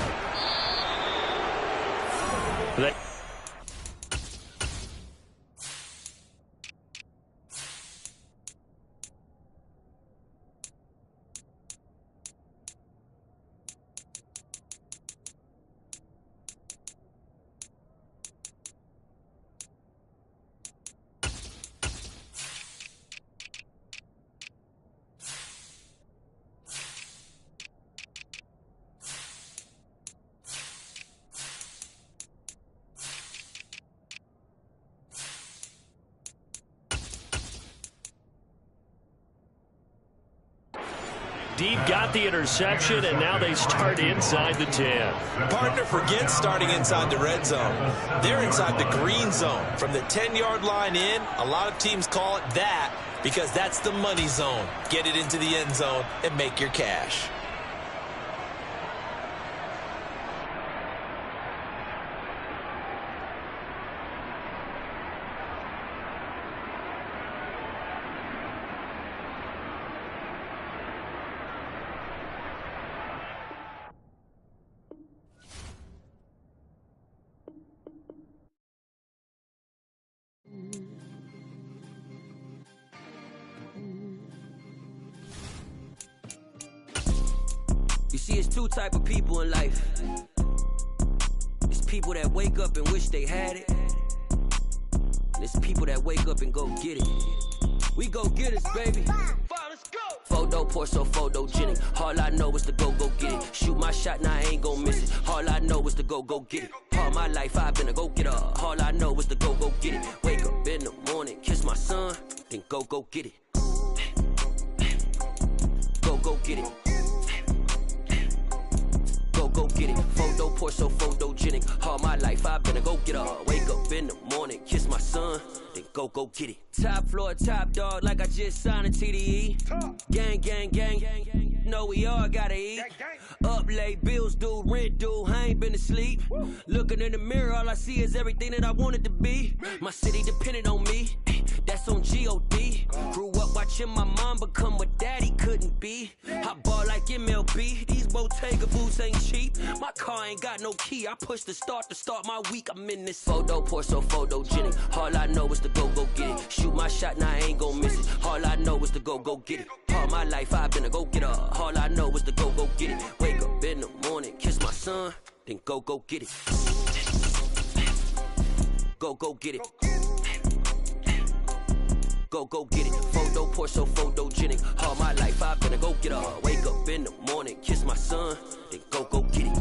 Deep got the interception, and now they start inside the 10. Partner forgets starting inside the red zone. They're inside the green zone. From the 10-yard line in, a lot of teams call it that because that's the money zone. Get it into the end zone and make your cash. You see, it's 2 type of people in life. It's people that wake up and wish they had it. And it's people that wake up and go get it. We go get it, baby. Let's go. Photo, Porso, photogenic. All I know is to go get it. Shoot my shot, now I ain't gon' miss it. All I know is to go get it. All my life I've been a go-getter. All I know is to go get it. Wake up in the morning, kiss my son, then go get it. Go get it. Go get it. Photo, Porso, photogenic. All my life I've been a go-getter. Wake up in the morning, kiss my son, then go get it. Top floor, top dog, like I just signed a TDE. Gang, gang, gang, gang, gang. Know we all gotta eat. Up late, bills due, rent due, I ain't been asleep. Looking in the mirror, all I see is everything that I wanted to be. My city depended on me, that's on G.O.D. Grew up watching my mom become what daddy couldn't be. I ball like MLB, these Bottega boots ain't cheap. My car ain't got no key, I push the start to start my week. I'm in this photo, Porso, photogenic. All I know is to go get it. Shoot my shot, now I ain't gon' miss it. All I know is to go get it. All my life I've been a go-getter. All I know is to go get it. Wake up in the morning, kiss my son, then go get it. Go get it. Go get it. Photo, Porso, photogenic. All my life I've been a go-getter. Wake up in the morning, kiss my son, then go get it.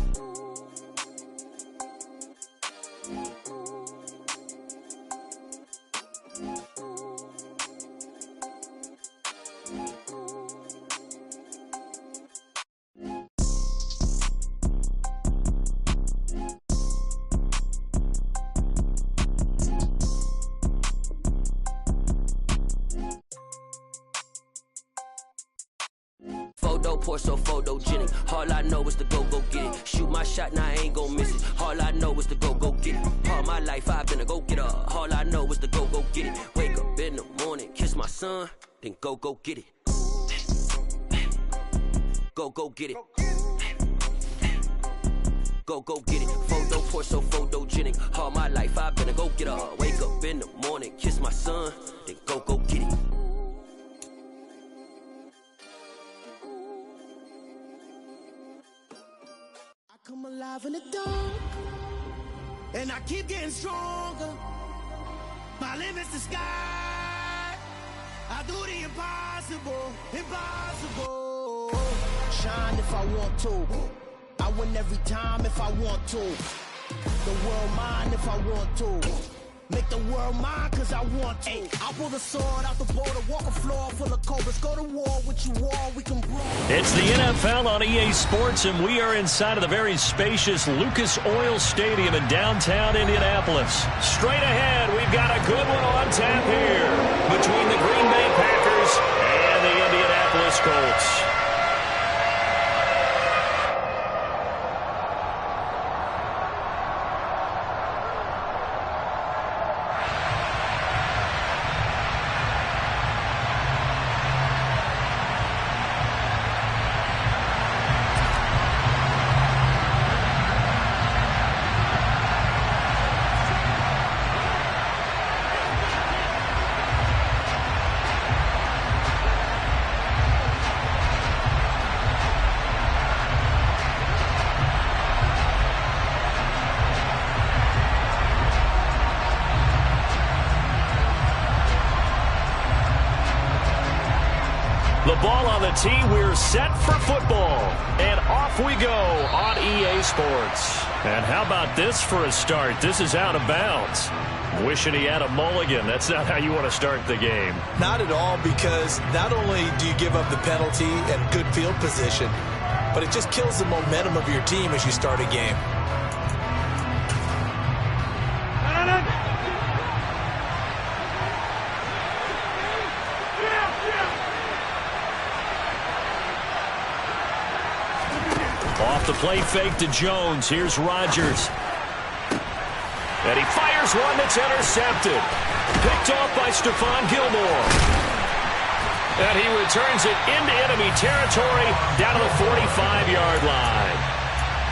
Porso, photogenic. All I know is to go get it. Shoot my shot, now I ain't gon' miss it. All I know is to go get it. All my life I've been a go-getter. All I know is to go get it. Wake up in the morning, kiss my son, then go get it. Go get it. go get it. Photo poor, so photogenic. All my life I've been a go-getter. Wake up in the morning, kiss my son, then go get it. I come alive in the dark, and I keep getting stronger. My limit's the sky. I do the impossible, impossible. Shine if I want to. I win every time if I want to. The world mine if I want to. Make the world mine cause I want to. I pull the sword out the border, walk a floor full of cobras. Go to war with you all, we can brawl. It's the NFL on EA Sports, and we are inside of the very spacious Lucas Oil Stadium in downtown Indianapolis. Straight ahead, we've got a good one on tap here between the Green Bay Packers and the Indianapolis Colts. The ball on the tee, we're set for football. And off we go on EA Sports. And how about this for a start? This is out of bounds. Wishing he had a mulligan. That's not how you want to start the game. Not at all, because not only do you give up the penalty and good field position, but it just kills the momentum of your team as you start a game. Off the play fake to Jones. Here's Rodgers. And he fires one that's intercepted. Picked off by Stephon Gilmore. And he returns it into enemy territory down to the 45-yard line.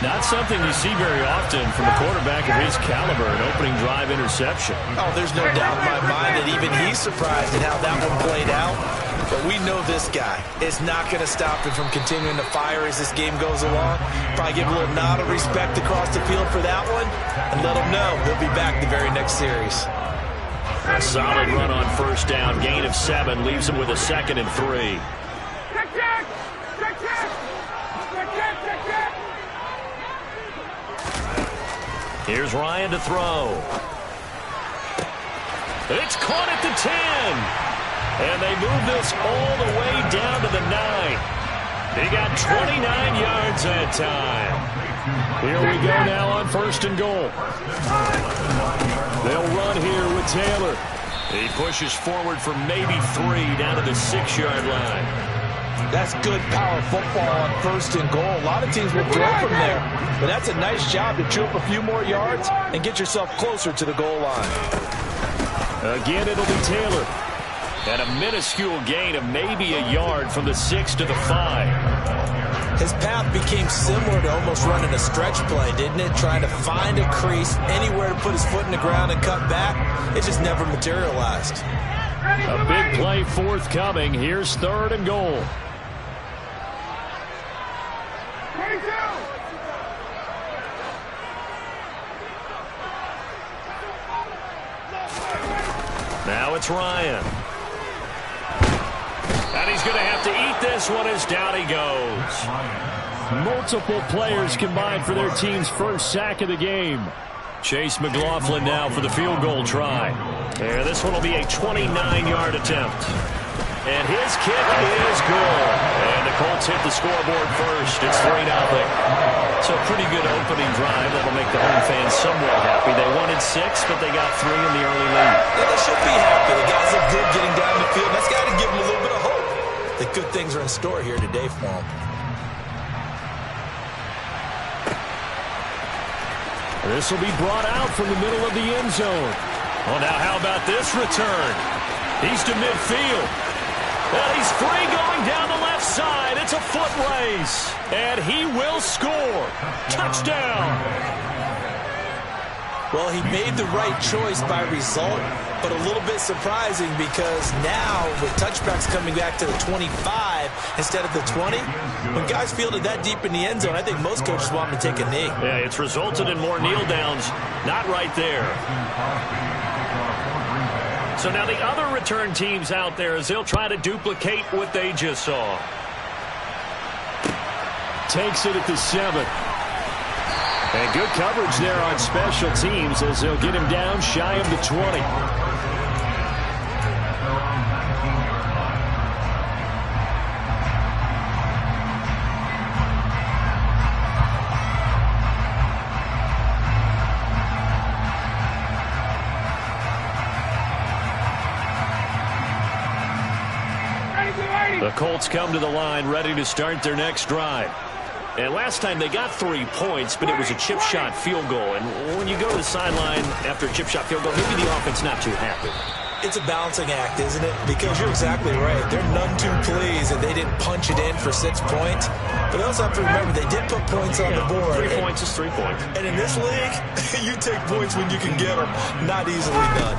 Not something you see very often from a quarterback of his caliber, an opening drive interception. Oh, there's no doubt in my mind that even he's surprised at how that one played out. But we know this guy is not going to stop him from continuing to fire as this game goes along. Probably give a little nod of respect across the field for that one and let him know he'll be back the very next series. A solid run on first down. Gain of 7 leaves him with a 2nd and 3. Here's Ryan to throw. It's caught at the 10. And they move this all the way down to the 9. They got 29 yards that time. Here we go now on 1st and goal. They'll run here with Taylor. He pushes forward for maybe 3 down to the 6-yard line. That's good power football on 1st and goal. A lot of teams will throw from there. But that's a nice job to chew up a few more yards and get yourself closer to the goal line. Again, it'll be Taylor. And a minuscule gain of maybe a yard from the 6 to the 5. His path became similar to almost running a stretch play, didn't it? Trying to find a crease, anywhere to put his foot in the ground and cut back. It just never materialized. A big play forthcoming. Here's 3rd and goal. Now it's Ryan. And he's going to have to eat this one as down he goes. Multiple players combined for their team's first sack of the game. Chase McLaughlin now for the field goal try. And this one will be a 29-yard attempt. And his kick is good. And the Colts hit the scoreboard first. It's 3-0. So a pretty good opening drive that'll make the home fans somewhat happy. They wanted 6, but they got 3 in the early lead. Yeah, they should be happy. The guys look good getting down the field. That's got to give them a little bit of hope that good things are in store here today for them. This will be brought out from the middle of the end zone. Well, now how about this return? He's to midfield. And he's free going down the left side. It's a foot race. And he will score. Touchdown. Well, he made the right choice by result, but a little bit surprising because now with touchbacks coming back to the 25 instead of the 20, when guys fielded that deep in the end zone, I think most coaches want him to take a knee. Yeah, it's resulted in more kneel downs. Not right there. So now the other return teams out there as they'll try to duplicate what they just saw. Takes it at the 7. And good coverage there on special teams as they'll get him down shy of the 20. The Colts come to the line ready to start their next drive. And last time they got 3 points, but it was a chip shot field goal. And when you go to the sideline after a chip shot field goal, maybe the offense not too happy. It's a balancing act, isn't it? Because you're exactly right. They're none too pleased that they didn't punch it in for 6 points. But they also have to remember they did put points on the board. 3 points is 3 points. And in this league, you take points when you can get them. Not easily done.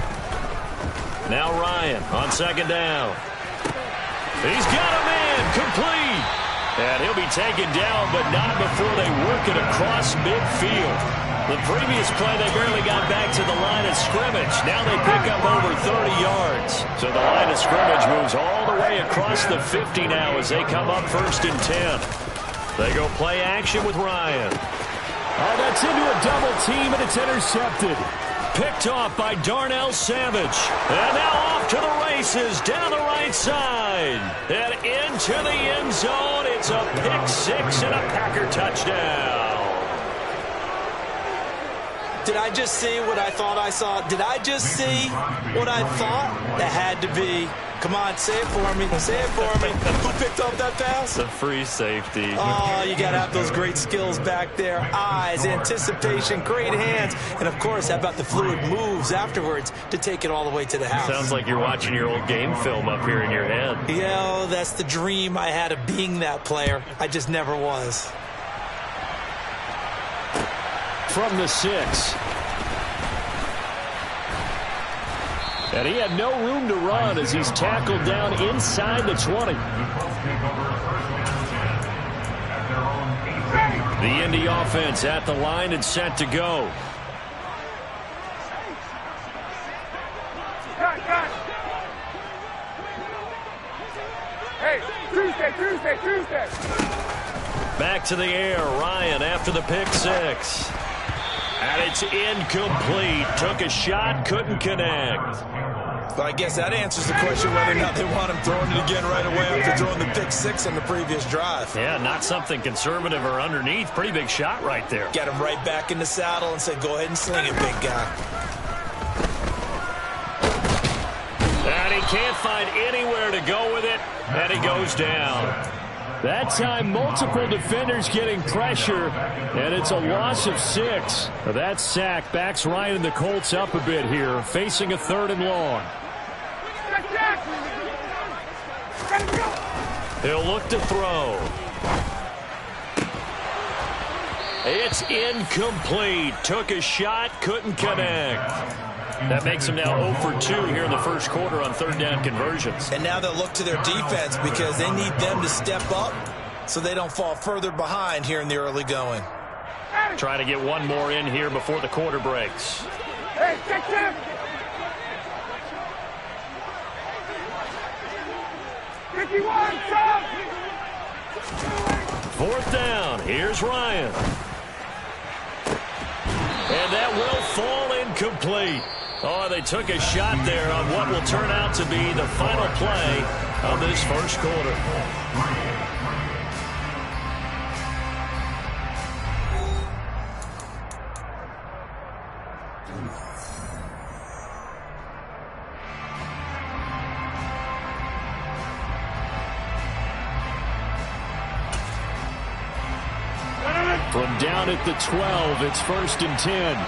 Now Ryan on second down. He's got a man complete. And he'll be taken down, but not before they work it across midfield. The previous play, they barely got back to the line of scrimmage. Now they pick up over 30 yards. So the line of scrimmage moves all the way across the 50 now as they come up 1st and 10. They go play action with Ryan. Oh, that's into a double team, and it's intercepted. Picked off by Darnell Savage. And now off to the races down the right side. And into the end zone. It's a pick 6 and a Packer touchdown. Did I just see what I thought I saw? Did I just see what I thought? That had to be. Come on, say it for me. Say it for me. Who picked up that pass? The free safety. Oh, you got to have those great skills back there. Eyes, anticipation, great hands. And, of course, how about the fluid moves afterwards to take it all the way to the house? Sounds like you're watching your old game film up here in your head. Yeah, oh, that's the dream I had of being that player. I just never was. From the 6. And he had no room to run as he's tackled down inside the 20. The Indy offense at the line and set to go. Hey, Tuesday. Back to the air. Ryan after the pick 6. And it's incomplete. Took a shot, couldn't connect. But I guess that answers the question whether or not they want him throwing it again right away after throwing the pick 6 on the previous drive. Yeah, not something conservative or underneath. Pretty big shot right there. Got him right back in the saddle and said, go ahead and sling it, big guy. And he can't find anywhere to go with it, and he goes down. That time, multiple defenders getting pressure, and it's a loss of 6. That sack backs Ryan and the Colts up a bit here, facing a 3rd and long. He'll look to throw. It's incomplete. Took a shot, couldn't connect. That makes him now 0 for 2 here in the first quarter on 3rd down conversions. And now they'll look to their defense because they need them to step up so they don't fall further behind here in the early going. Trying to get one more in here before the quarter breaks. Hey, check him! 51, stop! 4th down. Here's Ryan. And that will fall incomplete. Oh, they took a shot there on what will turn out to be the final play of this first quarter. From down at the 12, it's 1st and 10.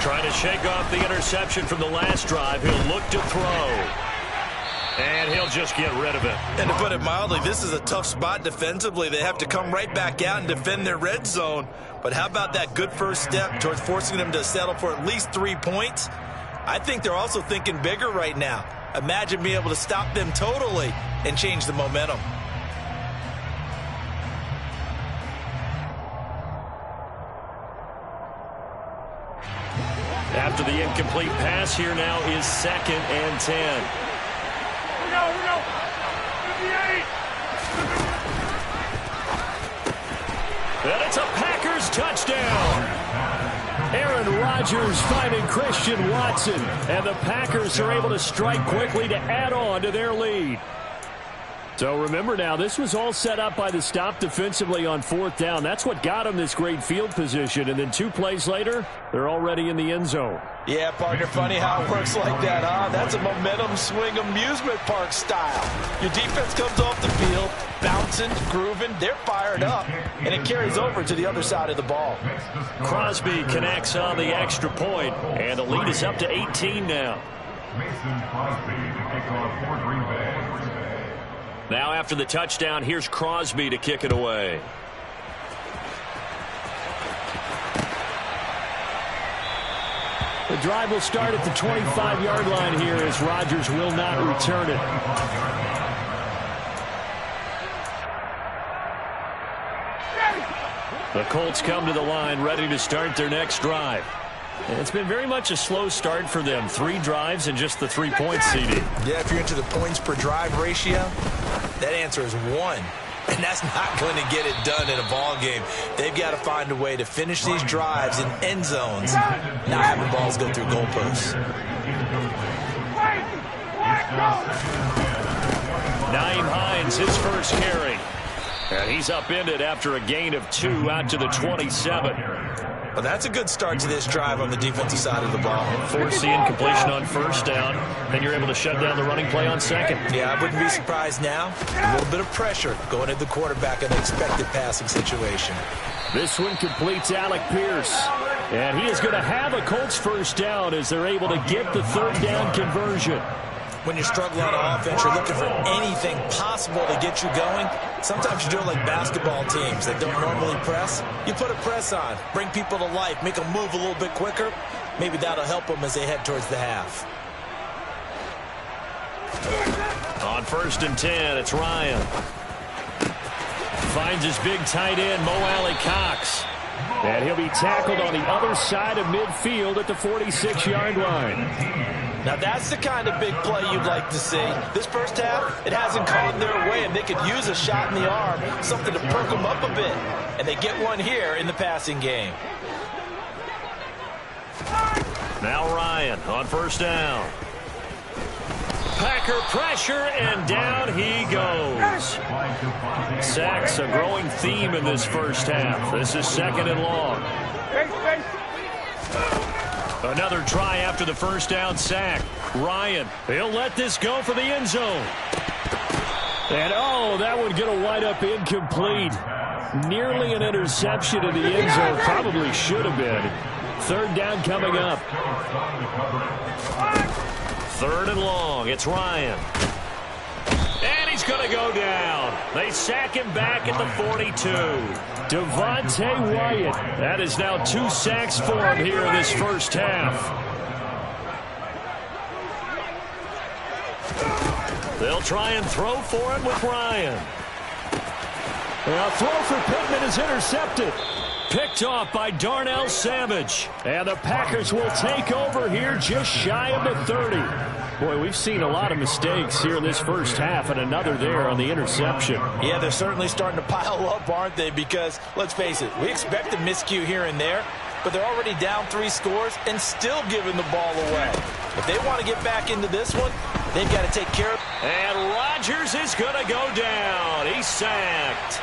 Trying to shake off the interception from the last drive. He'll look to throw. And he'll just get rid of it. And to put it mildly, this is a tough spot defensively. They have to come right back out and defend their red zone. But how about that good first step towards forcing them to settle for at least 3 points? I think they're also thinking bigger right now. Imagine being able to stop them totally and change the momentum. After the incomplete pass, here now is 2nd and 10. Here we go. 58. And it's a Packers touchdown. Aaron Rodgers finding Christian Watson. And the Packers are able to strike quickly to add on to their lead. So remember now, this was all set up by the stop defensively on 4th down. That's what got them this great field position. And then 2 plays later, they're already in the end zone. Yeah, partner, funny how it works like that, huh? That's a momentum swing amusement park style. Your defense comes off the field, bouncing, grooving, they're fired up, and it carries over to the other side of the ball. Crosby connects on the extra point, and the lead is up to 18 now. Mason Crosby to kick off for Green Bay. Now after the touchdown, here's Crosby to kick it away. The drive will start at the 25-yard line here as Rodgers will not return it. The Colts come to the line ready to start their next drive. And it's been very much a slow start for them. 3 drives and just the 3 points, CD. Yeah, if you're into the points per drive ratio, that answer is 1. And that's not going to get it done in a ball game. They've got to find a way to finish these drives in end zones, not having balls go through goalposts. Nyheim Hines, his first carry. And he's upended after a gain of 2 out to the 27. Well, that's a good start to this drive on the defensive side of the ball. Force the incompletion on 1st down. Then you're able to shut down the running play on 2nd. Yeah, I wouldn't be surprised now. A little bit of pressure going at the quarterback in an expected passing situation. This one completes Alec Pierce. And he is going to have a Colts first down as they're able to get the 3rd down conversion. When you're struggling on offense, you're looking for anything possible to get you going. Sometimes you do it like basketball teams that don't normally press. You put a press on, bring people to life, make them move a little bit quicker. Maybe that'll help them as they head towards the half. On 1st and 10, it's Ryan. Finds his big tight end, Mo Alley-Cox. And he'll be tackled on the other side of midfield at the 46-yard line. Now that's the kind of big play you'd like to see. This first half, it hasn't gone their way, and they could use a shot in the arm, something to perk them up a bit. And they get one here in the passing game. Now Ryan on 1st down. Packer pressure, and down he goes. Sacks a growing theme in this first half. This is 2nd and long. Another try after the 1st down sack. Ryan, he'll let this go for the end zone. And oh, that would get a wide-up incomplete. Nearly an interception in the end zone. Probably should have been. 3rd down coming up. 3rd and long. It's Ryan. And he's going to go down. They sack him back at the 42. Devontae Wyatt. That is now 2 sacks for him here in this first half. They'll try and throw for him with Ryan. A throw for Pittman is intercepted. Picked off by Darnell Savage. And the Packers will take over here just shy of the 30. Boy, we've seen a lot of mistakes here in this first half, and another there on the interception. Yeah, they're certainly starting to pile up, aren't they? Because, let's face it, we expect a miscue here and there, but they're already down 3 scores and still giving the ball away. If they want to get back into this one, they've got to take care of it. And Rodgers is going to go down. He's sacked.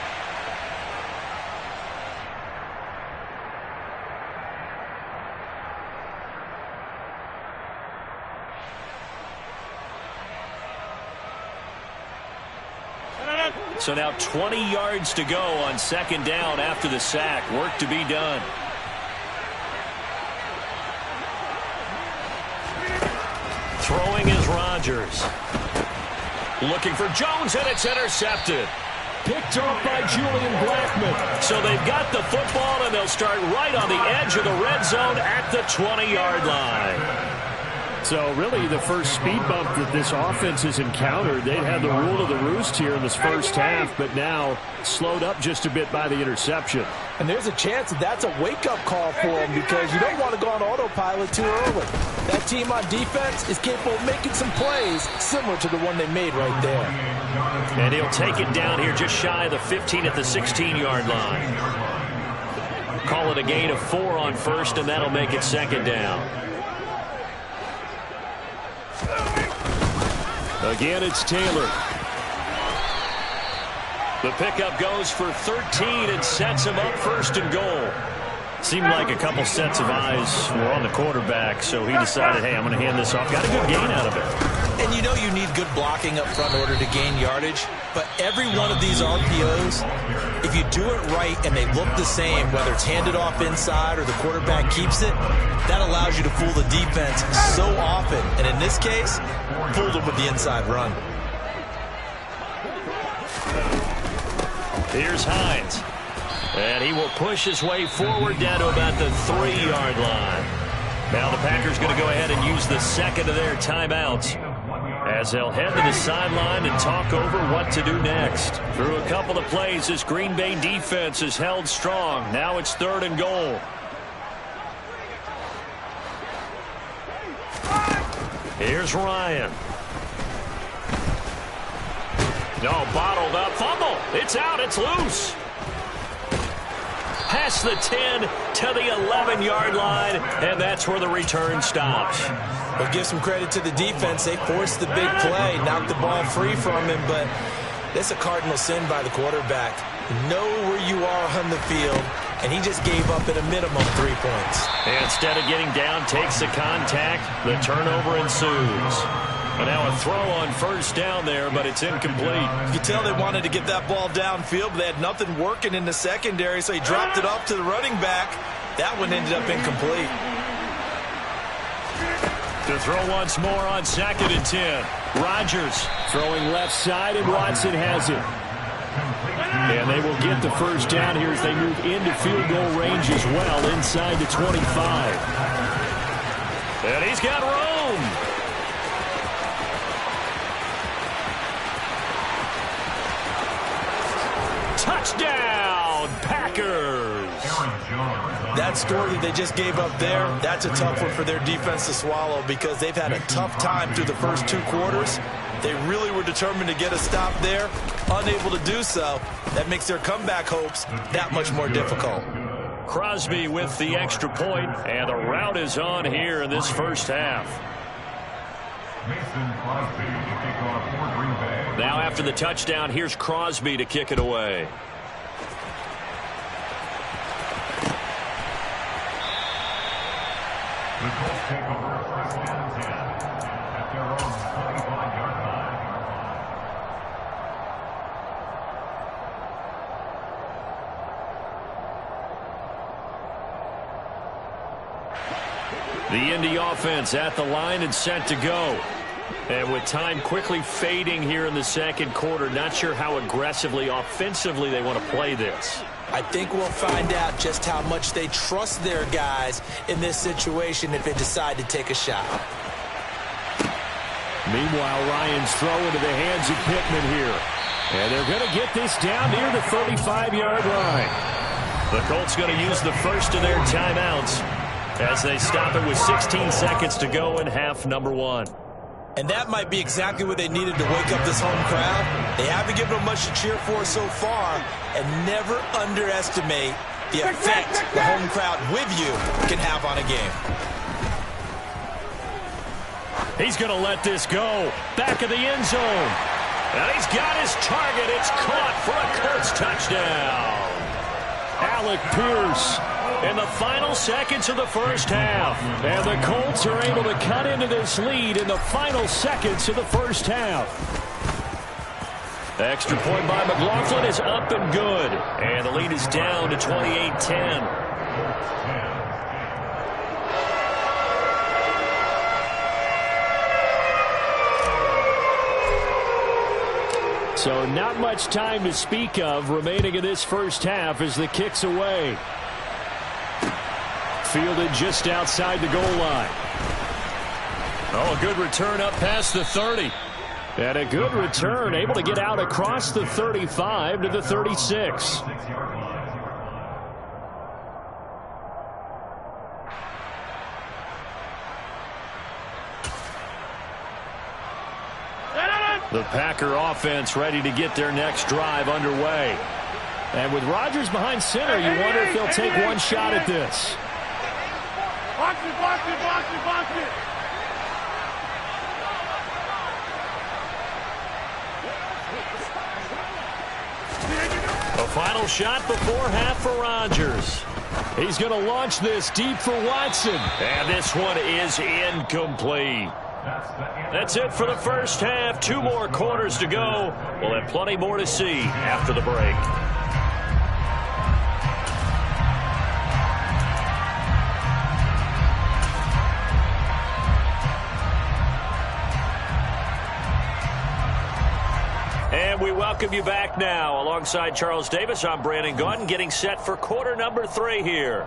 So now 20 yards to go on 2nd down after the sack. Work to be done. Throwing is Rodgers. Looking for Jones, and it's intercepted. Picked off by Julian Blackmon. So they've got the football, and they'll start right on the edge of the red zone at the 20-yard line. So really the first speed bump that this offense has encountered, they'd had the rule of the roost here in this first half, but now slowed up just a bit by the interception. And there's a chance that that's a wake-up call for them because you don't want to go on autopilot too early. That team on defense is capable of making some plays similar to the one they made right there. And he'll take it down here just shy of the 15 at the 16-yard line. Call it a gain of 4 on first, and that'll make it second down. Again, it's Taylor. The pickup goes for 13 and sets him up first and goal. Seemed like a couple sets of eyes were on the quarterback, so he decided, hey, I'm going to hand this off. Got a good gain out of it. And you know you need good blocking up front in order to gain yardage, but every one of these RPOs, if you do it right and they look the same, whether it's handed off inside or the quarterback keeps it, that allows you to fool the defense so often. And in this case, fooled them with the inside run. Here's Hines. And he will push his way forward down to about the 3-yard line. Now the Packers going to go ahead and use the second of their timeouts as they'll head to the sideline and talk over what to do next. Through a couple of plays, this Green Bay defense is held strong. Now it's 3rd and goal. Here's Ryan. No, bottled up. Fumble. It's out. It's loose. Past the 10 to the 11-yard line, and that's where the return stops. But give some credit to the defense. They forced the big play, knocked the ball free from him, but that's a cardinal sin by the quarterback. Know where you are on the field, and he just gave up at a minimum 3 points. And instead of getting down, takes the contact. The turnover ensues. And now a throw on first down there, but it's incomplete. You could tell they wanted to get that ball downfield, but they had nothing working in the secondary, so he dropped it off to the running back. That one ended up incomplete. To throw once more on 2nd and 10. Rodgers throwing left side, and Watson has it. And they will get the first down here as they move into field goal range as well, inside the 25. And he's got room. Touchdown, Packers. That score that they just gave up there, that's a tough one for their defense to swallow because they've had a tough time through the first 2 quarters. They really were determined to get a stop there, unable to do so. That makes their comeback hopes that much more difficult. Crosby with the extra point, and the route is on here in this first half. Now after the touchdown, here's Crosby to kick it away. The Colts take over 1st and 10 at their own 25-yard line. The Indy offense at the line and set to go. And with time quickly fading here in the second quarter, not sure how aggressively, offensively they want to play this. I think we'll find out just how much they trust their guys in this situation if they decide to take a shot. Meanwhile, Ryan's throw into the hands of Pittman here. And they're going to get this down near the 35-yard line. The Colts going to use the first of their timeouts as they stop it with 16 seconds to go in half number 1. And that might be exactly what they needed to wake up this home crowd. They haven't given them much to cheer for so far, and never underestimate the effect the home crowd with you can have on a game. He's going to let this go. Back of the end zone. And he's got his target. It's caught for a Colts touchdown. Alec Pierce in the final seconds of the first half. And the Colts are able to cut into this lead in the final seconds of the first half. Extra point by McLaughlin is up and good. And the lead is down to 28-10. So not much time to speak of remaining in this first half as the kick's away. Fielded just outside the goal line. Oh, a good return up past the 30. And a good return, able to get out across the 35 to the 36. The Packer offense ready to get their next drive underway. And with Rodgers behind center, you wonder if they'll take one shot at this. Box it, box it, box it, box it. A final shot before half for Rodgers. He's going to launch this deep for Watson. And this one is incomplete. That's it for the first half. 2 more quarters to go. We'll have plenty more to see after the break. And we welcome you back now. Alongside Charles Davis, I'm Brandon Gaudin, getting set for quarter number 3 here.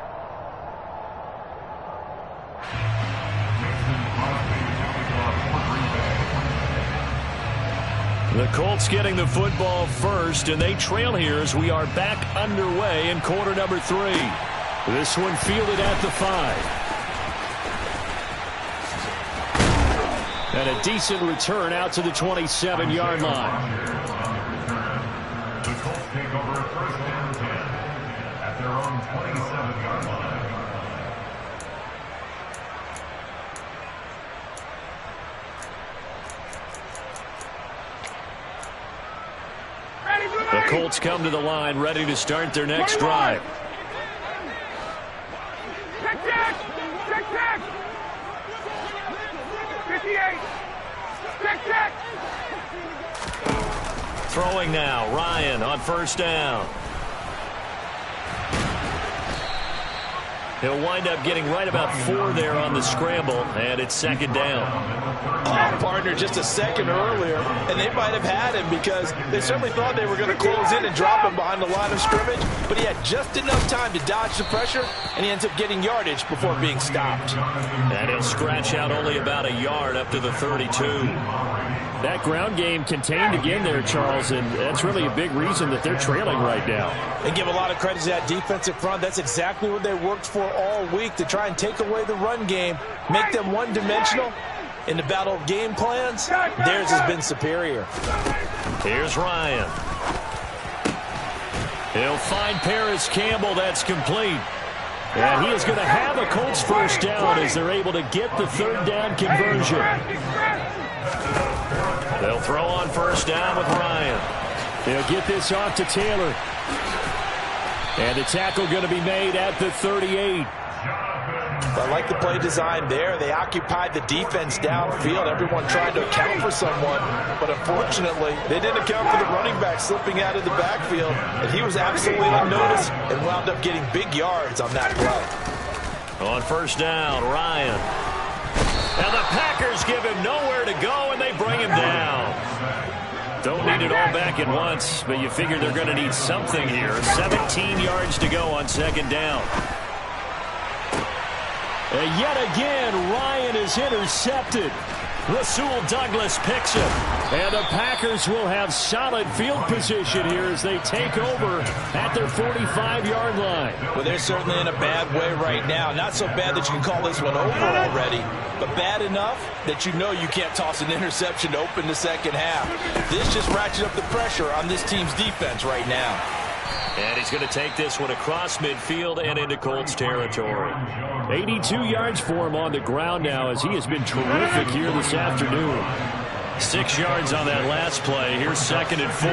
The Colts getting the football first, and they trail here as we are back underway in quarter number 3. This one fielded at the 5. And a decent return out to the 27-yard line. The Colts take over first and 10 at their own 27-yard line. The Colts come to the line ready to start their next drive. Check, check! Check, check! 58! Check, check! Throwing now, Ryan on first down. He'll wind up getting right about 4 there on the scramble, and it's second down. Oh, partner, just a second earlier, and they might have had him because they certainly thought they were going to close in and drop him behind the line of scrimmage, but he had just enough time to dodge the pressure, and he ends up getting yardage before being stopped. And he'll scratch out only about a yard up to the 32. That ground game contained again there, Charles, and that's really a big reason that they're trailing right now. And give a lot of credit to that defensive front. That's exactly what they worked for all week, to try and take away the run game, make them one-dimensional. In the battle of game plans, theirs has been superior. Here's Ryan. He'll find Paris Campbell. That's complete. And he is going to have a Colts first down as they're able to get the third down conversion. They'll throw on first down with Ryan. They'll get this off to Taylor. And the tackle going to be made at the 38. I like the play design there. They occupied the defense downfield. Everyone tried to account for someone, but unfortunately, they didn't account for the running back slipping out of the backfield, and he was absolutely unnoticed and wound up getting big yards on that play. On first down, Ryan. And the Packers give him nowhere to go, and they bring him down. Don't need it all back at once, but you figure they're going to need something here. 17 yards to go on second down. And yet again, Ryan is intercepted. Rasul Douglas picks him. And the Packers will have solid field position here as they take over at their 45-yard line. Well, they're certainly in a bad way right now. Not so bad that you can call this one over already, but bad enough that you know you can't toss an interception to open the second half. This just ratchets up the pressure on this team's defense right now. And he's going to take this one across midfield and into Colts territory. 82 yards for him on the ground now as he has been terrific here this afternoon. 6 yards on that last play. Here's second and 4.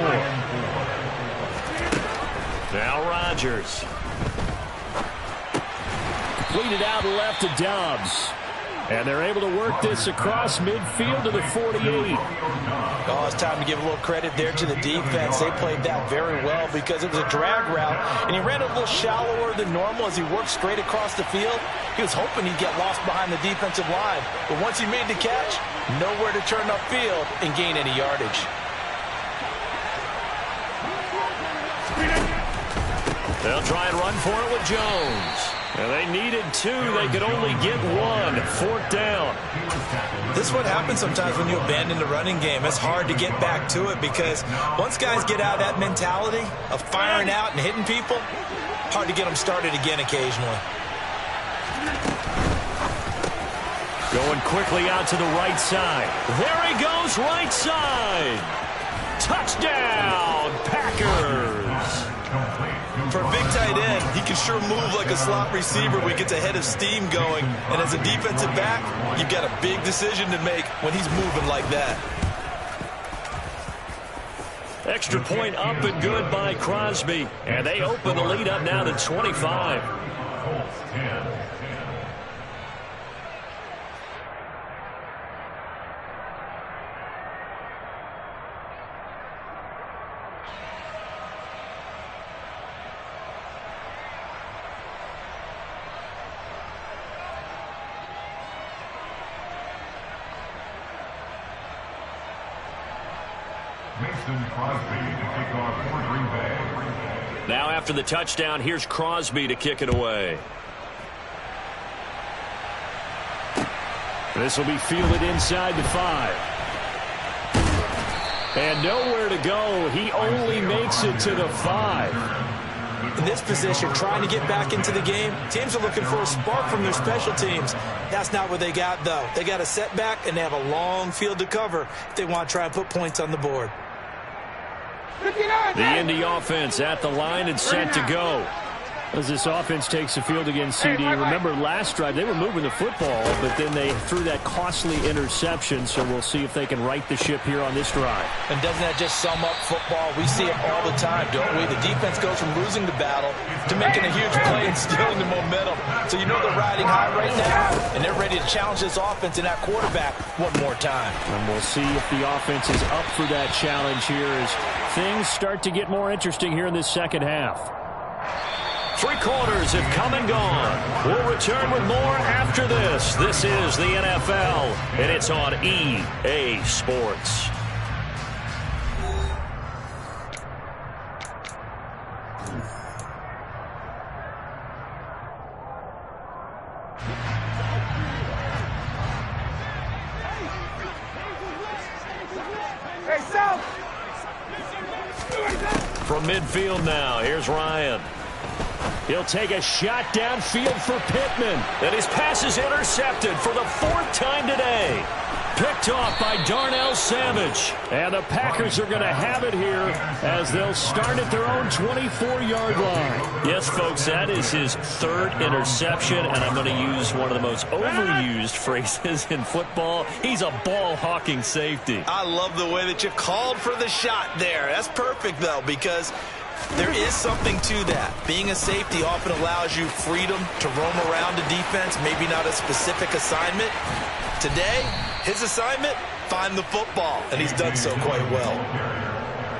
Now Rodgers. Completed out left to Dobbs. And they're able to work this across midfield to the 48. Oh, it's time to give a little credit there to the defense. They played that very well because it was a drag route, and he ran a little shallower than normal as he worked straight across the field. He was hoping he'd get lost behind the defensive line, but once he made the catch, nowhere to turn upfield and gain any yardage. They'll try and run for it with Jones. And they needed 2. They could only get 1. 4th down. This is what happens sometimes when you abandon the running game. It's hard to get back to it because once guys get out of that mentality of firing out and hitting people, hard to get them started again occasionally. Going quickly out to the right side. There he goes, right side. Touchdown, Packers. For a big tight end, he can sure move like a slot receiver when he gets a head of steam going. And as a defensive back, you've got a big decision to make when he's moving like that. Extra point up and good by Crosby. And they open the lead up now to 25. Now after the touchdown, here's Crosby to kick it away. This will be fielded inside the 5. And nowhere to go. He only makes it to the 5. In this position, trying to get back into the game, teams are looking for a spark from their special teams. That's not what they got, though. They got a setback, and they have a long field to cover if they want to try and put points on the board. The Indy offense at the line and set to go. As this offense takes the field against CD, remember last drive they were moving the football, but then they threw that costly interception, so we'll see if they can right the ship here on this drive. And doesn't that just sum up football? We see it all the time, don't we? The defense goes from losing the battle to making a huge play and stealing the momentum. So you know they're riding high right now, and they're ready to challenge this offense and that quarterback one more time. And we'll see if the offense is up for that challenge here as things start to get more interesting here in this second half. 3 quarters have come and gone. We'll return with more after this. This is the NFL, and it's on EA Sports. From midfield now, here's Ryan. He'll take a shot downfield for Pittman. And his pass is intercepted for the 4th time today. Picked off by Darnell Savage. And the Packers are going to have it here as they'll start at their own 24-yard line. Yes, folks, that is his 3rd interception, and I'm going to use one of the most overused phrases in football. He's a ball-hawking safety. I love the way that you called for the shot there. That's perfect, though, because there is something to that. Being a safety often allows you freedom to roam around the defense, maybe not a specific assignment. Today, his assignment, find the football, and he's done so quite well.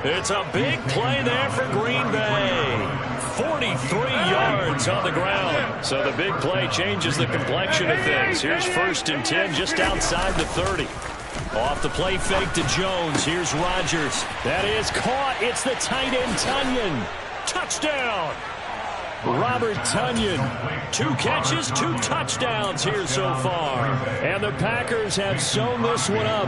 It's a big play there for Green Bay. 43 yards on the ground. So the big play changes the complexion of things. Here's 1st and 10 just outside the 30. Off the play fake to Jones. Here's Rodgers. That is caught. It's the tight end, Tonyan. Touchdown. Robert Tonyan. 2 catches, 2 touchdowns here so far. And the Packers have sewn this one up.